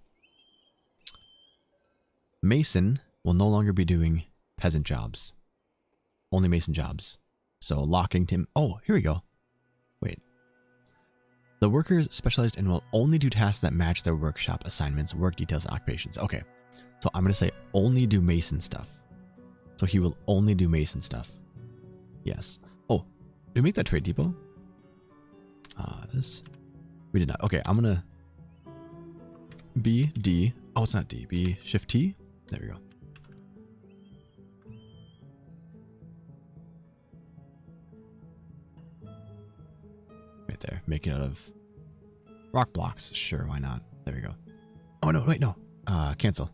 mason will no longer be doing peasant jobs. Only mason jobs. So locking Tim... Oh, here we go. Wait. The workers specialized in will only do tasks that match their workshop assignments, work details, and occupations. Okay. So I'm going to say only do mason stuff. So he will only do mason stuff. Yes. Oh, did we make that trade depot? This. We did not. Okay, I'm going to B, D. Oh, it's not D. B, Shift T. There we go. Right there. Make it out of rock blocks. Sure, why not? There we go. Oh, no, wait, no. Cancel.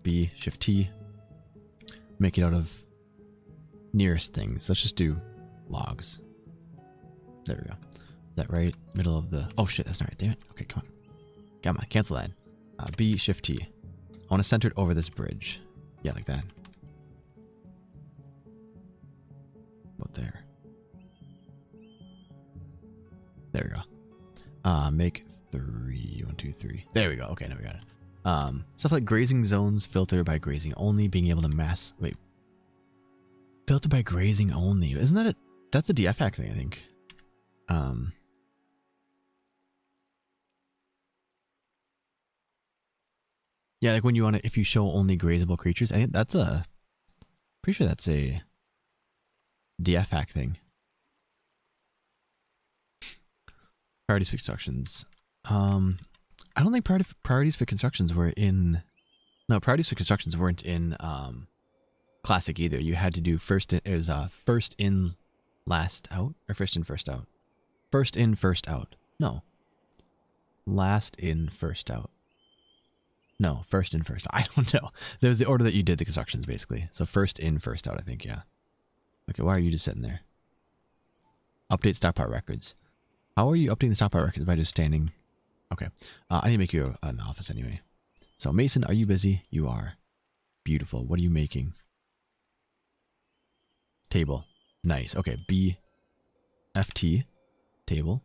B, Shift T. Make it out of nearest things. Let's just do logs. There we go. Is that right? Middle of the... Oh, shit, that's not right. Damn it. Okay, come on. Come on, cancel that. B, Shift T. I want to center it over this bridge. Yeah, like that. About there. There we go. Make 3. 1, 2, 3. There we go. Okay, now we got it. Stuff like grazing zones filter by grazing only, being able to mass. Wait. Filter by grazing only. Isn't that that's a DF hack thing, I think. Yeah, like when you want to, if you show only grazable creatures, I think that's pretty sure that's a DF hack thing. Priorities for constructions. I don't think priorities for constructions were in. No, priorities for constructions weren't in classic either. You had to do first in, last out, or first in, first out. First in, first out. No. Last in, first out. No, first in, first out. I don't know. There's the order that you did the constructions, basically. So first in, first out, I think, yeah. Okay, why are you just sitting there? Update stockpile records. How are you updating the stockpile records by just standing? Okay. I need to make you an office anyway. So Mason, are you busy? You are. Beautiful. What are you making? Table. Nice. Okay, B. FT. Table.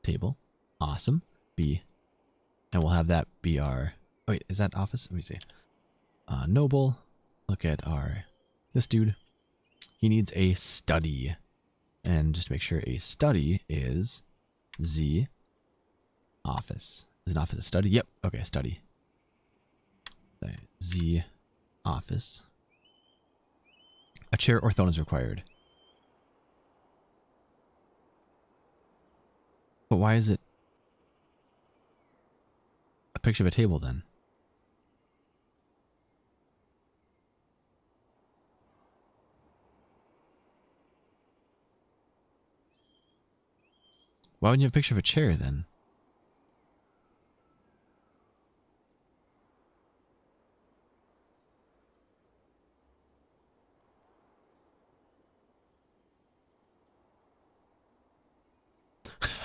Table. Awesome. B. And we'll have that be our... Wait, is that office? Let me see. Noble. Look at this dude. He needs a study. And just make sure a study is Z office. Is an office a study? Yep. Okay, study. Z office. A chair or throne is required. But why is it a picture of a table then? Why wouldn't you have a picture of a chair then?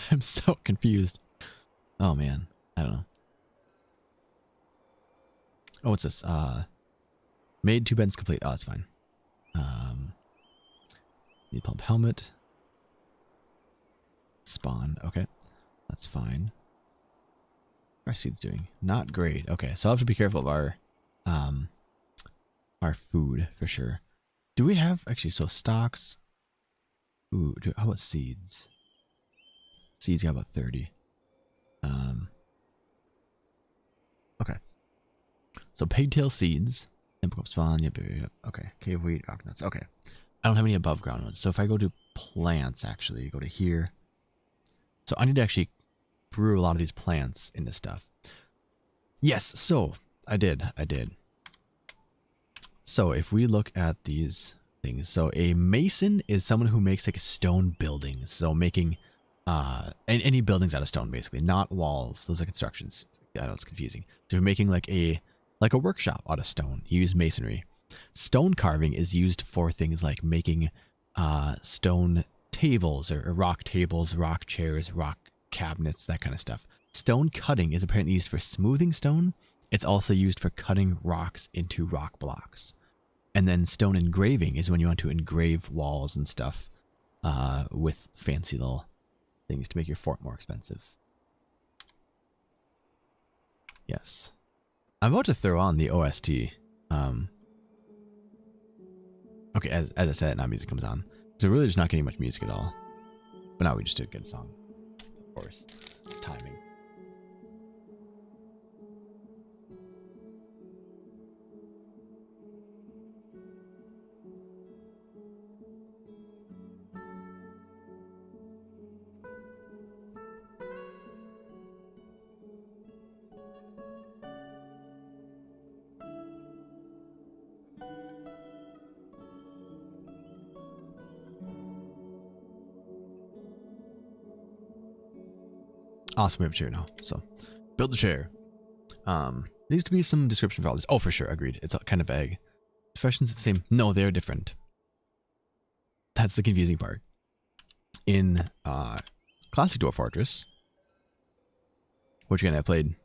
I'm so confused. Oh man, I don't know. Oh, what's this? Made 2 beds complete. Oh, that's fine. Need pump helmet. Spawn. Okay, that's fine. How are our seeds doing? Not great. Okay, so I'll have to be careful of our food for sure. Do we have actually? So stocks. Ooh, how about seeds? Seeds got about 30. Okay. So pigtail seeds. Simple spawn. Yep. Okay. Cave wheat, rock nuts. Okay. I don't have any above ground ones. So if I go to plants, actually, go to here. So I need to actually brew a lot of these plants into stuff. Yes. So I did. So if we look at these things, so a mason is someone who makes like stone buildings. So making any buildings out of stone, basically, not walls. Those are constructions. I know it's confusing. So you're making like a workshop out of stone. You use masonry. Stone carving is used for things like making stone tables or rock tables, rock chairs, rock cabinets, that kind of stuff. Stone cutting is apparently used for smoothing stone. It's also used for cutting rocks into rock blocks. And then stone engraving is when you want to engrave walls and stuff with fancy little things to make your fort more expensive. Yes. I'm about to throw on the OST. Okay, as I said, now music comes on. So really just not getting much music at all. But now we just did a good song. Of course. Timing. Awesome, we have a chair now. So, build the chair. Needs to be some description for all this. Oh, for sure, agreed. It's kind of vague. Professions the same. No, they're different. That's the confusing part. In Classic Dwarf Fortress, which again I played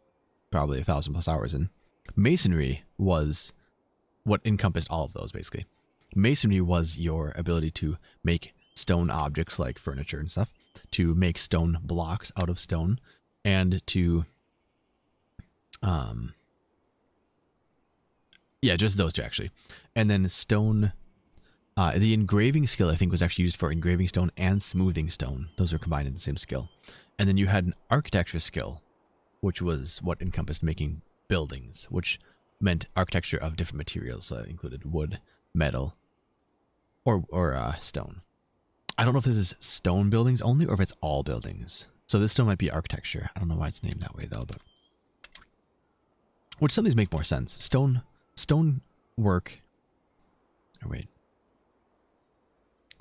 probably 1,000+ hours in. Masonry was what encompassed all of those, basically. Masonry was your ability to make stone objects like furniture and stuff, to make stone blocks out of stone, and to yeah, just those two actually. And then stone, the engraving skill I think was actually used for engraving stone and smoothing stone. Those were combined in the same skill. And then you had an architecture skill, which was what encompassed making buildings, which meant architecture of different materials. So it included wood, metal, or stone. I don't know if this is stone buildings only or if it's all buildings. So this still might be architecture. I don't know why it's named that way though, but which some of these make more sense. Stone work. Oh wait.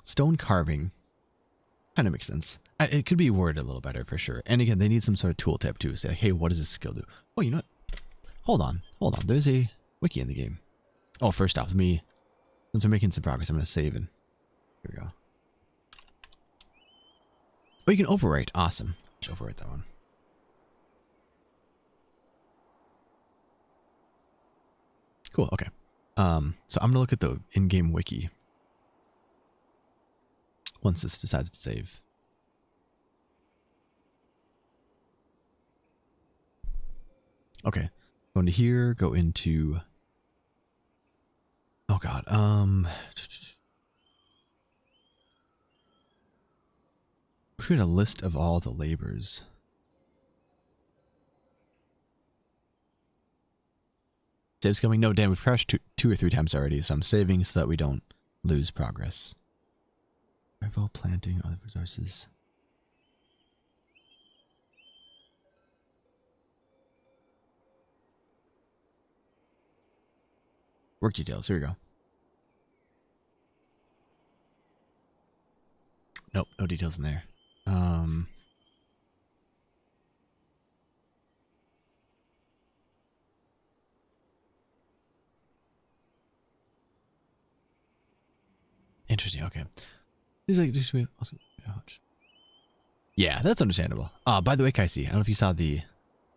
Stone carving kind of makes sense. It could be worded a little better for sure. And again, they need some sort of tooltip too. Say like, hey, what does this skill do? Oh, you know what? Hold on. There's a wiki in the game. Oh, first off, since we're making some progress, I'm going to save and here we go. Oh, you can overwrite. Awesome. Just overwrite that one. Cool. Okay. So I'm going to look at the in-game wiki once this decides to save. Okay. Go into here, go into, oh God. Create a list of all the labors. Save's coming. No, damn, we've crashed two or three times already, so I'm saving so that we don't lose progress. Survival, planting, other resources. Work details. Here we go. Nope, no details in there. Interesting. Okay. Yeah, that's understandable. By the way, Kaisi, I don't know if you saw the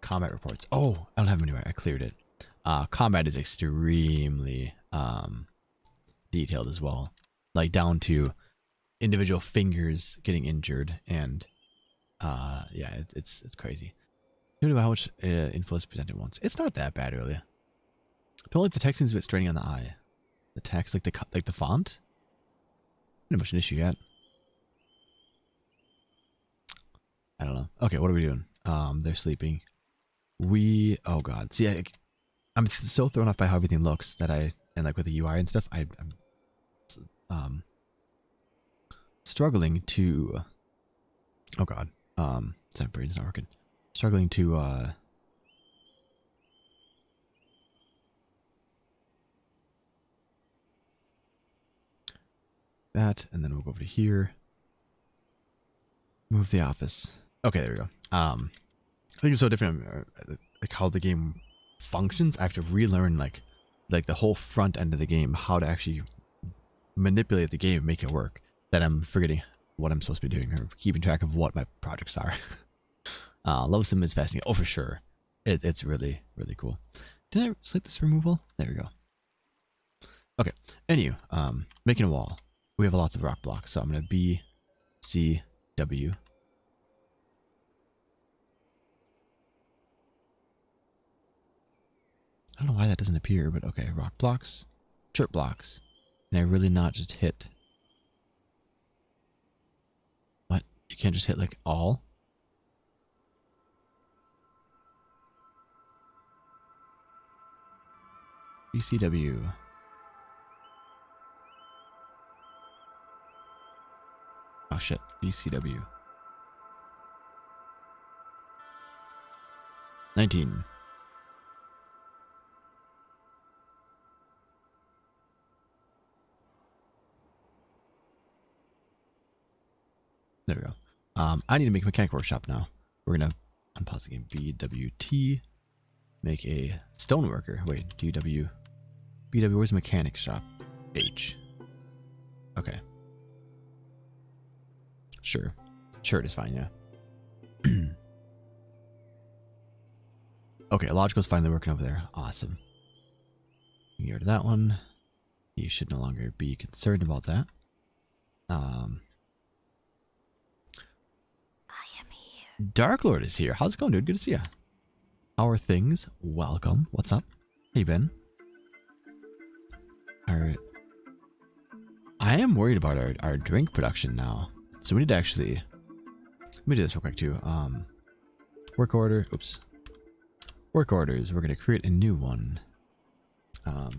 combat reports. Oh, I don't have them anywhere. I cleared it. Combat is extremely detailed as well, like down to individual fingers getting injured, and yeah, it's crazy. You know how much info is presented once. It's not that bad, really. Don't like the texting's a bit straining on the eye. The text, like the font. Not much an issue yet. I don't know. Okay, what are we doing? They're sleeping. Oh God. See, I'm so thrown off by how everything looks that and like with the UI and stuff, I'm struggling to, oh God. Sorry, brain's not working. Struggling to, that, and then we'll go over to here. Move the office. Okay, there we go. I think it's so different, like how the game functions. I have to relearn like the whole front end of the game, how to actually manipulate the game, make it work. That I'm forgetting what I'm supposed to be doing, or keeping track of what my projects are. Level sim is fascinating. Oh, for sure. It's really, really cool. Did I select this removal? There we go. Okay. Anywho, making a wall. We have lots of rock blocks, so I'm gonna B, C, W. I don't know why that doesn't appear, but okay. Rock blocks, chirp blocks. And I really not just hit. What? You can't just hit like all? BCW. Oh shit. BCW. 19. There we go. I need to make a mechanic workshop now. We're gonna unpause the game. BWT. Make a stoneworker. Wait, DW. BW, where's the mechanic shop? H. Okay. Sure. Sure, it is fine, yeah. Okay, logical's finally working over there. Awesome. Get rid of that one. You should no longer be concerned about that. I am here. Dark Lord is here. How's it going, dude? Good to see you. How are things? Welcome. What's up? Hey, Ben. Alright. I am worried about our drink production now. So we need to actually... Let me do this real quick too. Work order. Oops. Work orders. We're going to create a new one.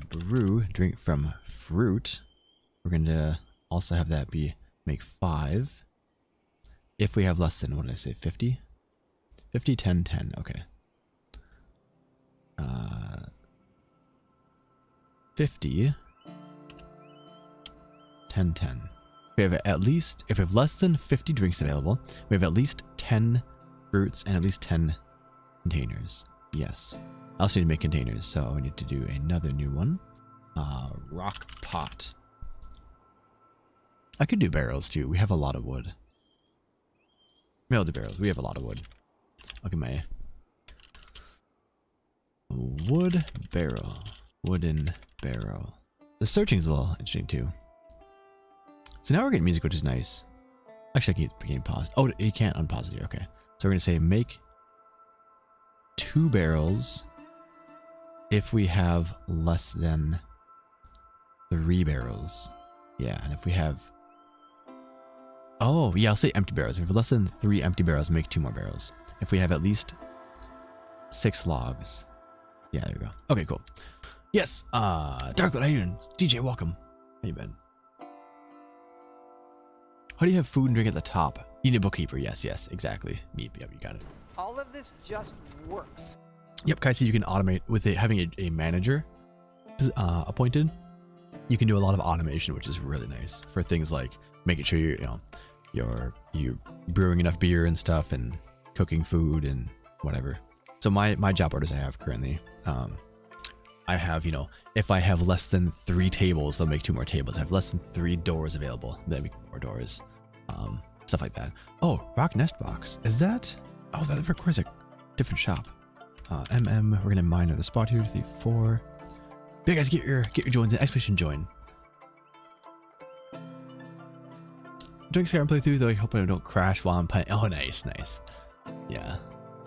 Brew. Drink from fruit. We're going to also have that be make 5. If we have less than, what did I say, 50? 50, 10, 10. Okay. 50, 10, 10. We have at least, if we have less than 50 drinks available, we have at least 10 fruits and at least 10 containers. Yes. I also need to make containers, so we need to do another new one. Rock pot. I could do barrels too. We have a lot of wood. Maybe I'll do barrels. We have a lot of wood. Look at my wood barrel. Wooden barrel. The searching's a little interesting too. So now we're getting music, which is nice. Actually, I can get the game paused. Oh, you can't unpause it here. Okay. So we're going to say make 2 barrels if we have less than 3 barrels. Yeah, and if we have... Oh, yeah, I'll say empty barrels. If we have less than 3 empty barrels, make 2 more barrels. If we have at least 6 logs. Yeah, there we go. Okay, cool. Yes, Darkwood, how you doing? DJ, welcome. How you been? How do you have food and drink at the top? You need a bookkeeper. Yes, yes, exactly. Yep, you got it. All of this just works. Yep, Kaisi, you can automate with it, having a manager appointed. You can do a lot of automation, which is really nice for things like making sure you're brewing enough beer and stuff, and cooking food and whatever. So my job orders I have currently, I have, if I have less than 3 tables, they'll make 2 more tables. I have less than 3 doors available, they'll make more doors. Stuff like that. Oh, Rock Nest Box. Is that? Oh, that requires a different shop. we're gonna mine another spot here. 3, 4. Yeah, guys, get your joins in. Expedition join. Doing Skyrim playthrough though. I hope I don't crash while I'm playing. Oh, nice. Yeah,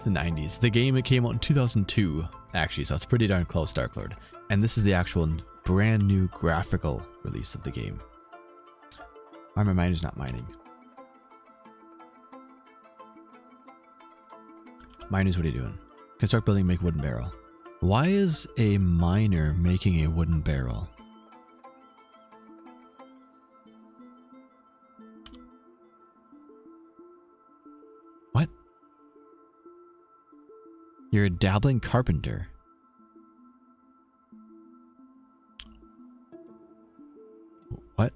the 90s. The game, it came out in 2002 actually, so it's pretty darn close, Dark Lord. And this is the actual brand new graphical release of the game. Why my miner's not mining? Miners, what are you doing? Construct building, make wooden barrel. Why is a miner making a wooden barrel? What? You're a dabbling carpenter. What?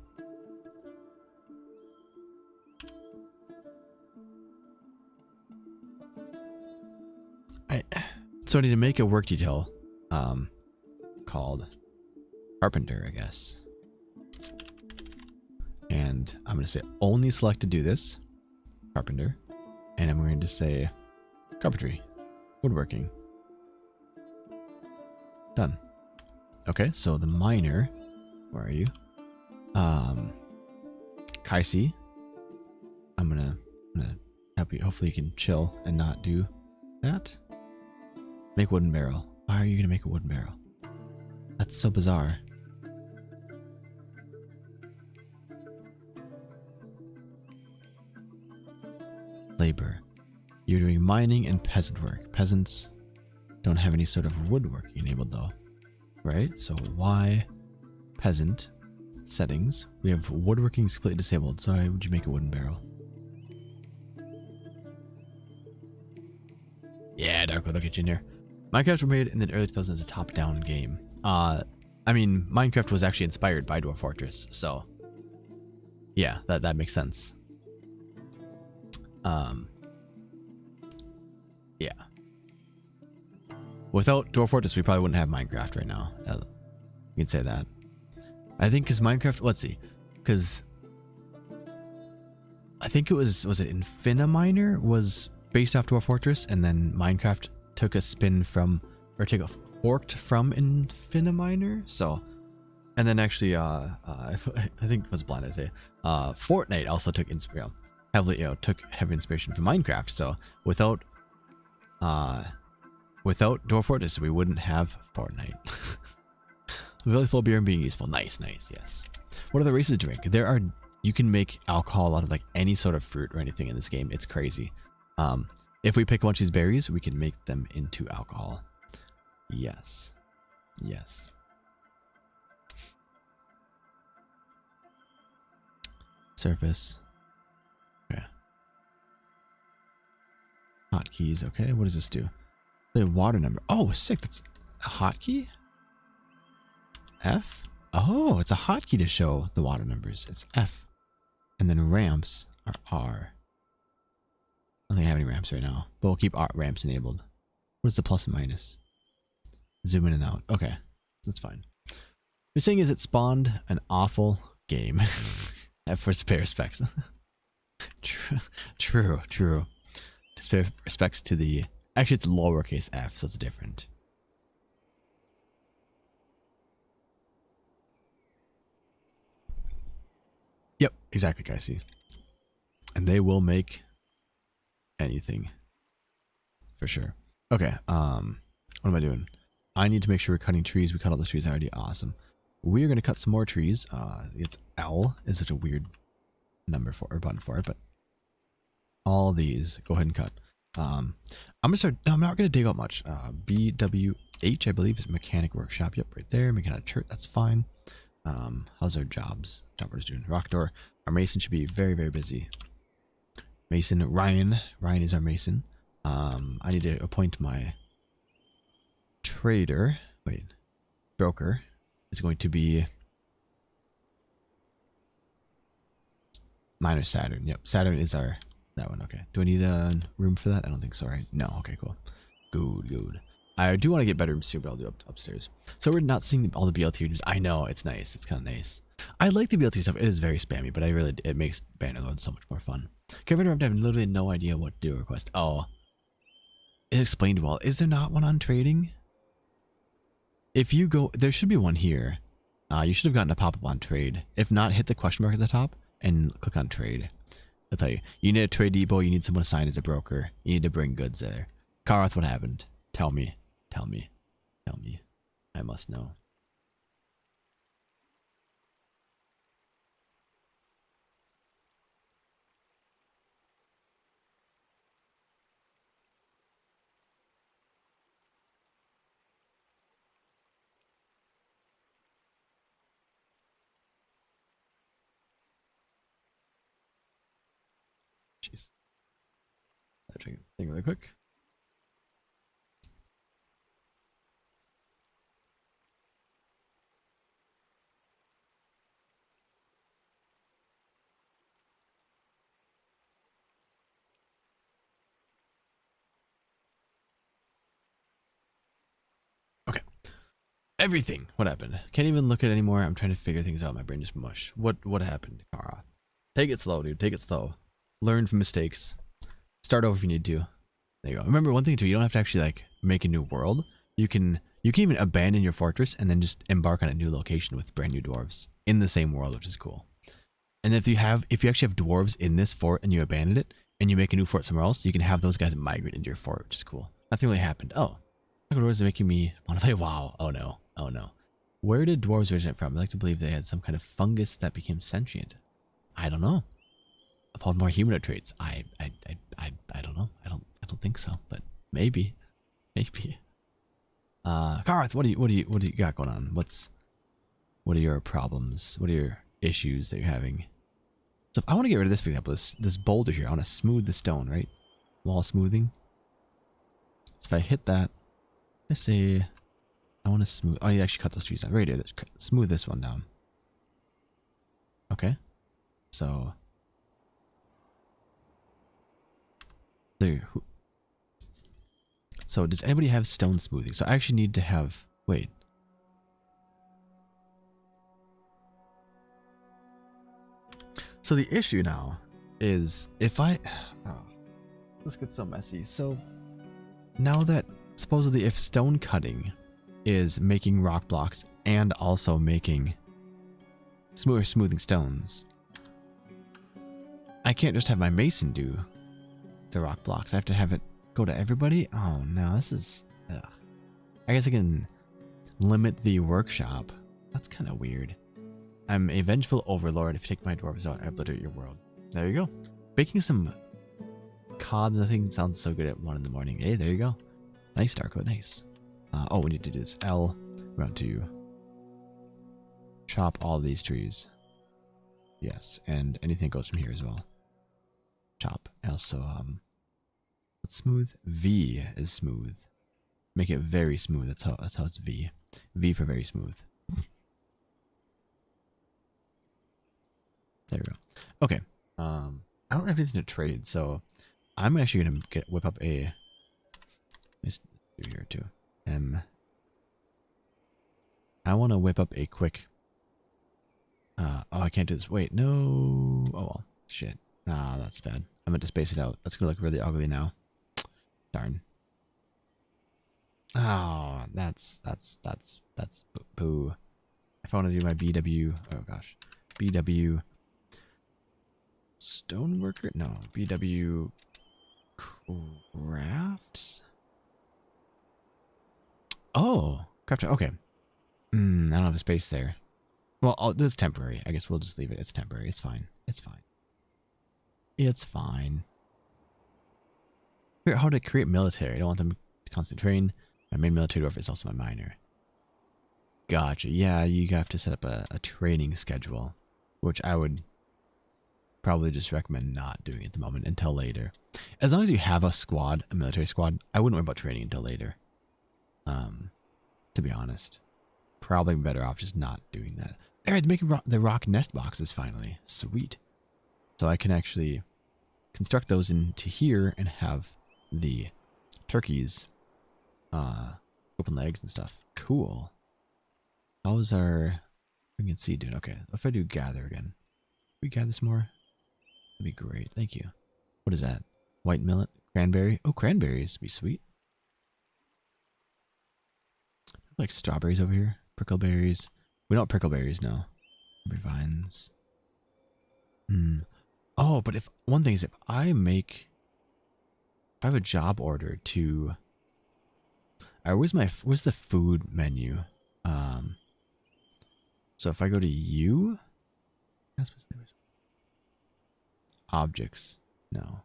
So I need to make a work detail called carpenter, I guess. And I'm going to say only select to do this, carpenter. And I'm going to say carpentry, woodworking. Done. Okay, so the miner, where are you? Kaisi. I'm gonna help you. Hopefully you can chill and not do that. Make wooden barrel. Why are you gonna make a wooden barrel? That's so bizarre. Labor. You're doing mining and peasant work. Peasants don't have any sort of woodworking enabled though. Right? So why peasant settings? We have woodworking is completely disabled. So why would you make a wooden barrel? Yeah, Darkwood, I'll get you in here. Minecraft was made in the early 2000s as a top-down game. I mean, Minecraft was actually inspired by Dwarf Fortress, so yeah, that makes sense. Yeah. Without Dwarf Fortress, we probably wouldn't have Minecraft right now. You can say that. I think because Minecraft, let's see, because I think it was it Infiniminer was based off Dwarf Fortress, and then Minecraft took a spin from, or took a forked from Infiniminer. So, and then actually, I think it was blind I say, Fortnite also took inspiration, heavily, took heavy inspiration from Minecraft. So without Dwarf Fortress, we wouldn't have Fortnite. Really full beer and being useful. Nice, yes. What are the races to drink? You can make alcohol out of like any sort of fruit or anything in this game. It's crazy. If we pick a bunch of these berries, we can make them into alcohol. Yes. Surface. Okay. Hotkeys. Okay. What does this do? The water number. Oh, sick. That's a hotkey? F? Oh, it's a hotkey to show the water numbers. It's F. And then ramps are R. I don't think I have any ramps right now, but we'll keep ramps enabled. What's the plus and minus? Zoom in and out. Okay, that's fine. You're saying is it spawned an awful game. For spare specs. True. To spare respects to the... Actually, it's lowercase f, so it's different. Yep, exactly, guys. See, and they will make anything for sure. Okay, what am I doing? I need to make sure we're cutting trees. We cut all the trees already. Awesome. We are going to cut some more trees. It's L is such a weird number for or button for it, but all these go ahead and cut. I'm gonna start. No, I'm not gonna dig out much. BWH, I believe, is mechanic workshop. Yep, right there. Mechanic church. That's fine. How's our jobbers doing? Rock door. Our mason should be very, very busy. Mason Ryan is our mason. I need to appoint my trader. Wait, broker is going to be minor Saturn. Yep, Saturn is our that one. Okay. Do I need a room for that? I don't think so, right? No. Okay, cool. Good. I do want to get bedrooms too, but I'll do upstairs. So we're not seeing all the BLT rooms. I know, it's nice. It's kind of nice. I like the BLT stuff. It is very spammy, but it makes Bannerlord so much more fun. Kevin, I have literally no idea what to do request. Oh. It explained well. Is there not one on trading? If you go, there should be one here. You should have gotten a pop-up on trade. If not, hit the question mark at the top and click on trade. I'll tell you. You need a trade depot. You need someone assigned as a broker. You need to bring goods there. Karath, what happened? Tell me. I must know. Jeez. I'll check the thing really quick. Okay. Everything. What happened? Can't even look at it anymore. I'm trying to figure things out. My brain just mush. What happened, Kara? Take it slow, dude. Take it slow. Learn from mistakes. Start over if you need to. There you go. Remember one thing too, you don't have to actually like make a new world. You can even abandon your fortress and then just embark on a new location with brand new dwarves in the same world, which is cool. And if you actually have dwarves in this fort and you abandon it and you make a new fort somewhere else, you can have those guys migrate into your fort, which is cool. Nothing really happened. Oh. Dwarves are making me want to play WoW. Oh no. Where did dwarves originate from? I like to believe they had some kind of fungus that became sentient. I don't know. Upon more humanoid traits. I don't know. I don't think so, but maybe. Karath, what do you got going on? What are your problems? What are your issues that you're having? So if I want to get rid of this, for example, this boulder here, I want to smooth the stone, right? Wall smoothing. So if I hit that, let's say I want to smooth. Oh, you actually cut those trees down. Right here, smooth this one down. Okay. So there. So does anybody have stone smoothing? So I actually need to have. Wait. So the issue now is if I. Oh, this gets so messy. So now that supposedly if stone cutting is making rock blocks and also making smoothing stones, I can't just have my mason do the rock blocks. I have to have it go to everybody. Oh no, this is. Ugh. I guess I can limit the workshop. That's kind of weird. I'm a vengeful overlord. If you take my dwarves out, I obliterate your world. There you go. Baking some cod. The thing sounds so good at 1 in the morning. Hey, there you go. Nice, Darkwood. Nice. Oh, we need to do this. L. We want to chop all these trees. Yes, and anything goes from here as well. Chop. Also, what's smooth? V is smooth. Make it very smooth. That's how it's V. V for very smooth. There we go. Okay. I don't have anything to trade, so I'm actually gonna whip up a. Let's do here too. I want to whip up a quick. Oh, I can't do this. Wait, no. Oh well, shit. Nah, that's bad. I meant to space it out. That's gonna look really ugly now. Darn. Oh, that's boo. If I want to do my BW, oh gosh, BW stoneworker, no, BW crafts. Oh, crafter. Okay. I don't have a space there. Well, it's temporary. I guess we'll just leave it. It's temporary. It's fine. It's fine. It's fine. Figure out how to create military. I don't want them to constantly train. My main military dwarf is also my miner. Gotcha. Yeah, you have to set up a training schedule, which I would probably just recommend not doing at the moment until later. As long as you have a squad, a military squad, I wouldn't worry about training until later. To be honest, probably better off just not doing that. All right, making the rock nest boxes finally. Sweet. So I can actually construct those into here and have the turkeys open legs and stuff. Cool. How's our we can see doing? Okay, if I do gather again, we gather some more. That'd be great. Thank you. What is that? White millet, cranberry. Oh, cranberries be sweet. Like strawberries over here. Prickleberries. We don't have prickleberries now. Vines. Oh, but if one thing is if I have a job order to. Where's the food menu? So if I go to you, objects, no.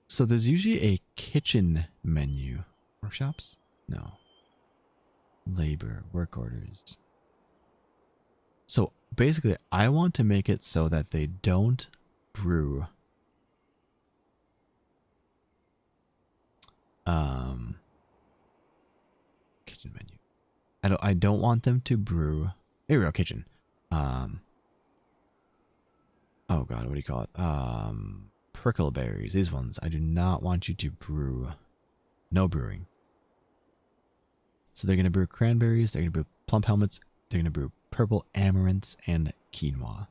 So there's usually a kitchen menu. Workshops? No. Labor, work orders. So basically, I want to make it so that they don't brew. Kitchen menu. I don't want them to brew. Here we go, kitchen. Oh god, what do you call it? Prickleberries. These ones. I do not want you to brew. No brewing. So they're gonna brew cranberries. They're gonna brew plum helmets. They're gonna brew purple amaranths and quinoa.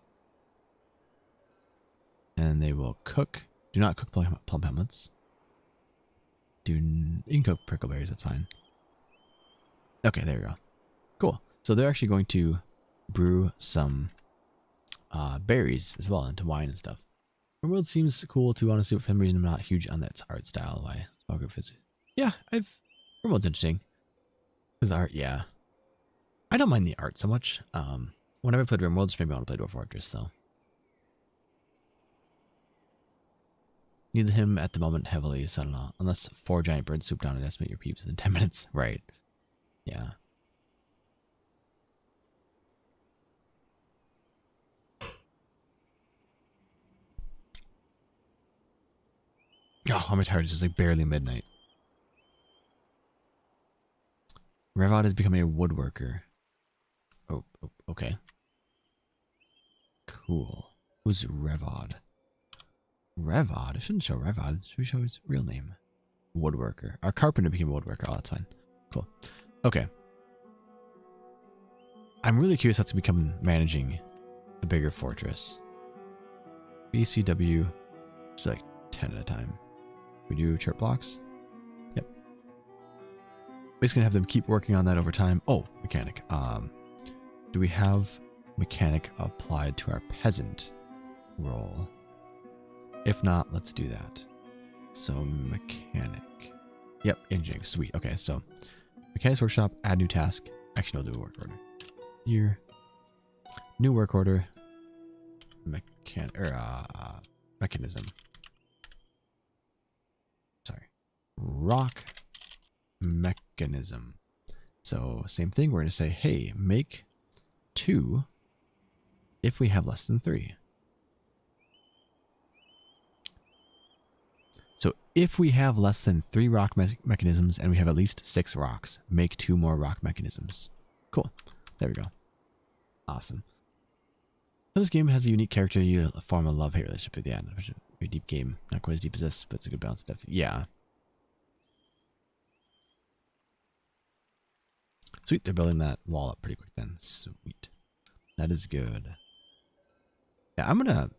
And they will cook. Do not cook plum helmets. You can cook prickleberries. That's fine. Okay, there we go. Cool. So they're actually going to brew some berries as well into wine and stuff. The world seems cool too, honestly, but for some reason I'm not huge on that art style. Why? Small group physics. Yeah, world's interesting. Because the art, yeah. I don't mind the art so much. Whenever I played RimWorld, just maybe I want to play Dwarf Fortress though. Need him at the moment heavily, so I don't know. Unless 4 giant birds swoop down and estimate your peeps within 10 minutes. Right. Yeah. Oh, I'm tired. It's just like barely midnight. Revod has become a woodworker. Oh, okay. Cool. Who's Revod? Revod? It shouldn't show Revod. Should we show his real name? Woodworker. Our carpenter became a woodworker. Oh, that's fine. Cool. Okay. I'm really curious how to become managing a bigger fortress. BCW. It's like 10 at a time. We do chirp blocks. Yep. Basically have them keep working on that over time. Oh, mechanic. Do we have mechanic applied to our peasant role? If not, let's do that. So mechanic. Yep, engineering. Sweet. Okay, so mechanics workshop, add new task. Actually, no, do a work order. Here. New work order. Mechanism. Sorry. Rock mechanism. So same thing. We're going to say, hey, make 2 if we have less than 3. So if we have less than 3 rock mechanisms and we have at least 6 rocks, make 2 more rock mechanisms. Cool. There we go. Awesome. So this game has a unique character. You form a love-hate relationship at the end. Very deep game. Not quite as deep as this, but it's a good balance of depth. Yeah. Sweet. They're building that wall up pretty quick then. Sweet. That is good. Yeah, I'm gonna go.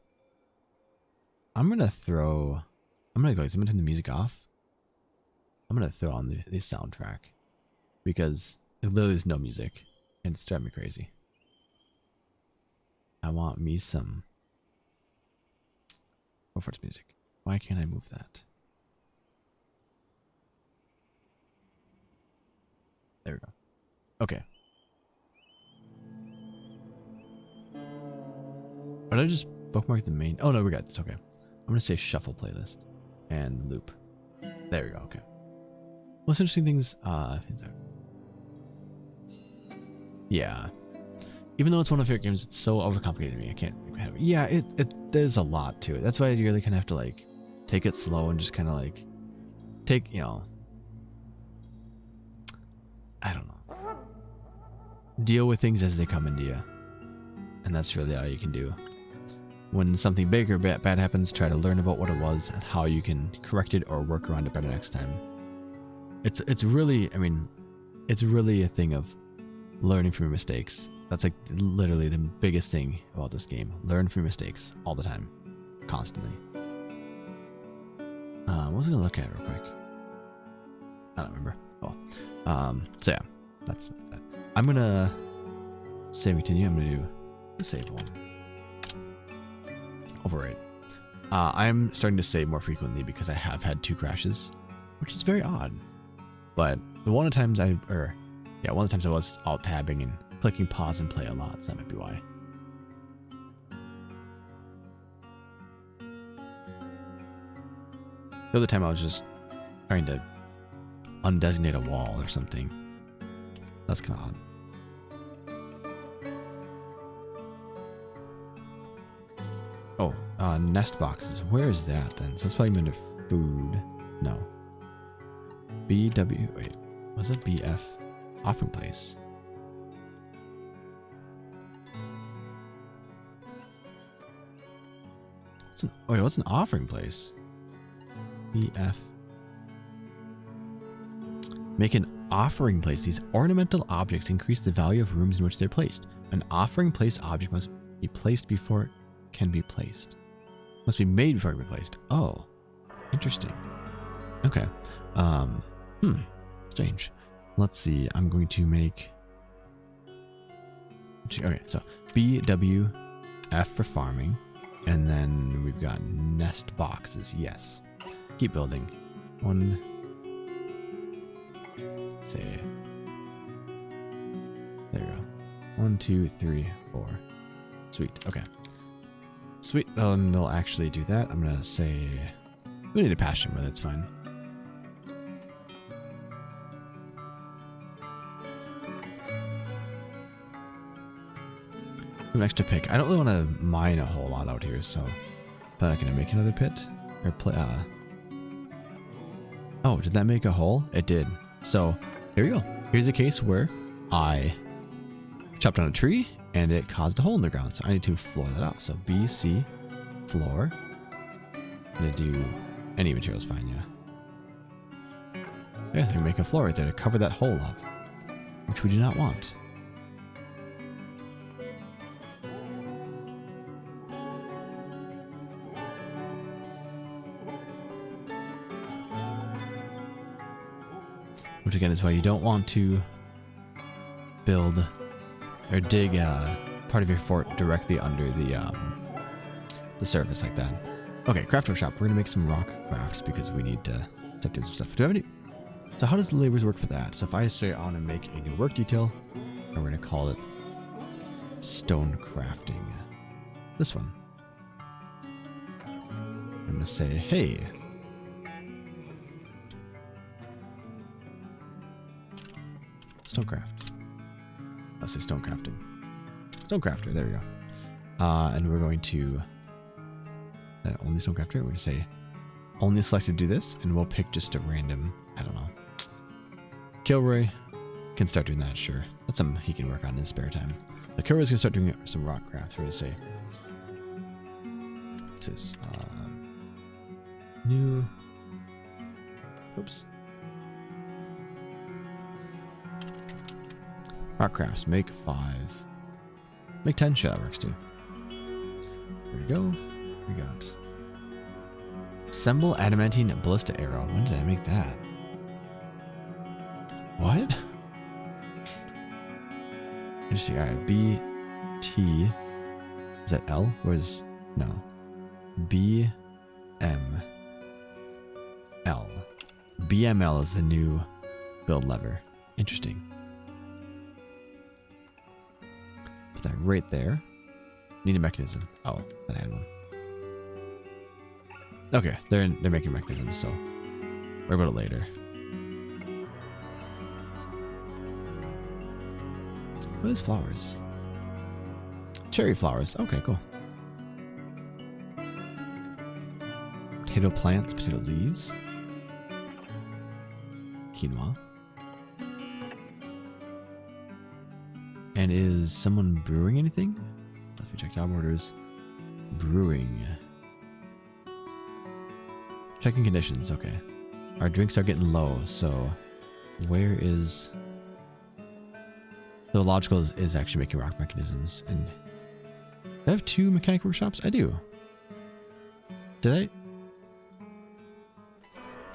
I'm gonna turn the music off. I'm gonna throw on the soundtrack because it literally is no music and it's driving me crazy. I want me some Gofort's music. Why can't I move that? There we go. Okay. But I just bookmark the main. Oh no, we got this. Okay. I'm gonna say shuffle playlist and loop. There we go. Okay. Most interesting things. Yeah. Even though it's one of my favorite games, it's so overcomplicated to me. I can't. Yeah, there's a lot to it. That's why you really kind of have to like take it slow and just kind of like take, I don't know. Deal with things as they come into you. And that's really all you can do. When something big or bad happens, try to learn about what it was and how you can correct it or work around it better next time. It's really, it's really a thing of learning from your mistakes. That's like literally the biggest thing about this game. Learn from your mistakes all the time. Constantly. What was I gonna look at real quick? I don't remember. Oh. So yeah, that's that. I'm gonna save continue. I'm gonna do the save one. Override. I'm starting to save more frequently because I have had 2 crashes, which is very odd. But one of the times I was alt tabbing and clicking pause and play a lot, so that might be why. The other time I was just trying to undesignate a wall or something. That's kind of odd. Oh, nest boxes. Where is that then? So it's probably under food. No. BW. Wait. Was it BF? Offering place. What's an offering place? BF. Make an offering place. These ornamental objects increase the value of rooms in which they're placed. An offering place object must be placed before it can be placed. Must be made before it can be placed. Oh, interesting. Okay. Strange. Let's see. I'm going to make. Okay, so BWF for farming, and then we've got nest boxes. Yes. Keep building. One. Say. There you go. 1, 2, 3, 4. Sweet. Okay. Sweet. Well, and they'll actually do that. I'm gonna say we need a pasture, but that's fine. An extra pick. I don't really want to mine a whole lot out here, so but I'm gonna make another pit or play. Oh, did that make a hole? It did. So here we go. Here's a case where I chopped down a tree and it caused a hole in the ground. So I need to floor that out. So BC floor. I'm gonna do any material's fine, yeah. Yeah, they're making a floor right there to cover that hole up, which we do not want. which again is why you don't want to build or dig part of your fort directly under the surface like that. Okay, craft workshop. We're gonna make some rock crafts because we need to start doing some stuff. Do I have any? So how does the labors work for that? So if I say I want to make a new work detail, and we're gonna call it stone crafting. This one. I'm gonna say, hey. Stonecraft. I'll say stone crafting. Stonecrafter, there we go. And we're going to only Stonecrafter. We're going to say only selected to do this, and we'll pick just a random, I don't know. Kilroy can start doing that, sure. That's something he can work on in his spare time. So Kilroy's going to start doing some rock crafts. We're going to say, what's this? New, oops. Rock crafts, make 5. Make 10, sure, that works too. There we go. We got assemble adamantine ballista arrow. When did I make that? What? Interesting. Alright, B T. Is that L? Or is no? B M L. BML is the new build lever. Interesting. Put that right there. Need a mechanism. Oh, I had one. Okay, they're making mechanisms, so worry about it later. What is flowers? Cherry flowers. Okay, cool. Potato plants, potato leaves. Quinoa. And is someone brewing anything? Let's check job orders. Brewing. Checking conditions. Okay. Our drinks are getting low, so where is... The logical is actually making rock mechanisms. And do I have 2 mechanic workshops? I do. Did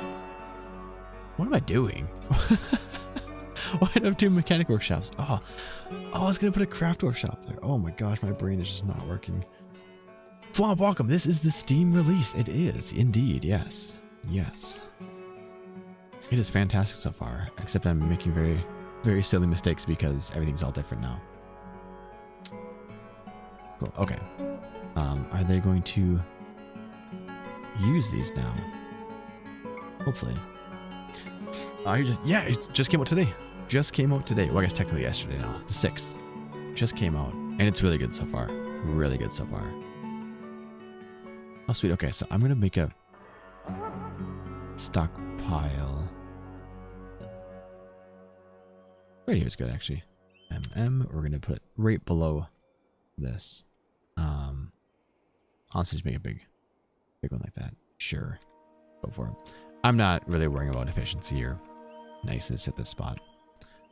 I? What am I doing? Why do I have 2 mechanic workshops? Oh, I was going to put a craft workshop there. Oh my gosh, my brain is just not working. Swamp Welcome, this is the Steam release. It is, indeed, yes. Yes. It is fantastic so far, except I'm making very, very silly mistakes because everything's all different now. Cool, okay. Are they going to use these now? Hopefully. It just came out today. Just came out today. Well, I guess technically yesterday now. The 6th. Just came out. And it's really good so far. Really good so far. Oh, sweet. Okay, so I'm going to make a stockpile. Right here is good, actually. We're going to put it right below this. Honestly, just make a big one like that. Sure. Go for it. I'm not really worrying about efficiency or niceness at this spot.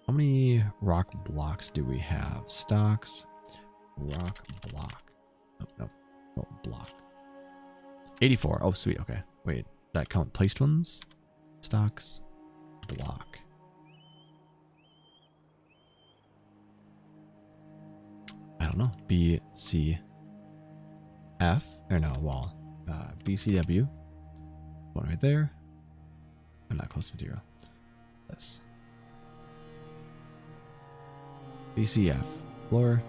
How many rock blocks do we have? Stocks. Rock block. No, block. 84. Oh, sweet. Okay. Wait, that count placed ones? Stocks. Block. I don't know. B, C, F. Or no, wall. B, C, W. One right there. I'm not close to material. This. BCF. Floor.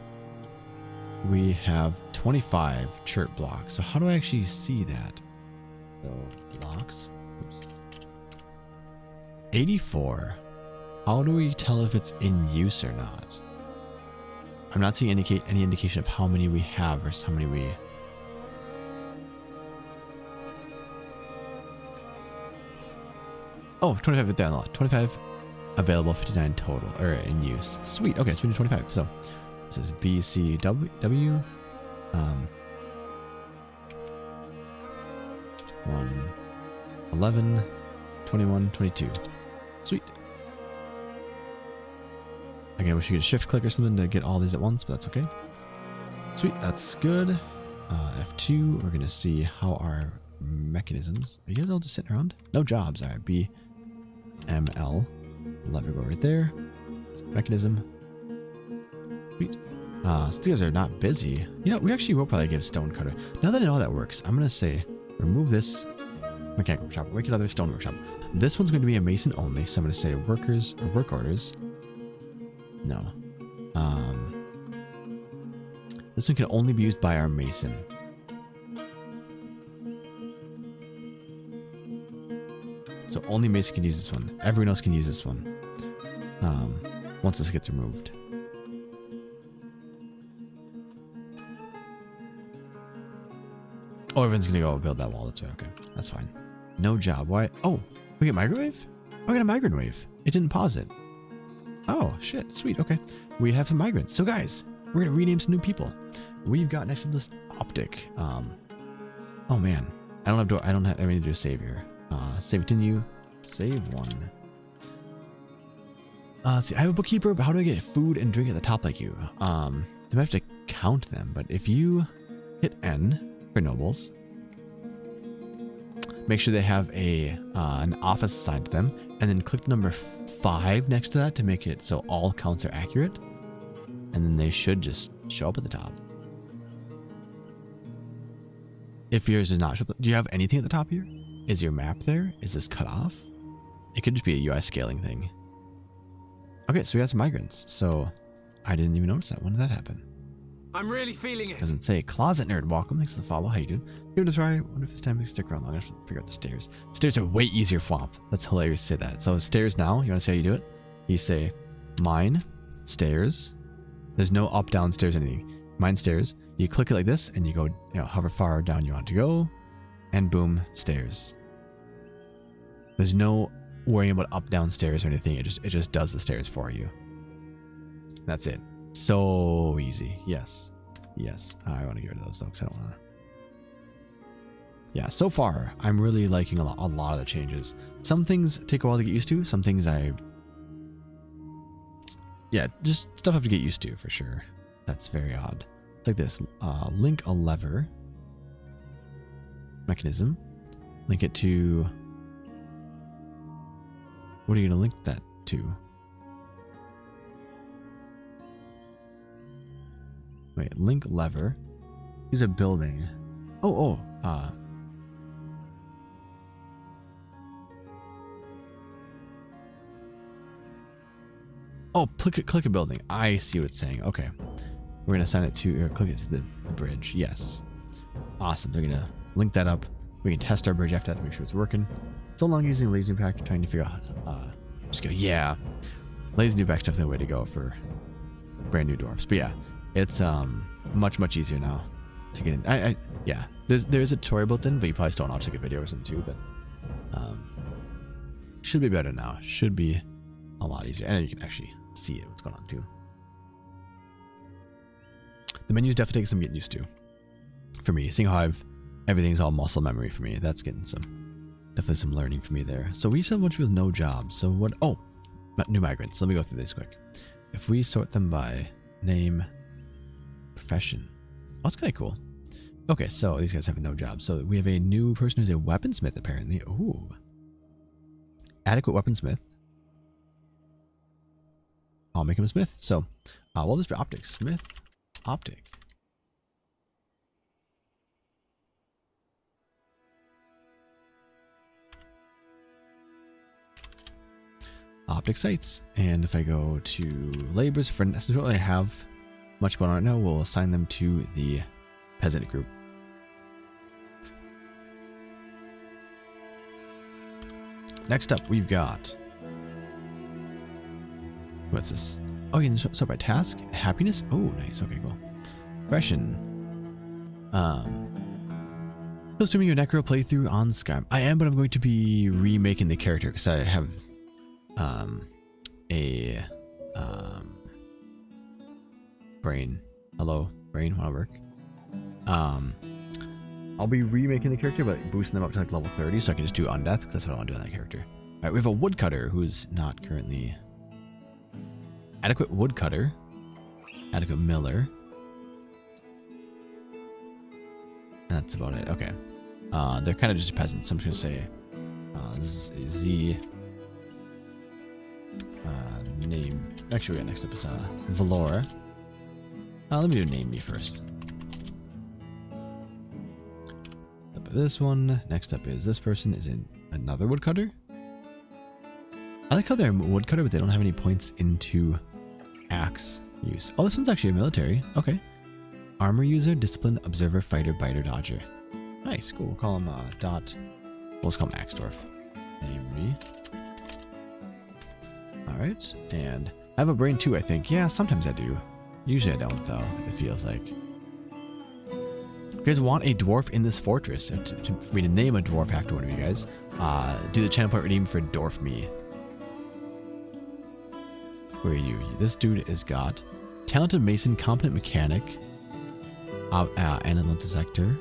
We have 25 chert blocks. So how do I actually see that? So blocks. Oops. 84. How do we tell if it's in use or not? I'm not seeing any indication of how many we have versus how many we... Oh, 25 down the left. 25 available, 59 total, or in use. Sweet. Okay, so we need 25. So this is B, C, W. 1, 11, 21, 22. Sweet. Again, I wish you could shift click or something to get all these at once, but that's okay. Sweet, that's good. F2, we're gonna see how our mechanisms. Are you guys all just sitting around? No jobs. All right, B, M, L. Lever go right there. Mechanism. Sweet. So these guys are not busy. You know, we actually will probably give stone cutter. Now that I know how that works, I'm gonna say remove this mechanical workshop, make another stone workshop. This one's going to be a mason only, so I'm gonna say workers or work orders. No. This one can only be used by our mason. So only mason can use this one. Everyone else can use this one. Once this gets removed. Oh, everyone's gonna go build that wall. That's right. Okay, that's fine. No job. Why? Oh, we get microwave? Oh, we got a migrant wave. It didn't pause it. Oh, shit. Sweet. Okay. We have some migrants. So, guys, we're gonna rename some new people. We've got next to this optic. Oh man, I don't have anything to do a save here. Save continue. Save one. Let's see, I have a bookkeeper, but how do I get food and drink at the top like you? I might have to count them, but if you hit N for nobles, make sure they have an office assigned to them, and then click the number 5 next to that to make it so all counts are accurate, and then they should just show up at the top. If yours does not show up, do you have anything at the top here? Is your map there? Is this cut off? It could just be a UI scaling thing. Okay, so we got some migrants. So I didn't even notice that. When did that happen? I'm really feeling it. Doesn't say. Closet nerd, welcome. Thanks for the follow. How you doing? Give it a try. Wonder if this time we can stick around long enough to figure out the stairs. Stairs are way easier swamp. That's hilarious to say that. So stairs now. You want to see how you do it? You say mine stairs. There's no up, down, stairs, anything. Mine stairs. You click it like this, and you go, however far down you want to go, and boom, stairs. There's no worrying about up, down stairs or anything. It just does the stairs for you. That's it. So easy. Yes. I want to get rid of those though, because I don't want to. Yeah. So far, I'm really liking a lot of the changes. Some things take a while to get used to. Some things just stuff I have to get used to for sure. That's very odd. Like this. Link a lever. Mechanism. Link it to. What are you going to link that to? Wait, link lever. Use a building. Oh, click a building. I see what it's saying. Okay. We're going to assign it to, or click it to the bridge. Yes. Awesome. They're going to link that up. We can test our bridge after that to make sure it's working. So long using lazy impact, trying to figure out, just go, yeah. Lazy impact is definitely the way to go for brand new dwarfs. But yeah, it's much easier now to get in. Yeah, there's a tutorial built in, but you probably still want to take a video or something too. But should be better now. Should be a lot easier, and you can actually see what's going on too. The menus definitely take some getting used to. For me, seeing how everything's all muscle memory for me, that's getting definitely some learning for me there. So we still have a bunch of people with no jobs. So what? Oh, new migrants. Let me go through this quick. If we sort them by name, profession. Oh, that's kind of cool. Okay, so these guys have no jobs. So we have a new person who's a weaponsmith, apparently. Ooh. Adequate weaponsmith. I'll make him a smith. So, we'll just be optic. Smith, optic. Optic sites. And if I go to laborers, for since we don't really have much going on right now, we'll assign them to the peasant group. Next up, we've got. What's this? Oh, you can start by task. Happiness. Oh, nice. Okay, cool. Profession. Still streaming your Necro playthrough on Skype. I am, but I'm going to be remaking the character because I have brain. Hello, brain. Want to work? I'll be remaking the character, but boosting them up to like level 30, so I can just do undeath because that's what I want to do on that character. All right, we have a woodcutter who's not currently adequate woodcutter, adequate miller. And that's about it. Okay, they're kind of just peasants. So I'm just gonna say Z Actually, next up is Valora. Let me do name me first. Up this one. Next up is this person is in another woodcutter. I like how they're a woodcutter, but they don't have any points into axe use. Oh, this one's actually a military. Okay. Armor user, discipline, observer, fighter, biter, dodger. Nice, cool. We'll call him dot. We'll just call him Axdorf. Name me. Alright, and I have a brain too, I think. Yeah, sometimes I do. Usually I don't, though, it feels like. If you guys want a dwarf in this fortress, for me to name a dwarf after one of you guys, do the channel point redeem for Dwarf Me. Where are you? This dude is got talented mason, competent mechanic, animal dissector,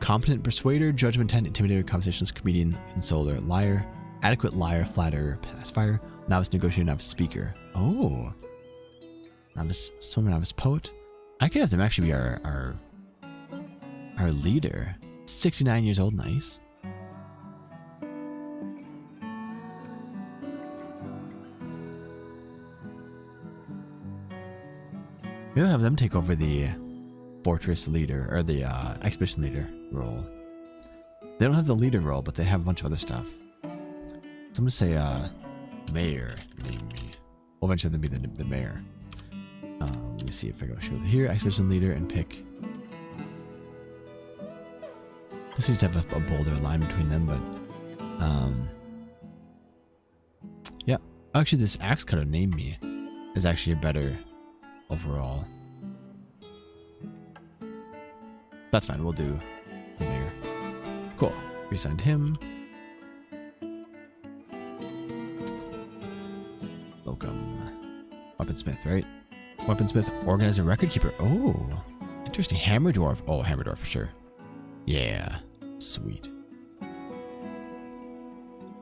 competent persuader, judgment 10, intimidator, conversationalist, comedian, consoler, liar, adequate liar, flatterer, pacifier, novice negotiator, novice speaker. Oh, novice swimmer, novice poet. I could have them actually be our leader. 69 years old, nice. Maybe I'll have them take over the fortress leader, or the expedition leader role. They don't have the leader role, but they have a bunch of other stuff. So I'm gonna say mayor, name me. We'll eventually then be the mayor. Let me see if I go here, expedition leader, and pick. This needs to have a bolder line between them, but yeah. Actually, this axe cutter, name me, is actually a better overall. That's fine, we'll do the mayor. Cool. Resigned him. Welcome. Weaponsmith, right? Weaponsmith, organizer, record keeper. Oh, interesting. Hammer dwarf. Oh, hammer dwarf for sure. Yeah, sweet.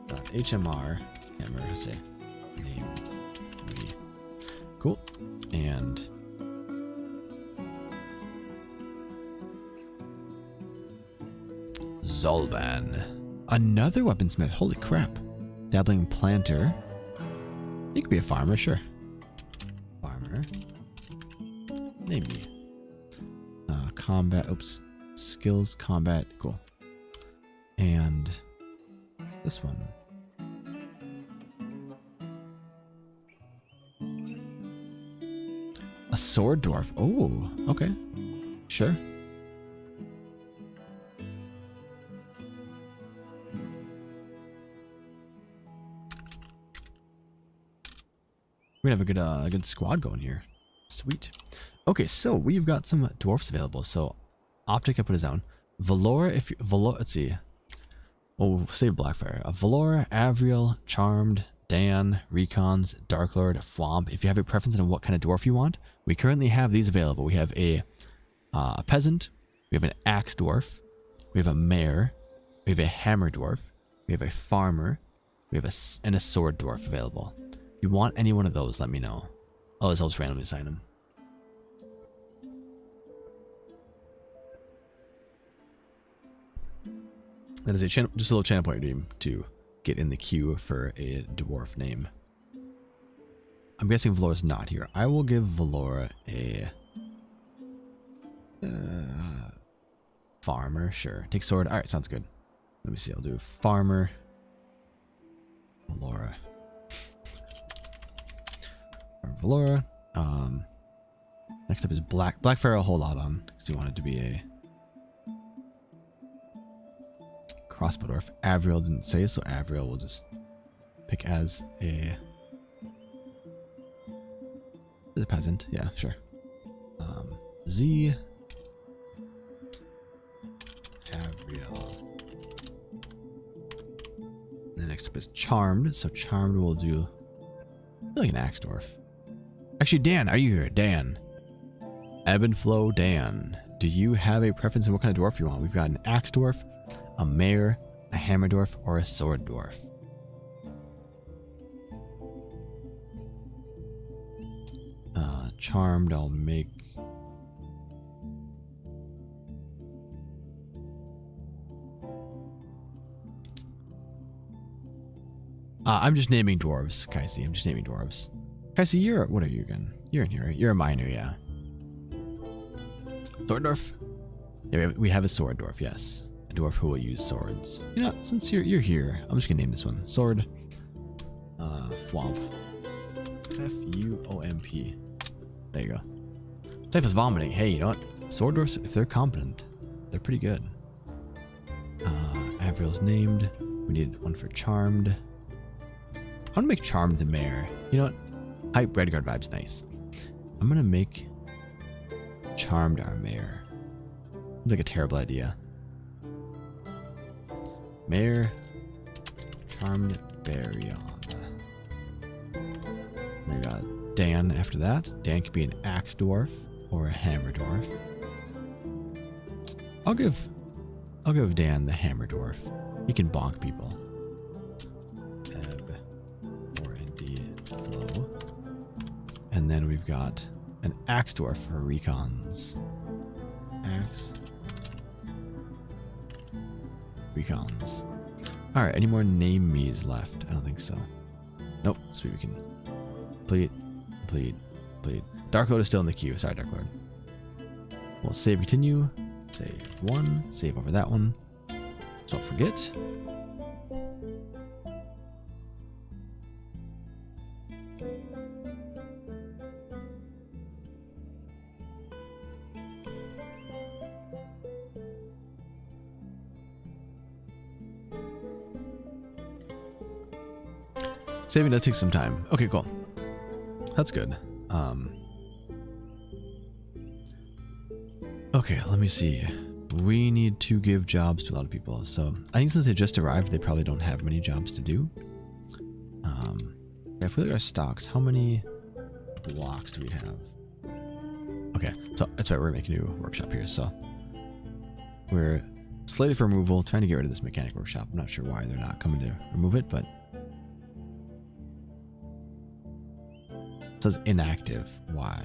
HMR, hammer, let's say. Name me. Cool. And Zolban. Another weaponsmith. Holy crap. Dabbling planter. He could be a farmer, sure. Farmer. Name me. Combat. Oops. Skills, combat. Cool. And this one. A sword dwarf. Oh, okay. Sure. We're gonna have a good squad going here. Sweet. Okay, so we've got some dwarfs available. So, Optic, I put his down. Valora, let's see. We'll save Blackfire. Valora, Avriel, Charmed, Dan, Recons, Darklord, Fwomp. If you have a preference on what kind of dwarf you want, we currently have these available. We have a peasant, we have an axe dwarf, we have a mare, we have a hammer dwarf, we have a farmer, we have and a sword dwarf available. If you want any one of those, let me know. Otherwise, I'll just randomly assign them. That is just a little channel point redeem to get in the queue for a dwarf name. I'm guessing Valora's not here. I will give Valora a farmer. Sure. Take sword. All right, sounds good. Let me see. I'll do farmer. Valora. Valora. Next up is Blackfire. I'll hold out on because you want it to be a crossbow dwarf. Avriel didn't say, so Avriel will just pick as a peasant. Yeah, sure. Z. Avriel. The next up is Charmed. So Charmed will do like an axe dwarf. Actually, Dan, are you here? Dan. Ebb and Flow Dan. Do you have a preference on what kind of dwarf you want? We've got an axe dwarf, a mare, a hammer dwarf, or a sword dwarf. Charmed, I'll make. I'm just naming dwarves, Kaisi. I'm just naming dwarves. Kaisi, what are you again? You're in here, right? You're a miner, yeah. Sword dwarf? Yeah, we have a sword dwarf, yes. A dwarf who will use swords. You know, since you're here, I'm just gonna name this one. Sword. Fwomp. F-U-O-M-P. There you go. Type is vomiting. Hey, you know what? Sword dwarfs, if they're competent, they're pretty good. Avril's named. We need one for charmed. I want to make charmed the mayor. You know what? Hype Redguard vibes nice. I'm gonna make charmed our mayor. Seems like a terrible idea. Mayor Charmed Baryon. Then we got Dan after that. Dan could be an axe dwarf or a hammer dwarf. I'll give Dan the hammer dwarf. He can bonk people. Ebb or ND flow. And then we've got an axe dwarf for recons. Axe. Recons. Alright, any more name me's left? I don't think so. Nope, sweet, we can plead. Dark Lord is still in the queue. Sorry, Dark Lord. We'll save, continue. Save one. Save over that one. Don't forget. Saving does take some time. Okay, cool. That's good. Okay, let me see. We need to give jobs to a lot of people. So I think since they just arrived, they probably don't have many jobs to do. If we look at our stocks, how many blocks do we have? Okay, so that's right, we're making a new workshop here. So we're slated for removal, trying to get rid of this mechanic workshop. I'm not sure why they're not coming to remove it, but it says inactive. Why?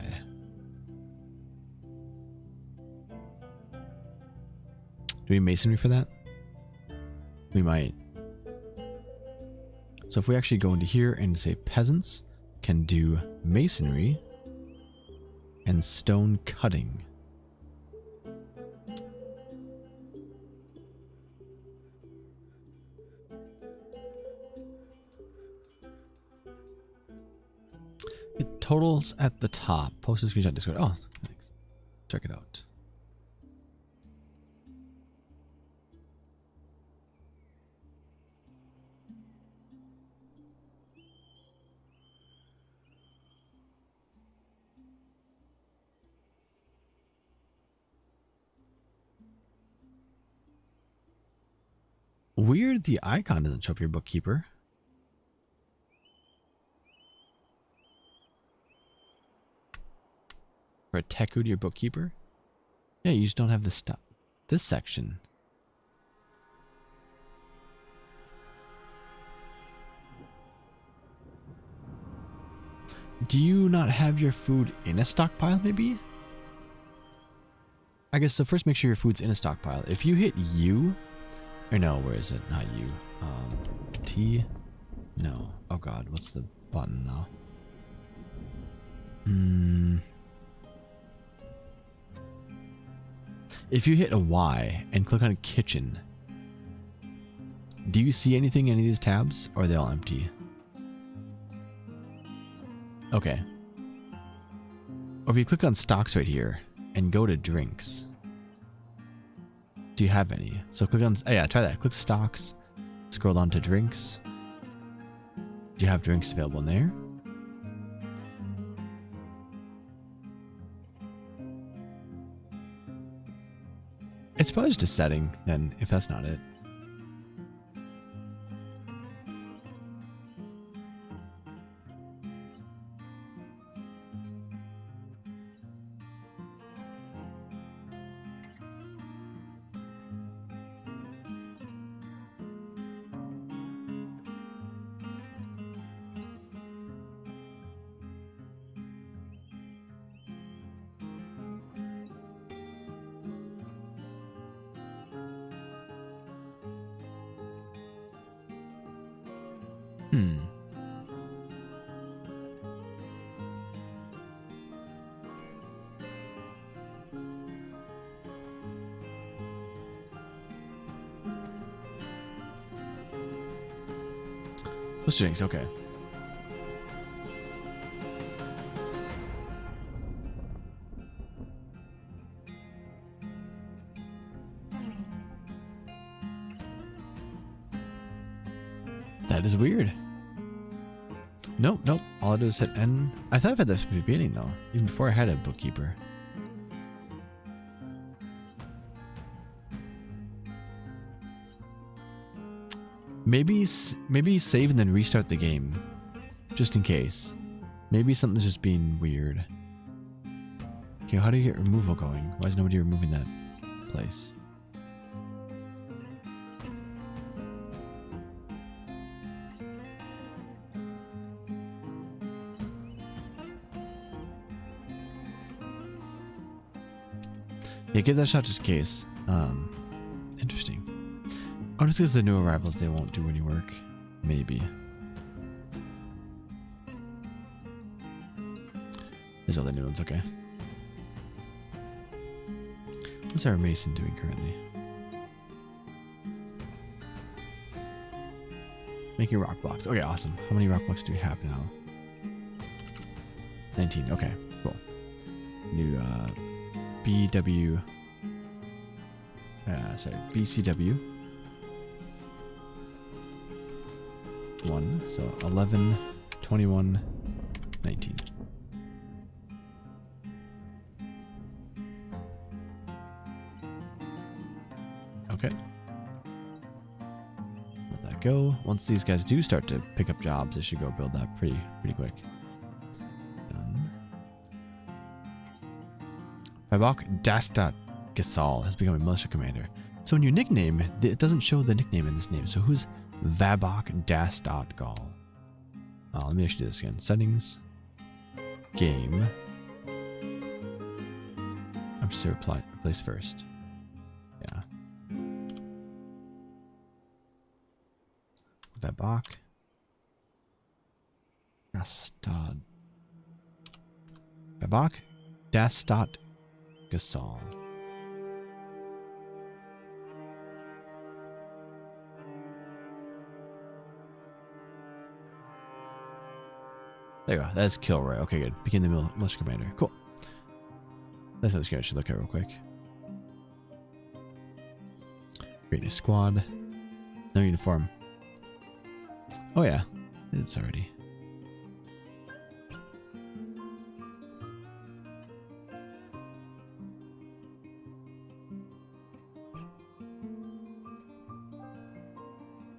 Do we masonry for that? We might. So if we actually go into here and say peasants can do masonry and stone cutting. It totals at the top. Post a screenshot Discord. Oh, thanks. Check it out. Weird, the icon doesn't show up your bookkeeper. For a teku to your bookkeeper? Yeah, you just don't have the stuff. This section. Do you not have your food in a stockpile, maybe? I guess so first make sure your food's in a stockpile. If you hit U, or no, where is it? Not U. T? No. Oh god, what's the button now? If you hit a Y and click on kitchen, do you see anything in any of these tabs, or are they all empty? Okay. Or if you click on stocks right here and go to drinks, do you have any? So click on, oh yeah, try that. Click stocks, scroll down to drinks. Do you have drinks available in there? It's probably just a setting then, if that's not it. What's drinks? Okay. That is weird. Nope, nope. All I do is hit N. I thought I've had this from the beginning though, even before I had a bookkeeper. Maybe save and then restart the game, just in case. Maybe something's just being weird. Okay, how do you get removal going? Why is nobody removing that place? Yeah, give that a shot just in case. Interesting. Oh, just because the new arrivals, they won't do any work. Maybe. There's all the new ones, okay. What's our Mason doing currently? Making rock blocks. Okay, awesome. How many rock blocks do we have now? 19. Okay, cool. New BW. BCW. 1. So 11, 21, 19. Okay. Let that go. Once these guys do start to pick up jobs, they should go build that pretty quick. Done. Vibok Dastat Gasol has become a militia commander. So when you nickname, it doesn't show the nickname in this name. So who's Vabok Das.Gal? Let me actually do this again. Settings. Game. I'm just going to replace first. Yeah. Vabok. Dastad. Vabok Das.Gasol. There you go. That's Kilroy. Okay, good. Begin the militia commander. Cool. That's how this guy should look at real quick. Create a squad. No uniform. Oh yeah. It's already.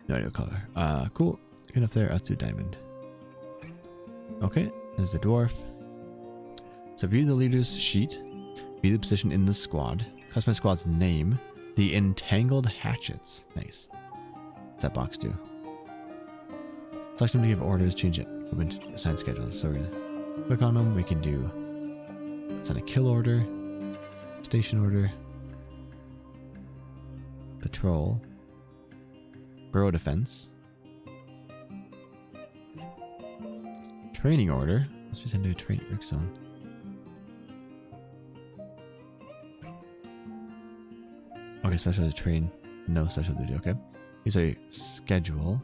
No idea what color. Cool. Good enough there. Let's do diamond. Okay, there's the dwarf. So view the leader's sheet. View the position in the squad. Customize squad's name. The entangled hatchets. Nice. What's that box do? Select them to give orders. Change it. Assign schedules. So we're gonna click on them. We can do assign a kill order. Station order. Patrol. Burrow defense. Training order. Let's be sent to a training work zone. Okay, special to train. No special duty. Okay. Here's a schedule.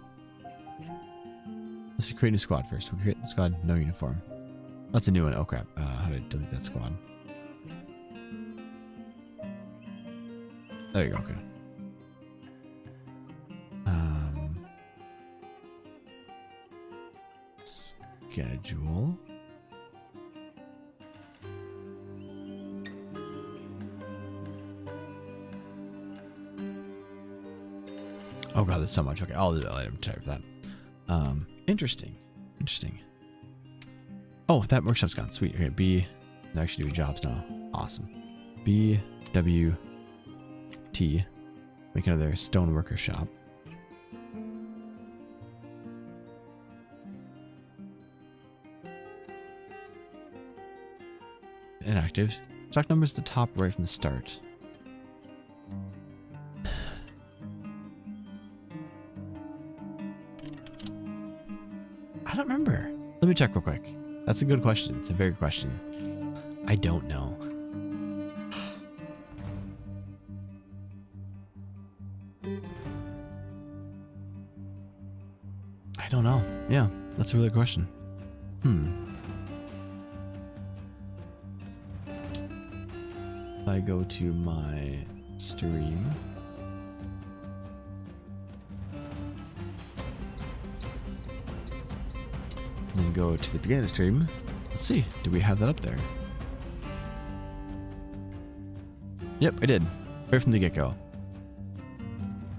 Let's create a squad first. We'll create a squad. No uniform. That's a new one. Oh crap. How do I delete that squad? There you go. Okay. Schedule. Oh god, that's so much. Okay, I'll do that later. I'm tired of that. Interesting. Interesting. Oh, that workshop's gone. Sweet. Okay, B. They're actually doing jobs now. Awesome. B, W, T. Make another stoneworker shop. Inactive. Stock number is the top right from the start. I don't remember. Let me check real quick. That's a good question. It's a very good question. I don't know. I don't know. Yeah, that's a really good question. If I go to my stream. And then go to the beginning of the stream. Let's see. Do we have that up there? Yep, I did. Right from the get-go.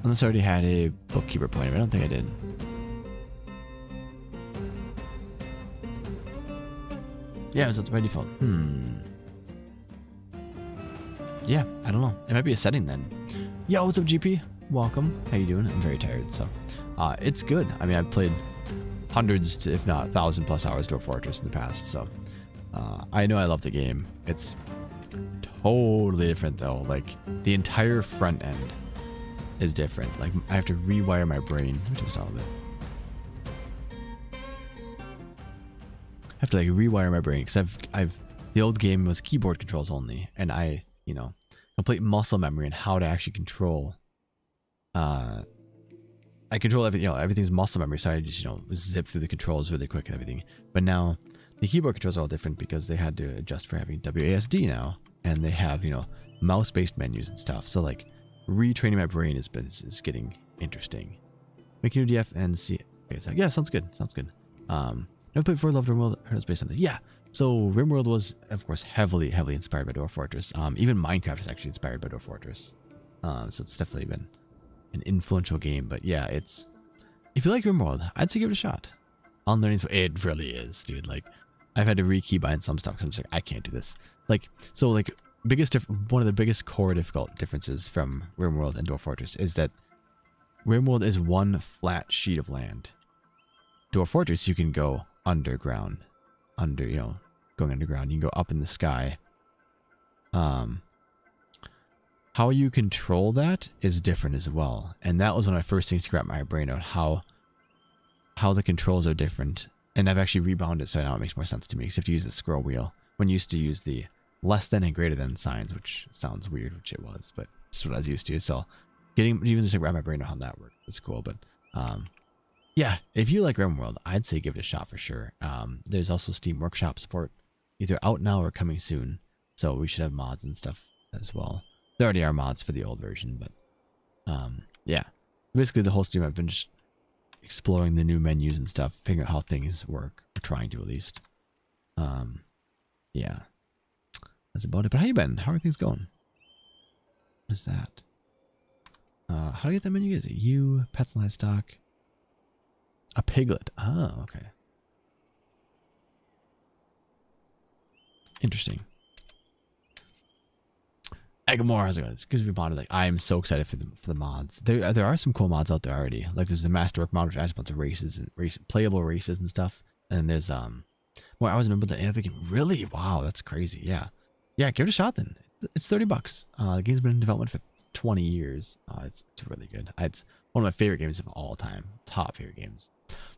Unless I already had a bookkeeper point. I don't think I did. Yeah, so it's by default. Yeah, I don't know. It might be a setting then. Yo, what's up, GP? Welcome. How you doing? I'm very tired, so it's good. I mean, I've played hundreds, to, if not 1,000+ hours Dwarf Fortress in the past, so I know I love the game. It's totally different though. Like the entire front end is different. Like I have to rewire my brain. Let me just all of it. I have to like rewire my brain because the old game was keyboard controls only, and I, you know, complete muscle memory and how to actually control. I control everything, you know, everything's muscle memory, so I just, you know, zip through the controls really quick and everything. But now the keyboard controls are all different because they had to adjust for having WASD now, and they have, you know, mouse-based menus and stuff. So like retraining my brain is getting interesting. Making a new DF and see. Okay, so yeah, sounds good. Sounds good. Never played before. Loved RimWorld. Heard it was based on this. Yeah. So RimWorld was, of course, heavily inspired by Dwarf Fortress. Even Minecraft is actually inspired by Dwarf Fortress. So it's definitely been an influential game. But yeah, it's, if you like RimWorld, I'd say give it a shot. Unlearning, it really is, dude. Like I've had to rekeybind some stuff because I'm just like, I can't do this. Like, so like one of the biggest core difficult differences from RimWorld and Dwarf Fortress is that RimWorld is one flat sheet of land. Dwarf Fortress, you can go underground, going underground. You can go up in the sky. How you control that is different as well, and that was one of my first things to wrap my brain out, how the controls are different. And I've actually rebound it so now it makes more sense to me, because you have to use the scroll wheel when you used to use the less than and greater than signs, which sounds weird, which it was, but it's what I was used to. So getting even just to wrap my brain around how that works is cool. But yeah, if you like RimWorld, I'd say give it a shot for sure. There's also Steam Workshop support, either out now or coming soon, so we should have mods and stuff as well. There already are mods for the old version, but yeah, basically the whole stream I've been just exploring the new menus and stuff, figuring out how things work, or trying to at least. Yeah, that's about it. But how you been? How are things going? What is that? How do I get that menu? Is it you, pets and livestock? A piglet. Oh, okay. Interesting. Agamore, how's it going? It's good to be bonded. Like, I am so excited for the mods. There are some cool mods out there already. Like there's the Masterwork mod, which adds a bunch of races and playable races and stuff. And there's more hours in remember than anything. Really? Wow, that's crazy. Yeah. Yeah, give it a shot then. It's $30. The game's been in development for 20 years. It's really good. It's one of my favorite games of all time. Top favorite games.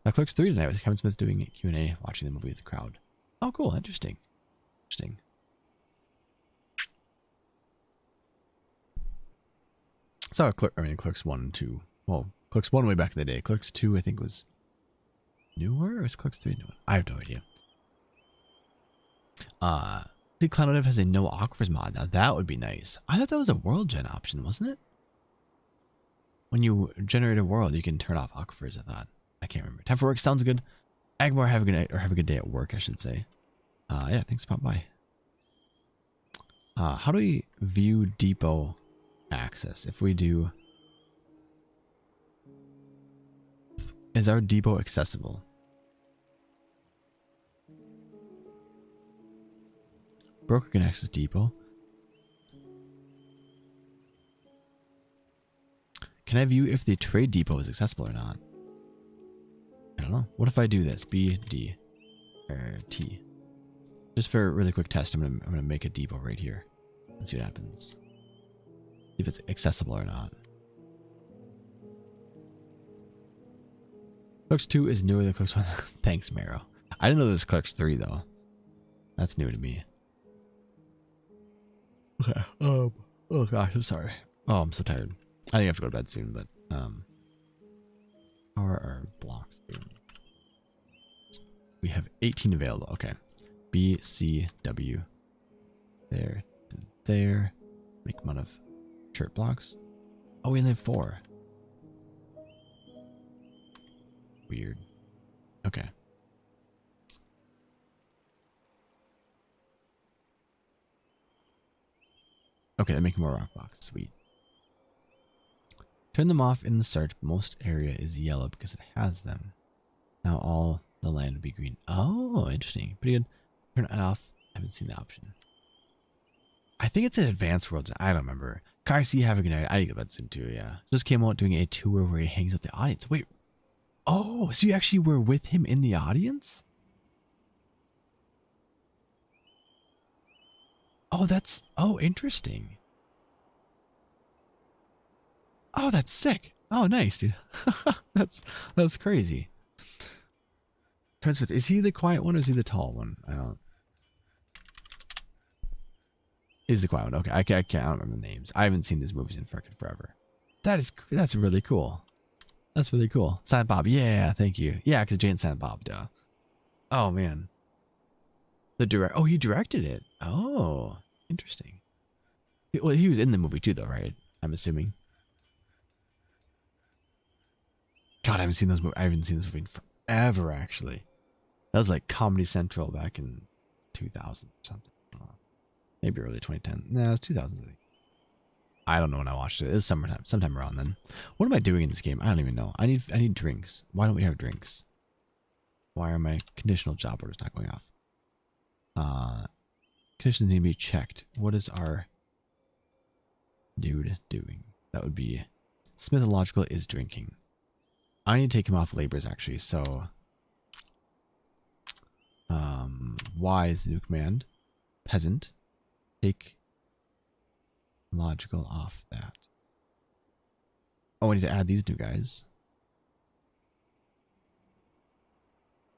Now Clerks 3 tonight with Kevin Smith doing Q&A, watching the movie with the crowd. Oh, cool. Interesting. Saw Clerks 1 and 2. Well, Clerks 1 way back in the day. Clerks 2, I think, was newer, or is Clerks 3 newer? I have no idea. I think Cloud has a no aquifers mod. Now that would be nice. I thought that was a world gen option, wasn't it? When you generate a world, you can turn off aquifers, I thought. I can't remember. Time for work sounds good. Agmore, have a good night, or have a good day at work, I should say. Yeah, thanks for popping by. How do we view depot access? If we do, is our depot accessible? Broker can access depot. Can I view if the trade depot is accessible or not? I don't know. What if I do this? B, D, or T. Just for a really quick test, I'm gonna make a depot right here and see what happens. See if it's accessible or not. Clerks 2 is newer than Clerks 1. Thanks, Maro. I didn't know there was Clerks 3 though. That's new to me. Okay. Oh gosh, I'm sorry. Oh, I'm so tired. I think I have to go to bed soon, but How are our blocks doing? We have 18 available. Okay. B, C, W. There. There. Make them out of shirt blocks. Oh, we only have 4. Weird. Okay. Okay, they're making more rock blocks. Sweet. Turn them off in the search. Most area is yellow because it has them. Now all the land would be green. Oh, interesting. Pretty good. Turn it off. I haven't seen the option. I think it's in Advanced Worlds. I don't remember. Kai, see, have a good night. I get that soon too, yeah. Just came out doing a tour where he hangs with the audience. Wait. Oh, so you actually were with him in the audience? Oh, that's... Oh, interesting. Oh, that's sick. Oh, nice, dude. That's crazy. Turns with... Is he the quiet one or is he the tall one? I don't... He's the quiet one. Okay, I don't remember the names. I haven't seen these movies in frickin' forever. That's really cool. That's really cool. Silent Bob. Yeah, thank you. Yeah, because Jane Silent Bob, duh. Oh, man. Oh, he directed it. Oh, interesting. Well, he was in the movie too, though, right? I'm assuming. God, I haven't seen those movies. I haven't seen this movie in forever, actually. That was like Comedy Central back in 2000 or something. I don't know. Maybe early 2010. No, it was 2000. I think. I don't know when I watched it. It was summertime, sometime around then. What am I doing in this game? I don't even know. I need drinks. Why don't we have drinks? Why are my conditional job orders not going off? Conditions need to be checked. What is our dude doing? That would be Smithological is drinking. I need to take him off labors actually. So, Y is the new command. Peasant, take logical off that. Oh, I need to add these new guys.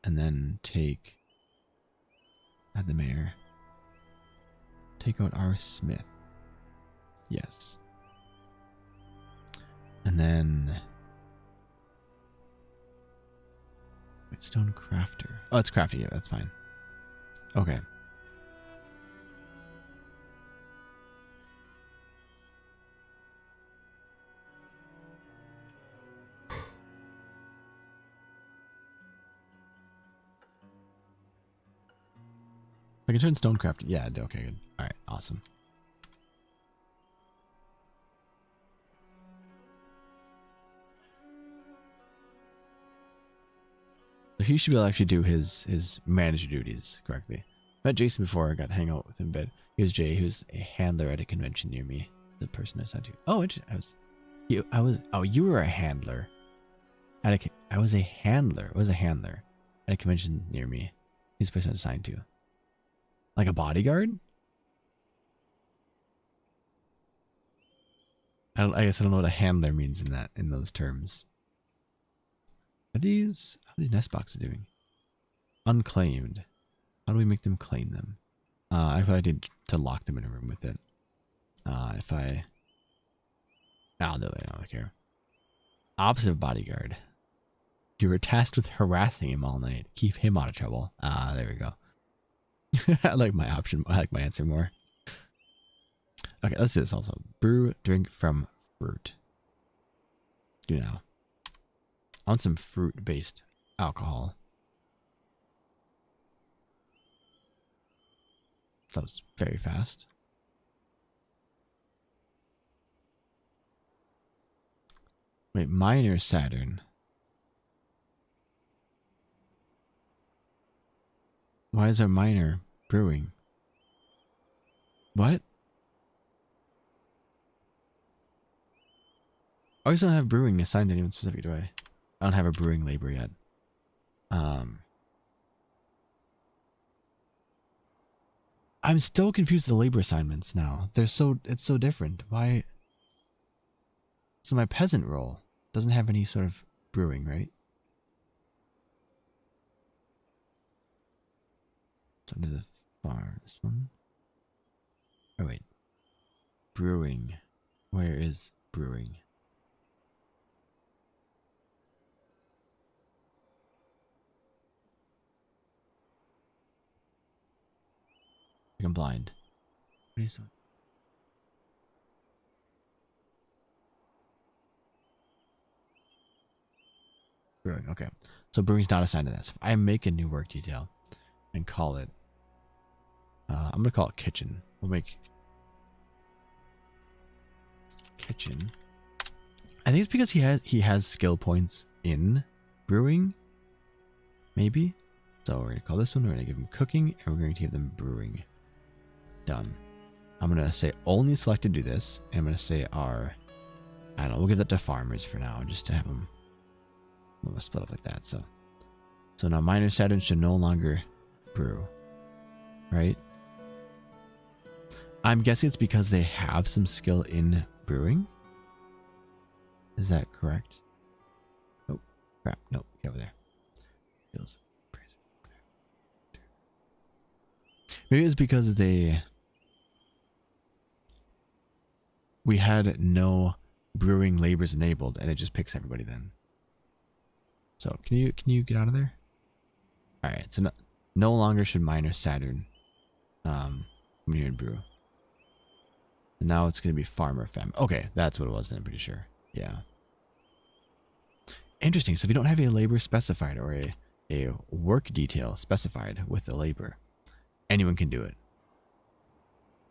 And then add the mayor. Take out our smith. Yes. And then stone crafter. Oh, it's crafting it. That's fine. Okay. I can turn stone crafter. Yeah, okay, good. All right, awesome. So he should be able to actually do his manager duties correctly. I met Jason before I got to hang out with him a bit. He was Jay, who's a handler at a convention near me. The person I signed to. Oh, you were a handler. I was a handler. At a convention near me. He's the person I was assigned to. Like a bodyguard? I guess I don't know what a handler means in those terms. How are these nest boxes doing? Unclaimed. How do we make them claim them? I probably need to lock them in a room with it. I'll do it. I don't care. Opposite of bodyguard. You were tasked with harassing him all night. Keep him out of trouble. There we go. I like my option. I like my answer more. Okay, let's do this also. Brew drink from fruit. Do now. I want some fruit-based alcohol. That was very fast. Wait, minor Saturn. Why is our minor brewing? What? I always don't have brewing assigned to anyone specific, do I? I don't have a brewing labor yet. I'm still confused with the labor assignments now. It's so different. Why? So my peasant role doesn't have any sort of brewing, right? So under the far, this one. Oh wait. Brewing. Where is brewing? Like I'm blind. What are you doing? Brewing. Okay. So brewing's not assigned to that. So if I make a new work detail and call it, I'm gonna call it kitchen. We'll make kitchen. I think it's because he has skill points in brewing. Maybe. So we're gonna call this one. We're gonna give him cooking, and we're going to give them brewing. Done. I'm gonna say only select to do this, and I'm gonna say our. I don't know. We'll give that to farmers for now, just to have them. We'll split up like that. So now miner Saturn should no longer brew, right? I'm guessing it's because they have some skill in brewing. Is that correct? Oh, crap. No, get over there. Feels crazy. Maybe it's because we had no brewing labors enabled and it just picks everybody then. So can you get out of there? All right. So no longer should miner Saturn come here and brew. And now it's going to be farmer fem. Okay, that's what it was then, I'm pretty sure. Yeah. Interesting. So if you don't have a labor specified or a work detail specified with the labor, anyone can do it.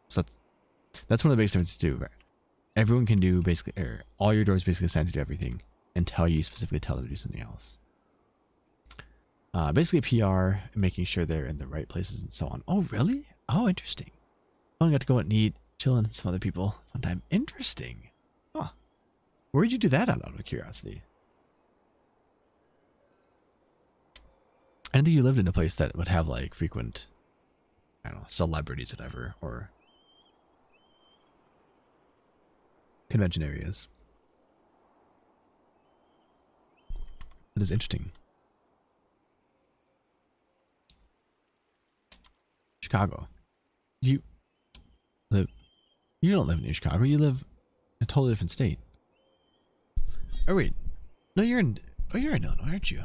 So that's one of the biggest differences too. Right? Everyone can do basically, all your doors basically assigned to do everything until you specifically tell them to do something else. Basically PR, making sure they're in the right places and so on. Oh, really? Oh, interesting. I only got to go out and eat, chilling with some other people. Fun time. Interesting. Huh. Where'd you do that out of curiosity? I didn't think you lived in a place that would have like frequent, I don't know, celebrities, whatever, or convention areas. That is interesting. Chicago. You don't live in Chicago. You live in a totally different state. Oh wait, no, you're in Illinois, aren't you?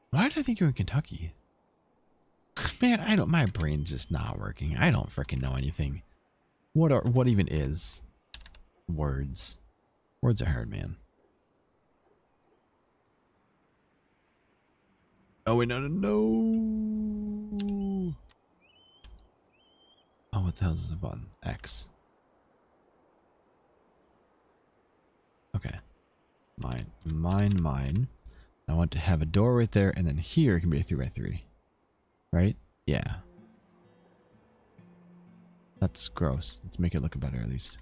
Why did I think you were in Kentucky? Man, my brain's just not working. I don't freaking know anything. What even is words? Words are hard, man. Oh wait, no. Oh, what the hell is the button? X. Okay. Mine. I want to have a door right there, and then here can be a 3x3. Right? Yeah. That's gross. Let's make it look better at least.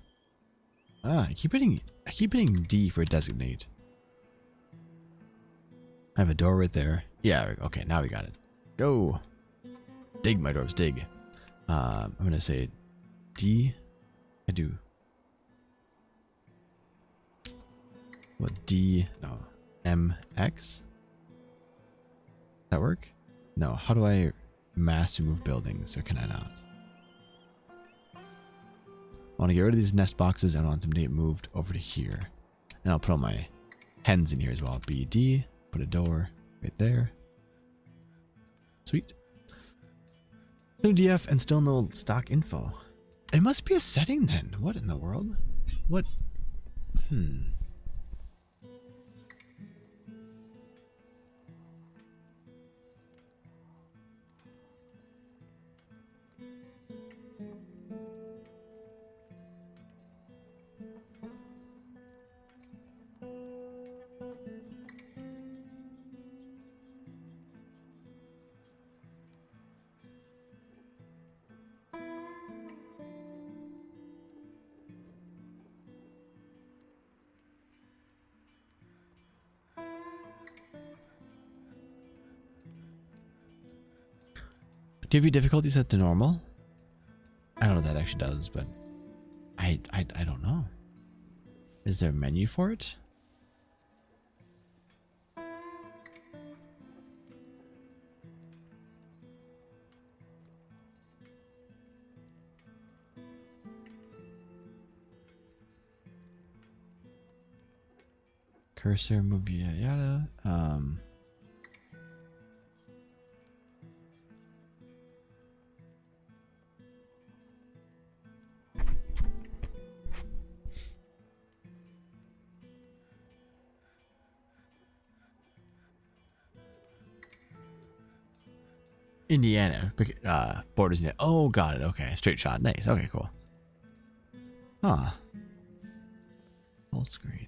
I keep hitting D for designate. I have a door right there. Yeah, okay, now we got it. Go. Dig, my dwarves, dig. I'm gonna say D. I do. What, D? No. MX? That work? No. How do I mass remove buildings, or can I not? I want to get rid of these nest boxes. I want them to get moved over to here. And I'll put all my hens in here as well. BD. Put a door right there. Sweet. No DF and still no stock info. It must be a setting then. What in the world? What? Do you have your difficulty set to normal? I don't know what that actually does, but I don't know. Is there a menu for it? Cursor, move, yada yada. Indiana. Borders Indiana. Oh, got it. Okay. Straight shot. Nice. Okay, cool. Huh. Full screen.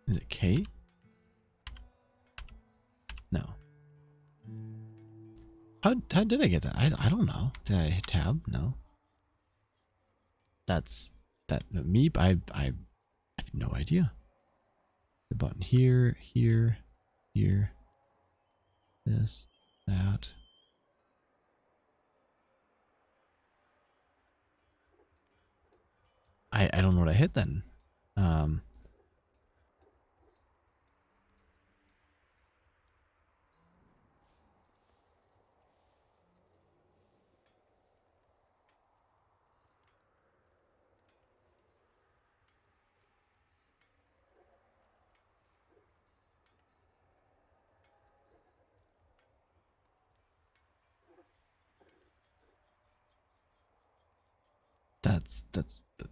Is it Kate? No. How did I get that? I don't know. Did I hit tab? No. That's that meep. I have no idea. The button here, here, here. This, that. I don't know what I hit then.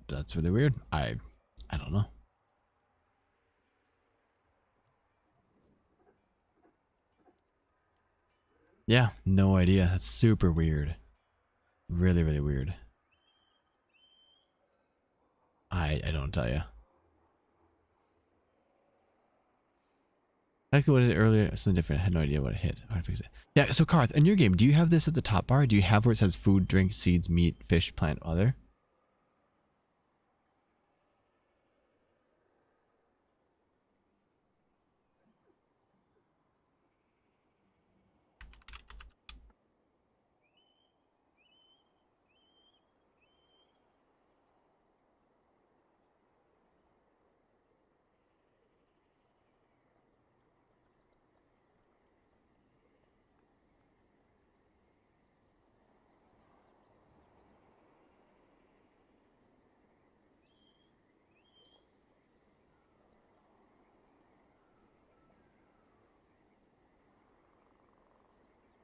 That's really weird. I don't know. Yeah, no idea. That's super weird. Really, really weird. I don't tell you. Exactly what I did earlier, something different. I had no idea what it hit. How to fix it. Yeah, so Karth, in your game, do you have this at the top bar? Do you have where it says food, drink, seeds, meat, fish, plant, other?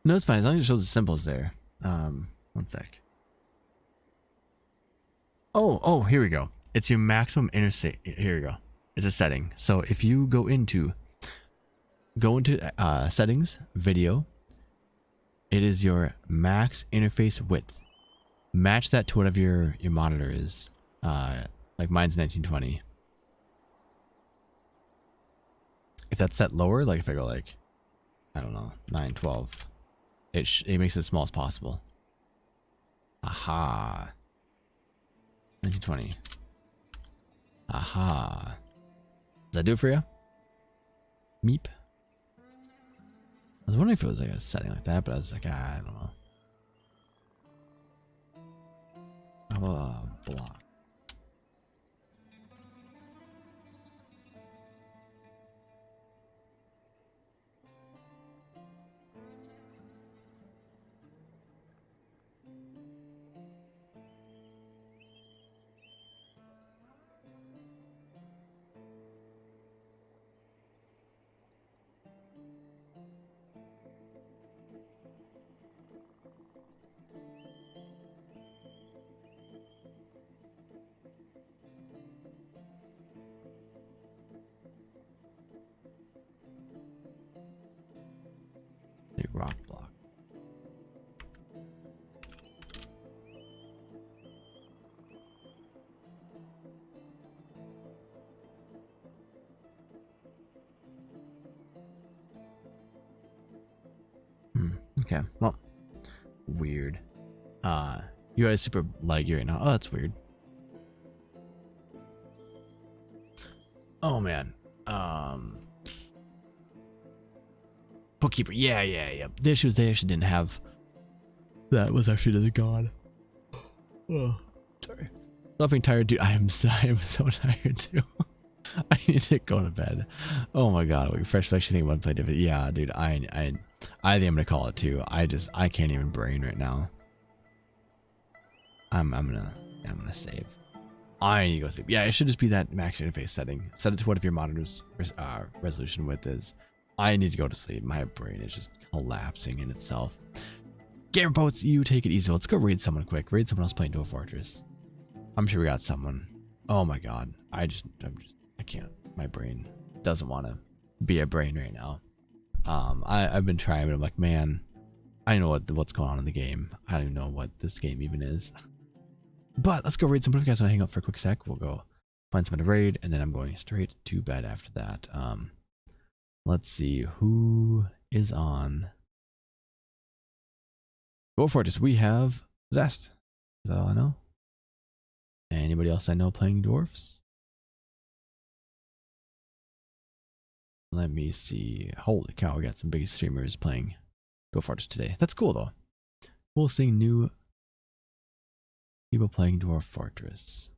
No, it's fine. As long as it shows the symbols there. One sec. Oh, here we go. It's your maximum interstate. Here we go. It's a setting. So if you go into settings, video, it is your max interface width. Match that to whatever your monitor is. Like mine's 1920. If that's set lower, like if I go like, I don't know, 912, it makes it as small as possible. Aha. 1920. Aha. Does that do it for you? Meep. I was wondering if it was like a setting like that, but I was like, I don't know. How about a block? Rock block. Okay, well, weird. You guys super laggy right now. Oh, that's weird. Oh man. Bookkeeper. Yeah. The issue is they actually didn't have. That was actually the god. Oh, sorry. Nothing tired, dude. I am so tired too. I need to go to bed. Oh my god. We fresh actually think about play different. Yeah, dude. I think I'm gonna call it too. I can't even brain right now. I'm gonna save. I need to go sleep. Yeah, it should just be that max interface setting. Set it to whatever your monitor's resolution width is. I need to go to sleep. My brain is just collapsing in itself. Gamer Boats, you take it easy. Let's go raid someone quick. Raid someone else playing Dwarf Fortress. I'm sure we got someone. Oh my god. I can't. My brain doesn't want to be a brain right now. I've been trying, but I'm like, man, I don't know what's going on in the game. I don't even know what this game even is. But let's go raid some. If you guys want to hang out for a quick sec, we'll go find someone to raid, and then I'm going straight to bed after that. Let's see who is on. Go for it. Just we have Zest. Is that all I know? Anybody else I know playing dwarfs? Let me see. Holy cow, we got some big streamers playing Dwarf Fortress today. That's cool though. Cool seeing new people playing Dwarf Fortress.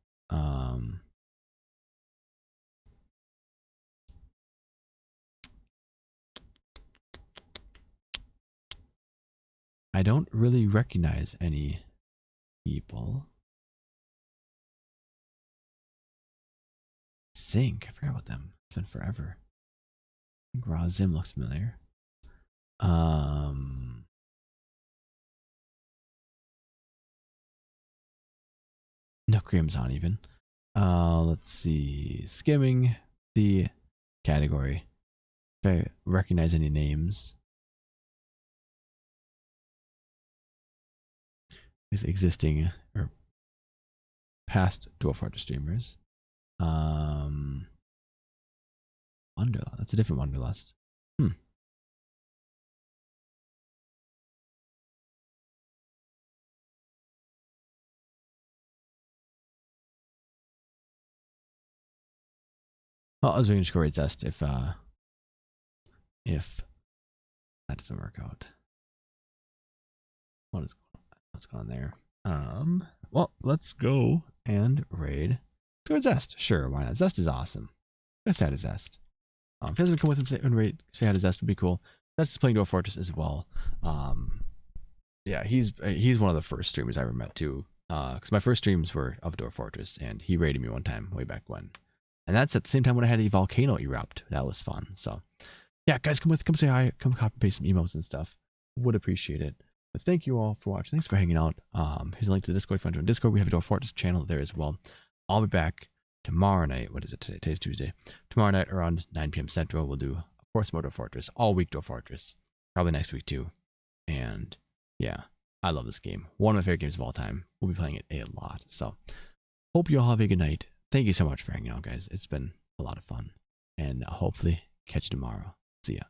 I don't really recognize any people. Sync, I forgot about them. It's been forever. I think Raw Zim looks familiar. No cream's on even. Let's see. Skimming the category. If I recognize any names. Is existing or past Dwarf Fortress streamers. Wanderlust. That's a different Wanderlust. Well, I was going to score Zest if that doesn't work out. What's going on there? Well, let's go and raid. Let's go with Zest. Sure, why not? Zest is awesome. Let's say hi to Zest. If you guys want to come with and say hi to Zest would be cool. Zest is playing Dwarf Fortress as well. Yeah, he's one of the first streamers I ever met too. Because my first streams were of Dwarf Fortress, and he raided me one time way back when. And that's at the same time when I had a volcano erupt. That was fun. So, yeah, guys, come say hi. Come copy and paste some emotes and stuff. Would appreciate it. But thank you all for watching. Thanks for hanging out. Here's a link to the Discord. If you want to join Discord, we have a Dwarf Fortress channel there as well. I'll be back tomorrow night. What is it today? Today's Tuesday. Tomorrow night around 9 p.m. Central, we'll do, of course, more Dwarf Fortress. All week Dwarf Fortress. Probably next week too. And yeah, I love this game. One of my favorite games of all time. We'll be playing it a lot. So, hope you all have a good night. Thank you so much for hanging out, guys. It's been a lot of fun. And hopefully catch you tomorrow. See ya.